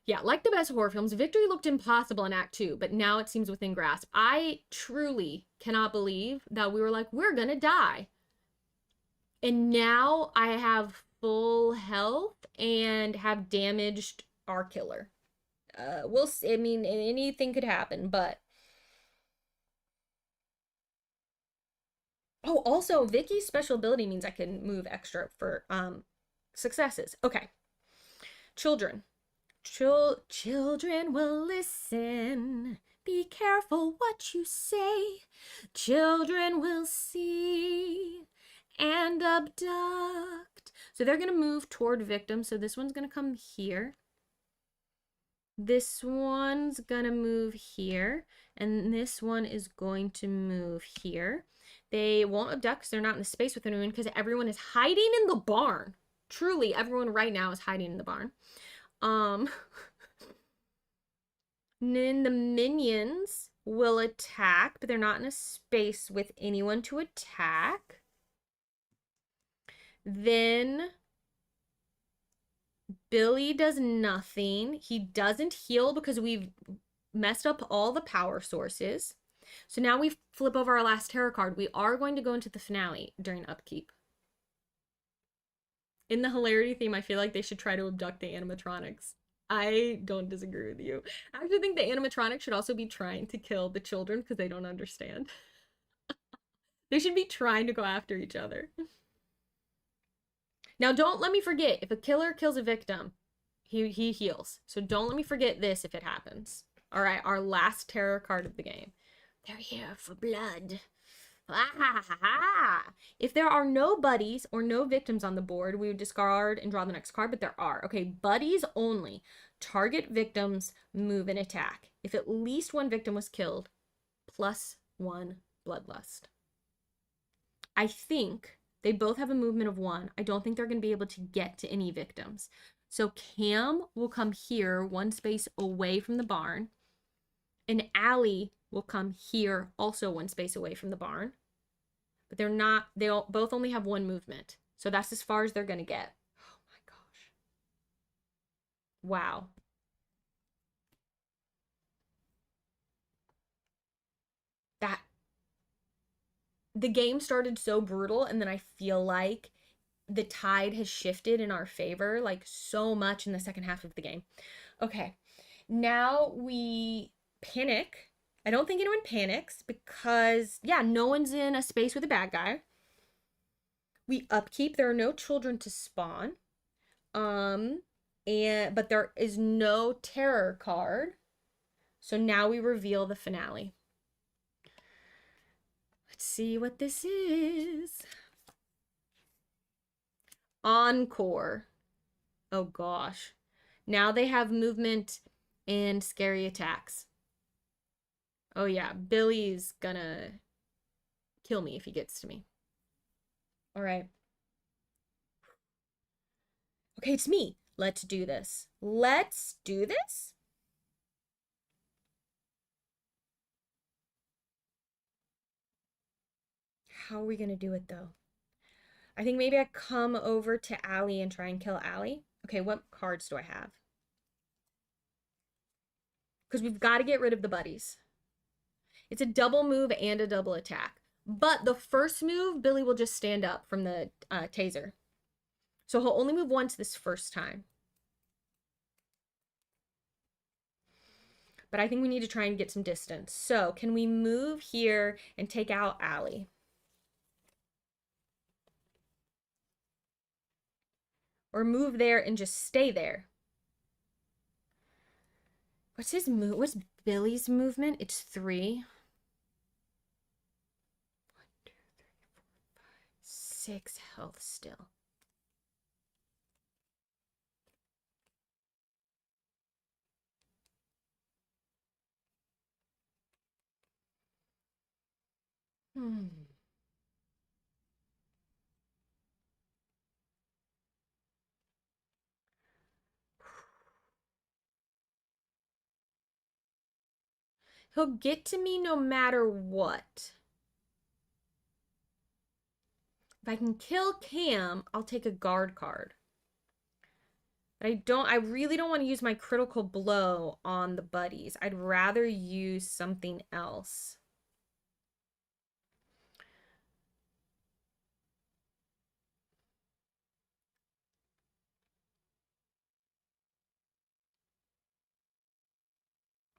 Yeah, like the best horror films, victory looked impossible in Act 2, but now it seems within grasp. I truly cannot believe that we were like, we're gonna die. And now I have full health and have damaged our killer. We'll see. I mean, anything could happen, but... Oh, also, Vicky's special ability means I can move extra for successes. Okay. Children. Children will listen. Be careful what you say. Children will see and abduct. So they're going to move toward victim. So this one's going to come here. This one's going to move here. And this one is going to move here. They won't abduct because they're not in the space with anyone because everyone is hiding in the barn. Truly, everyone right now is hiding in the barn. Then the minions will attack, but they're not in a space with anyone to attack. Then Billy does nothing. He doesn't heal because we've messed up all the power sources. So now we flip over our last tarot card. We are going to go into the finale during upkeep. In the hilarity theme, I feel like they should try to abduct the animatronics. I don't disagree with you. I actually think the animatronics should also be trying to kill the children because they don't understand. They should be trying to go after each other. Now, don't let me forget, if a killer kills a victim, he heals. So don't let me forget this if it happens. All right, our last terror card of the game. They're here for blood. If there are no buddies or no victims on the board, we would discard and draw the next card, but there are. Okay, buddies only. Target victims, move and attack. If at least one victim was killed, +1 bloodlust. I think they both have a movement of 1. I don't think they're going to be able to get to any victims. So Cam will come here, one space away from the barn. And Allie will come here, also one space away from the barn. But they're not, they'll both only have 1 movement. So that's as far as they're going to get. Oh my gosh. Wow. The game started so brutal, and then I feel like the tide has shifted in our favor, like so much in the second half of the game. Okay, now we panic. I don't think anyone panics because, yeah, no one's in a space with a bad guy. We upkeep. There are no children to spawn. But there is no terror card. So now we reveal the finale. Let's see what this is. Encore. Oh gosh. Now they have movement and scary attacks. Oh yeah, Billy's gonna kill me if he gets to me. All right. Okay, it's me. Let's do this. Let's do this. How are we gonna do it though? I think maybe I come over to Allie and try and kill Allie. Okay, what cards do I have? Because we've got to get rid of the buddies. It's a double move and a double attack. But the first move, Billy will just stand up from the taser. So he'll only move once this first time. But I think we need to try and get some distance. So can we move here and take out Allie? Or move there and just stay there. What's his move? What's Billy's movement? It's 3. 1, 2, 3, 4, 5, 6 health still. Hmm. He'll get to me no matter what. If I can kill Cam, I'll take a guard card. But I really don't want to use my critical blow on the buddies. I'd rather use something else.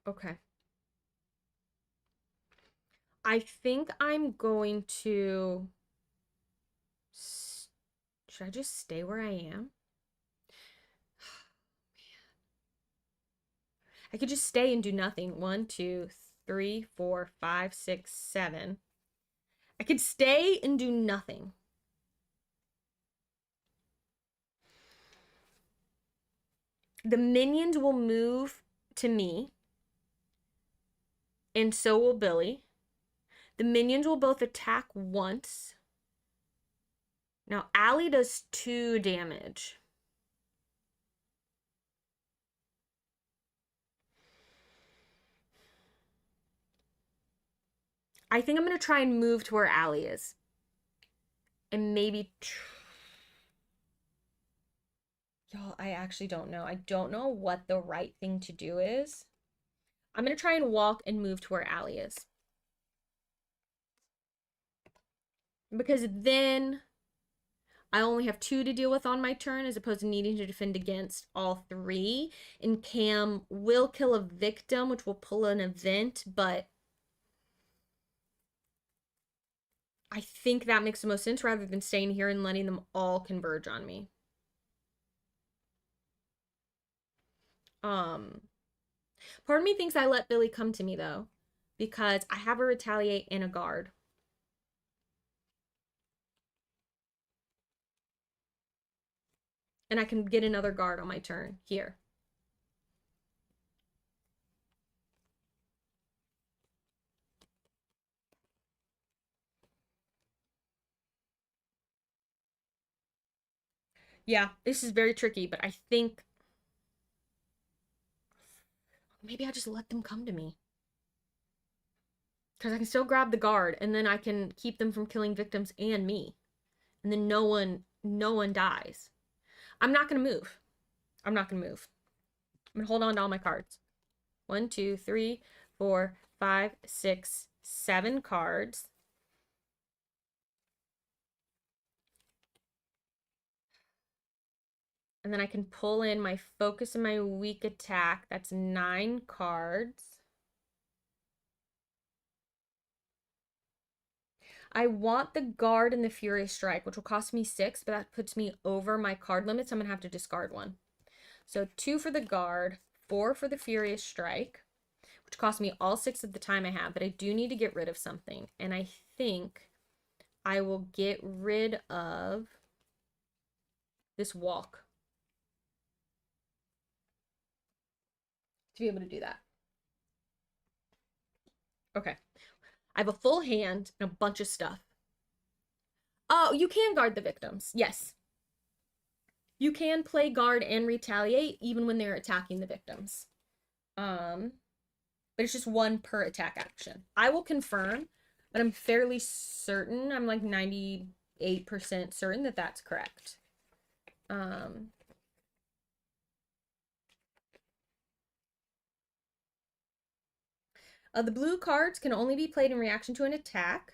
Okay. I think I'm going to... Should I just stay where I am? I could just stay and do nothing. 1, 2, 3, 4, 5, 6, 7. I could stay and do nothing. The minions will move to me, and so will Billy. The minions will both attack once. Now, Allie does 2 damage. I think I'm going to try and move to where Allie is. And maybe... Y'all, I actually don't know. I don't know what the right thing to do is. I'm going to try and walk and move to where Allie is. Because then I only have 2 to deal with on my turn as opposed to needing to defend against all 3. And Cam will kill a victim, which will pull an event, but I think that makes the most sense rather than staying here and letting them all converge on me. Part of me thinks I let Billy come to me though, because I have a retaliate and a guard. And I can get another guard on my turn here. Yeah, this is very tricky, but I think maybe I just let them come to me. Because I can still grab the guard and then I can keep them from killing victims and me. And then no one dies. I'm not going to move. I'm not going to move. I'm going to hold on to all my cards. 1, 2, 3, 4, 5, 6, 7 cards. And then I can pull in my focus and my weak attack. That's 9 cards. I want the guard and the furious strike, which will cost me 6, but that puts me over my card limits. I'm going to have to discard 1. So 2 for the guard, 4 for the furious strike, which cost me all 6 of the time I have, but I do need to get rid of something. And I think I will get rid of this walk to be able to do that. Okay. I have a full hand and a bunch of stuff. Oh, you can guard the victims. Yes. You can play guard and retaliate even when they're attacking the victims. But it's just 1 per attack action. I will confirm, but I'm fairly certain, I'm like 98% certain that that's correct. The blue cards can only be played in reaction to an attack.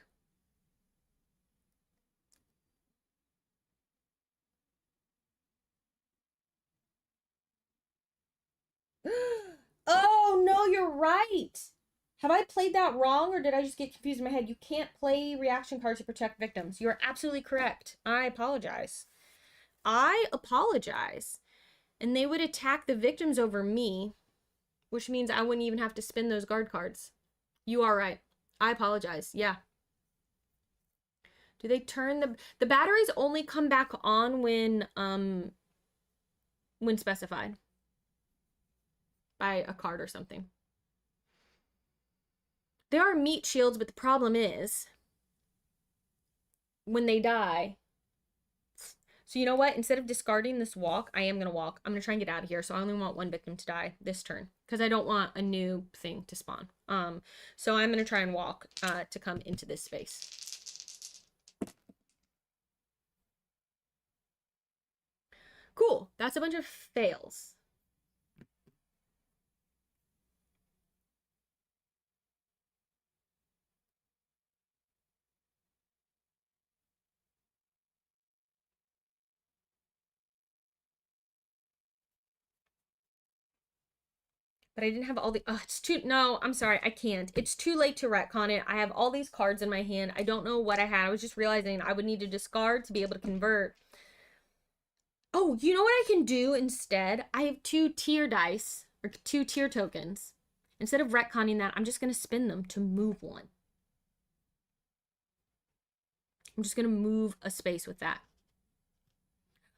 Oh, no, you're right. Have I played that wrong or did I just get confused in my head? You can't play reaction cards to protect victims. You are absolutely correct. I apologize. I apologize. And they would attack the victims over me, which means I wouldn't even have to spin those guard cards. You are right. I apologize. Yeah. Do they turn the batteries only come back on when specified by a card or something? There are meat shields, but the problem is when they die. So you know what? Instead of discarding this walk, I am going to walk. I'm going to try and get out of here. So I only want one victim to die this turn because I don't want a new thing to spawn. So I'm going to try and walk to come into this space. Cool. That's a bunch of fails. But I didn't have all the, it's too, no, I'm sorry, I can't. It's too late to retcon it. I have all these cards in my hand. I don't know what I had. I was just realizing I would need to discard to be able to convert. Oh, you know what I can do instead? I have 2 tier dice, or 2 tier tokens. Instead of retconning that, I'm just going to spin them to move one. I'm just going to move a space with that.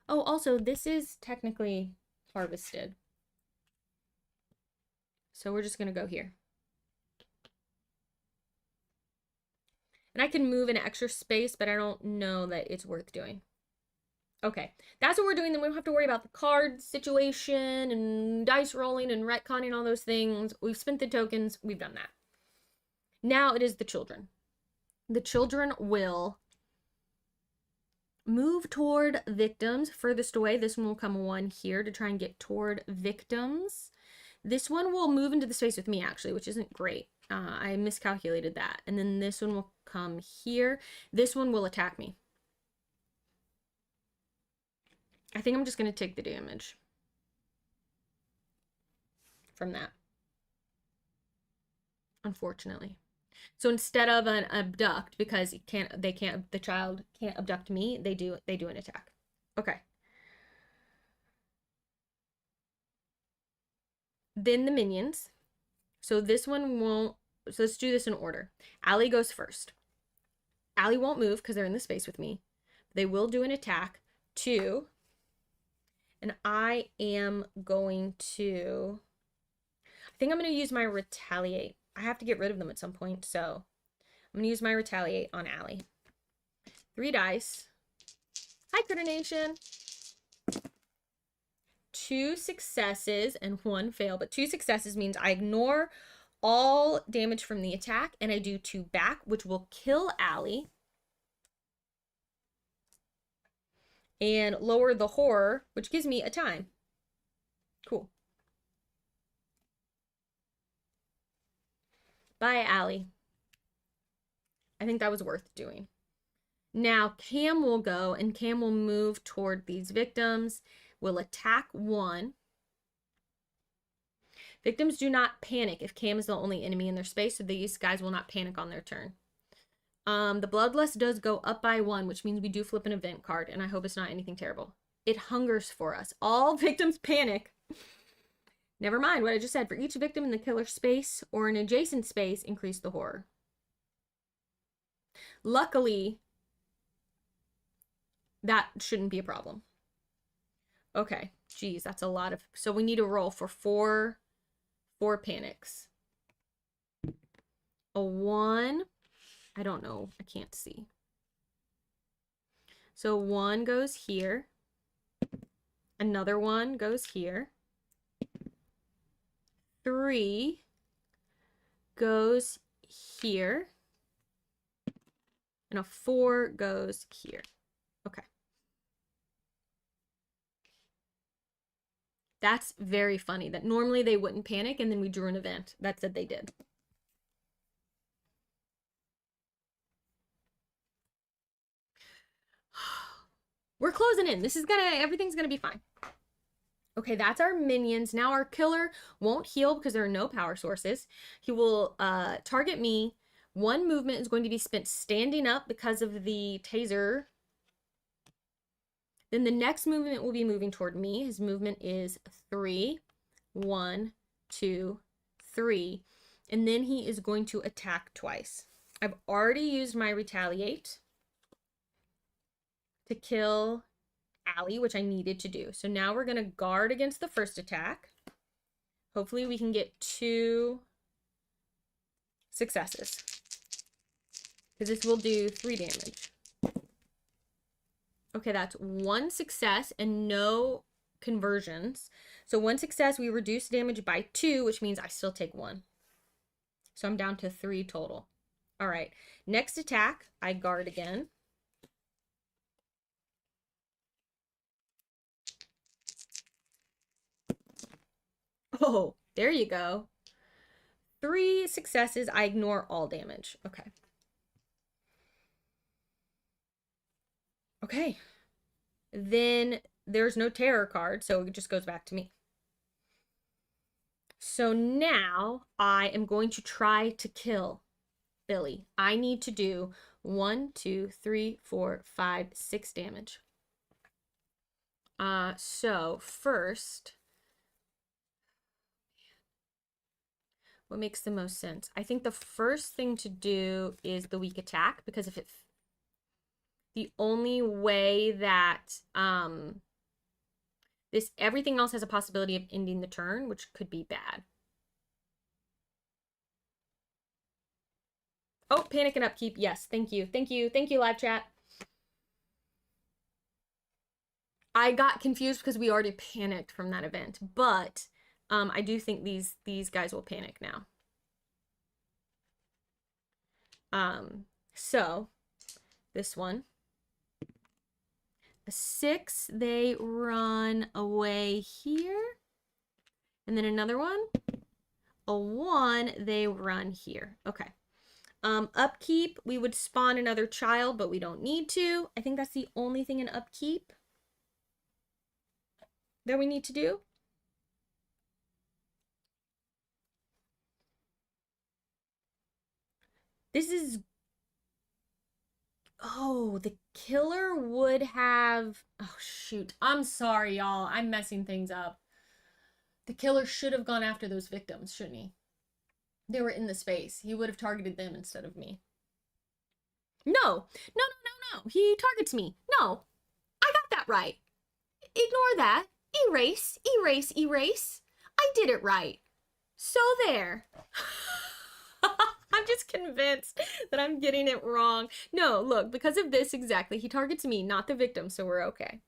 Oh, also, this is technically harvested. So we're just going to go here. And I can move an extra space, but I don't know that it's worth doing. Okay, that's what we're doing. Then we don't have to worry about the card situation and dice rolling and retconning all those things. We've spent the tokens. We've done that. Now it is the children. The children will move toward victims furthest away. This one will come 1 here to try and get toward victims. This one will move into the space with me, actually, which isn't great. I miscalculated that. And then this one will come here. This one will attack me. I think I'm just going to take the damage from that, unfortunately. So instead of an abduct, because the child can't abduct me, they do an attack. Okay. Then the minions. So this one won't, so let's do this in order. Allie goes first. Allie won't move because they're in the space with me. They will do an attack. 2. And I am going to, I think I'm going to use my retaliate. I have to get rid of them at some point, so I'm going to use my retaliate on Allie. 3 dice. Hi, Critter Nation. 2 successes and 1 fail, but 2 successes means I ignore all damage from the attack and I do 2 back, which will kill Allie and lower the horror, which gives me a time. Cool. Bye, Allie. I think that was worth doing. Now Cam will go and Cam will move toward these victims, will attack 1. Victims do not panic if Cam is the only enemy in their space, so these guys will not panic on their turn. The Bloodlust does go up by 1, which means we do flip an event card, and I hope it's not anything terrible. It hungers for us. All victims panic. Never mind what I just said. For each victim in the killer space or an adjacent space, increase the horror. Luckily, that shouldn't be a problem. Okay, geez, that's a lot of, so we need to roll for 4 panics. A 1, I don't know, I can't see. So 1 goes here. Another 1 goes here. 3 goes here. And a 4 goes here. Okay. That's very funny that normally they wouldn't panic and then we drew an event. That said they did. We're closing in. Everything's gonna be fine. Okay, that's our minions. Now our killer won't heal because there are no power sources. He will target me. 1 movement is going to be spent standing up because of the taser. Then the next movement will be moving toward me. His movement is 3. 1, 2, 3. And then he is going to attack twice. I've already used my retaliate to kill Allie, which I needed to do. So now we're going to guard against the first attack. Hopefully we can get 2 successes, because this will do 3 damage. Okay, that's one success and no conversions. So one success, we reduce damage by 2, which means I still take 1. So I'm down to 3 total. All right, next attack, I guard again. Oh, there you go. 3 successes, I ignore all damage. Okay. Okay. Then there's no terror card, so it just goes back to me. So now I am going to try to kill Billy. I need to do 1, 2, 3, 4, 5, 6 damage. So first, what makes the most sense? I think the first thing to do is the weak attack, because if it, the only way that this, everything else has a possibility of ending the turn, which could be bad. Oh, panic and upkeep. Yes, thank you. Thank you. Thank you, live chat. I got confused because we already panicked from that event, but I do think these guys will panic now. So this one, a 6, they run away here, and then another one, a 1, they run here. Okay. Upkeep, we would spawn another child, but we don't need to. I think that's the only thing in upkeep that we need to do. This is, oh, the killer would have, oh shoot, I'm sorry y'all, I'm messing things up. The killer should have gone after those victims, shouldn't he? They were in the space. He would have targeted them instead of me. No, no. He targets me. No, I got that right. Ignore that. Erase, erase, erase. I did it right. So there. I'm just convinced that I'm getting it wrong. No, look, because of this exactly, he targets me, not the victim, so we're okay.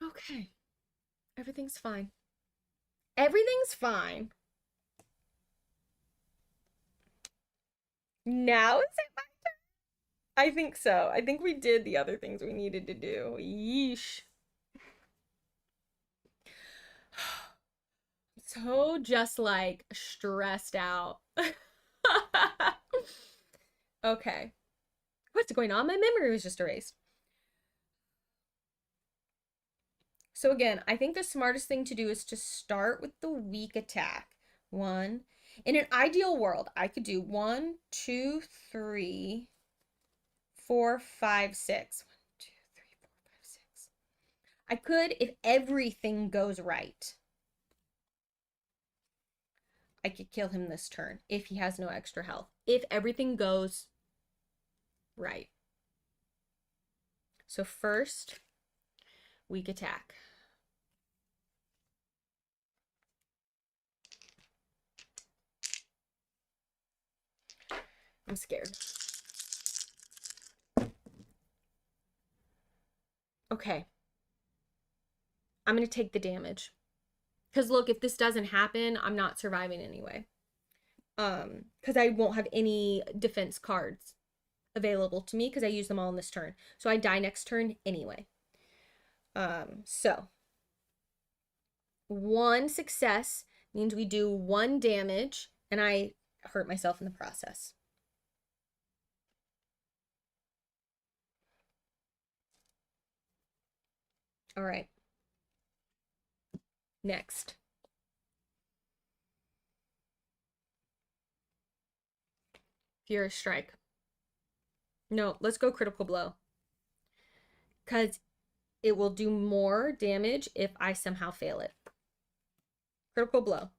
Okay. Everything's fine. Everything's fine. Now is it my turn? I think so. I think we did the other things we needed to do. Yeesh. So just like stressed out. Okay. What's going on? My memory was just erased. So again, I think the smartest thing to do is to start with the weak attack. 1. In an ideal world, I could do 1, 2, 3, 4, 5, 6. 1, 2, 3, 4, 5, 6. I could, if everything goes right, I could kill him this turn if he has no extra health. If everything goes right. So first, weak attack. I'm scared. Okay. I'm going to take the damage. Because look, if this doesn't happen, I'm not surviving anyway. Because I won't have any defense cards available to me because I use them all in this turn. So I die next turn anyway. So 1 success means we do 1 damage, and I hurt myself in the process. All right. Next. Furious Strike. No, let's go critical blow. Because it will do more damage if I somehow fail it. Critical blow.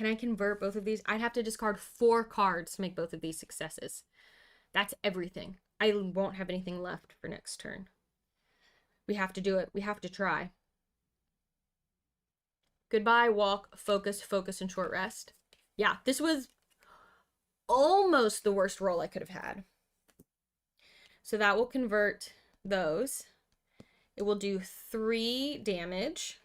Can I convert both of these? I'd have to discard 4 cards to make both of these successes. That's everything. I won't have anything left for next turn. We have to do it. We have to try. Goodbye, walk, focus, focus, and short rest. Yeah, this was almost the worst roll I could have had. So that will convert those. It will do 3 damage.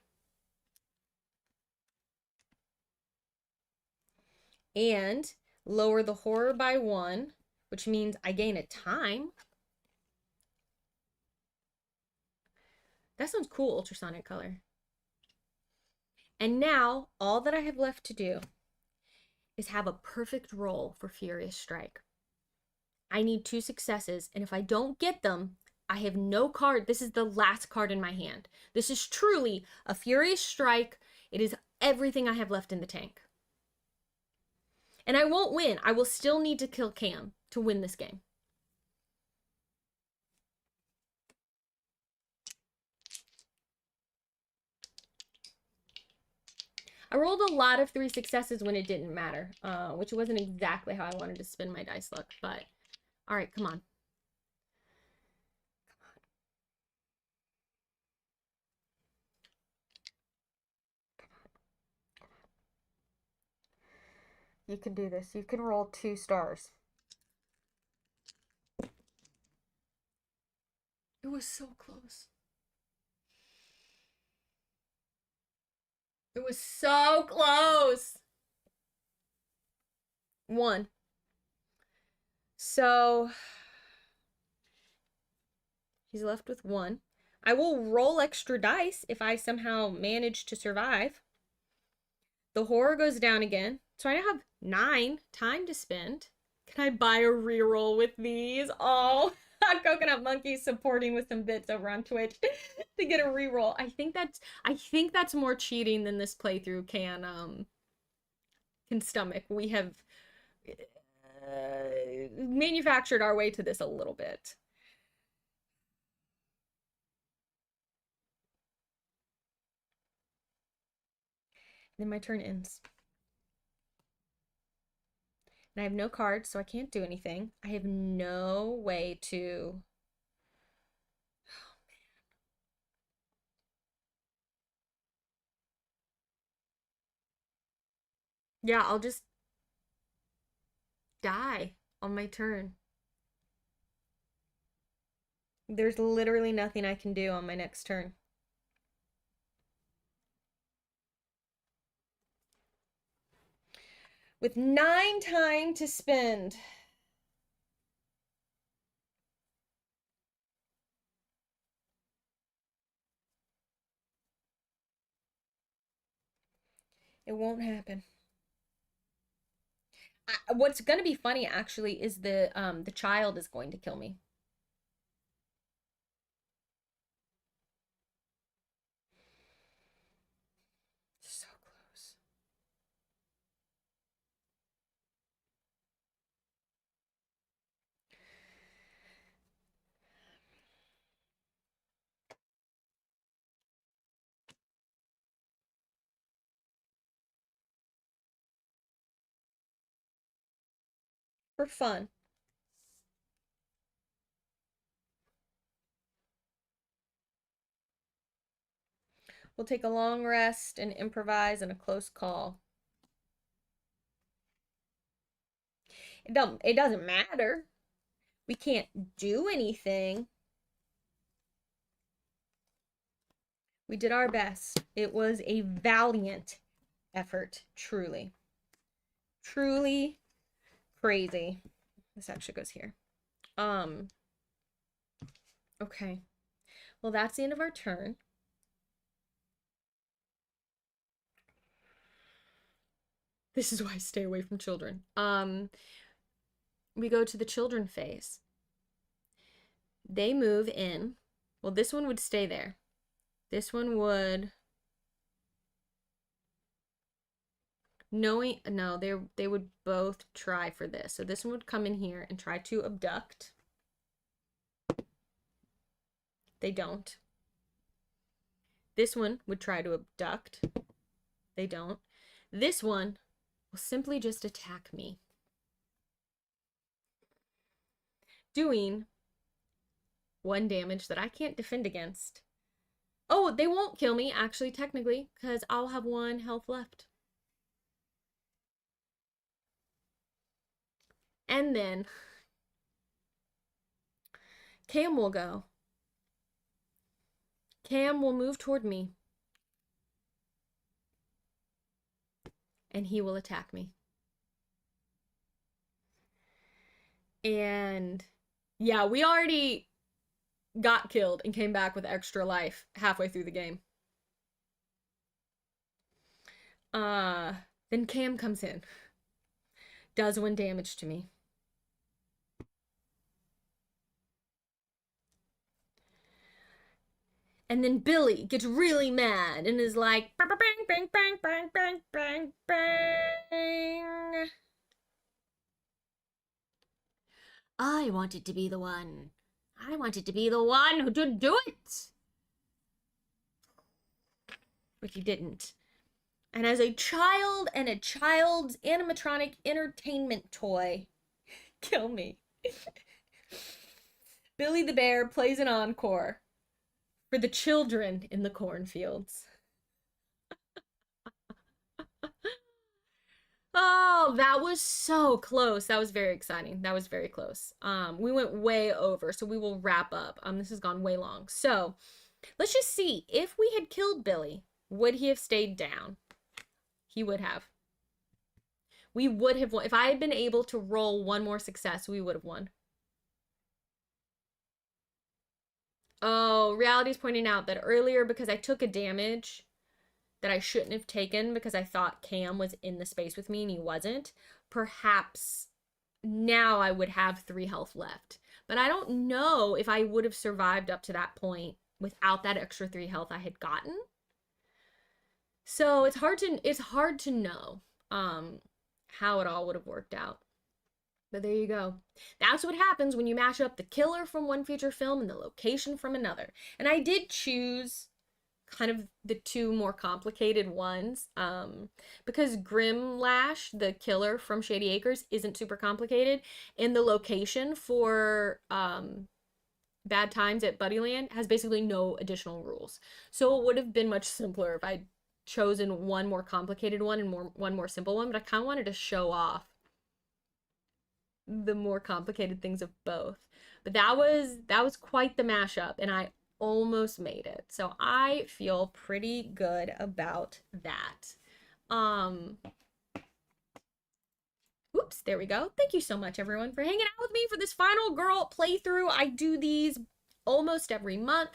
And lower the horror by 1, which means I gain a time. That sounds cool, ultrasonic color. And now, all that I have left to do is have a perfect roll for Furious Strike. I need 2 successes, and if I don't get them, I have no card. This is the last card in my hand. This is truly a Furious Strike. It is everything I have left in the tank. And I won't win. I will still need to kill Cam to win this game. I rolled a lot of 3 successes when it didn't matter, which wasn't exactly how I wanted to spin my dice luck, but all right, come on. You can do this. You can roll 2 stars. It was so close. It was so close. 1. So he's left with 1. I will roll extra dice if I somehow manage to survive. The horror goes down again. So I now have 9 time to spend. Can I buy a reroll with these? Oh, Coconut Monkey supporting with some bits over on Twitch to get a reroll. I think that's more cheating than this playthrough can stomach. We have manufactured our way to this a little bit. Then my turn ends. And I have no cards, so I can't do anything. I have no way to... Oh, man. Yeah, I'll just die on my turn. There's literally nothing I can do on my next turn. With 9 time to spend. It won't happen. What's going to be funny actually is the child is going to kill me. So close. For fun. We'll take a long rest and improvise in a close call. It doesn't matter. We can't do anything. We did our best. It was a valiant effort, truly. Truly crazy. This actually goes here. Okay. Well, that's the end of our turn. This is why I stay away from children. We go to the children phase. They move in. Well, this one would stay there. This one would... No, they would both try for this. So this one would come in here and try to abduct. They don't. This one would try to abduct. They don't. This one will simply just attack me, doing 1 damage that I can't defend against. Oh, they won't kill me, actually, technically, because I'll have 1 health left. And then Cam will go. Cam will move toward me. And he will attack me. And yeah, we already got killed and came back with extra life halfway through the game. Then Cam comes in. Does 1 damage to me. And then Billy gets really mad and is like, bang, bang, bang, bang, bang, bang, bang. I wanted to be the one. I wanted to be the one who did do it. But he didn't. And as a child and a child's animatronic entertainment toy, kill me. Billy the Bear plays an encore for the children in the cornfields. Oh, that was so close. That was very exciting. That was very close. We went way over, so we will wrap up. This has gone way long. So let's just see. If we had killed Billy, would he have stayed down? He would have. We would have won. If I had been able to roll 1 more success, we would have won. Oh, Reality's pointing out that earlier, because I took a damage that I shouldn't have taken because I thought Cam was in the space with me and he wasn't, perhaps now I would have 3 health left. But I don't know if I would have survived up to that point without that extra 3 health I had gotten. So it's hard to know how it all would have worked out. But there you go. That's what happens when you mash up the killer from one feature film and the location from another. And I did choose kind of the 2 more complicated ones because Grimlash, the killer from Shady Acres, isn't super complicated, and the location for Bad Times at Buddyland has basically no additional rules. So it would have been much simpler if I'd chosen 1 more complicated one and 1 more simple one, but I kind of wanted to show off the more complicated things of both. But that was quite the mashup, and I almost made it. So I feel pretty good about that. Oops, there we go. Thank you so much, everyone, for hanging out with me for this final girl playthrough. I do these almost every month.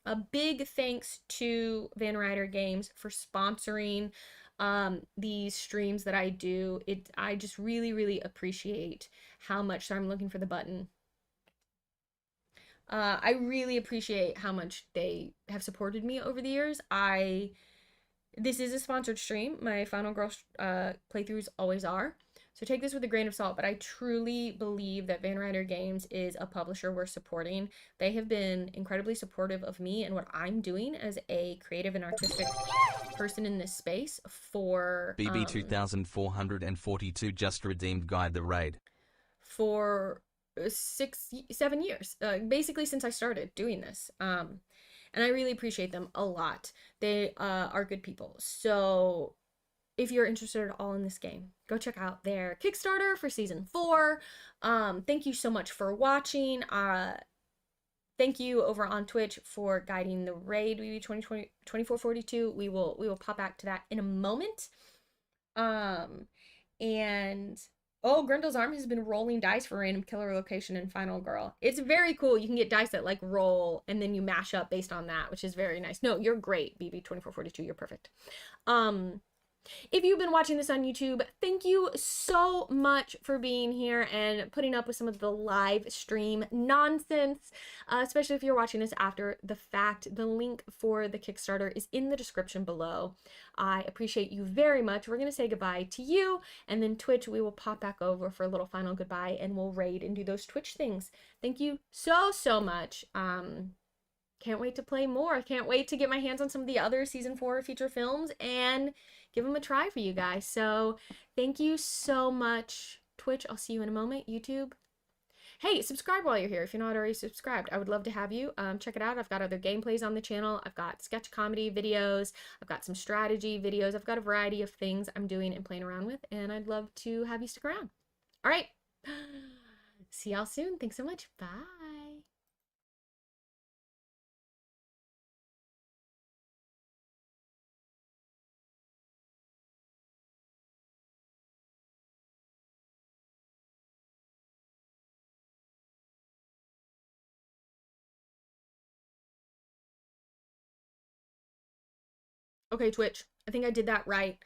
A big thanks to Van Ryder Games for sponsoring these streams that I do. I just really, really appreciate how much. So I'm looking for the button. I really appreciate how much they have supported me over the years. This is a sponsored stream. My Final Girl playthroughs always are. So take this with a grain of salt, but I truly believe that Van Ryder Games is a publisher worth supporting. They have been incredibly supportive of me and what I'm doing as a creative and artistic person in this space for BB 2442 just redeemed Guide the Raid. For 6-7 years, basically since I started doing this. And I really appreciate them a lot. They are good people. So if you're interested at all in this game, go check out their Kickstarter for season 4. Thank you so much for watching. Thank you over on Twitch for guiding the raid BB 2442. We will pop back to that in a moment. And oh, Grendel's Arm has been rolling dice for random killer location in Final Girl. It's very cool. You can get dice that like roll and then you mash up based on that, which is very nice. No, you're great, BB 2442. You're perfect. If you've been watching this on YouTube, thank you so much for being here and putting up with some of the live stream nonsense, especially if you're watching this after the fact. The link for the Kickstarter is in the description below. I appreciate you very much. We're going to say goodbye to you, and then Twitch, we will pop back over for a little final goodbye, and we'll raid and do those Twitch things. Thank you so, so much. Can't wait to play more. I can't wait to get my hands on some of the other season 4 feature films and give them a try for you guys. So thank you so much, Twitch. I'll see you in a moment. YouTube. Hey, subscribe while you're here if you're not already subscribed. I would love to have you. Check it out. I've got other gameplays on the channel. I've got sketch comedy videos. I've got some strategy videos. I've got a variety of things I'm doing and playing around with, and I'd love to have you stick around. All right. See y'all soon. Thanks so much. Bye. Okay, Twitch. I think I did that right.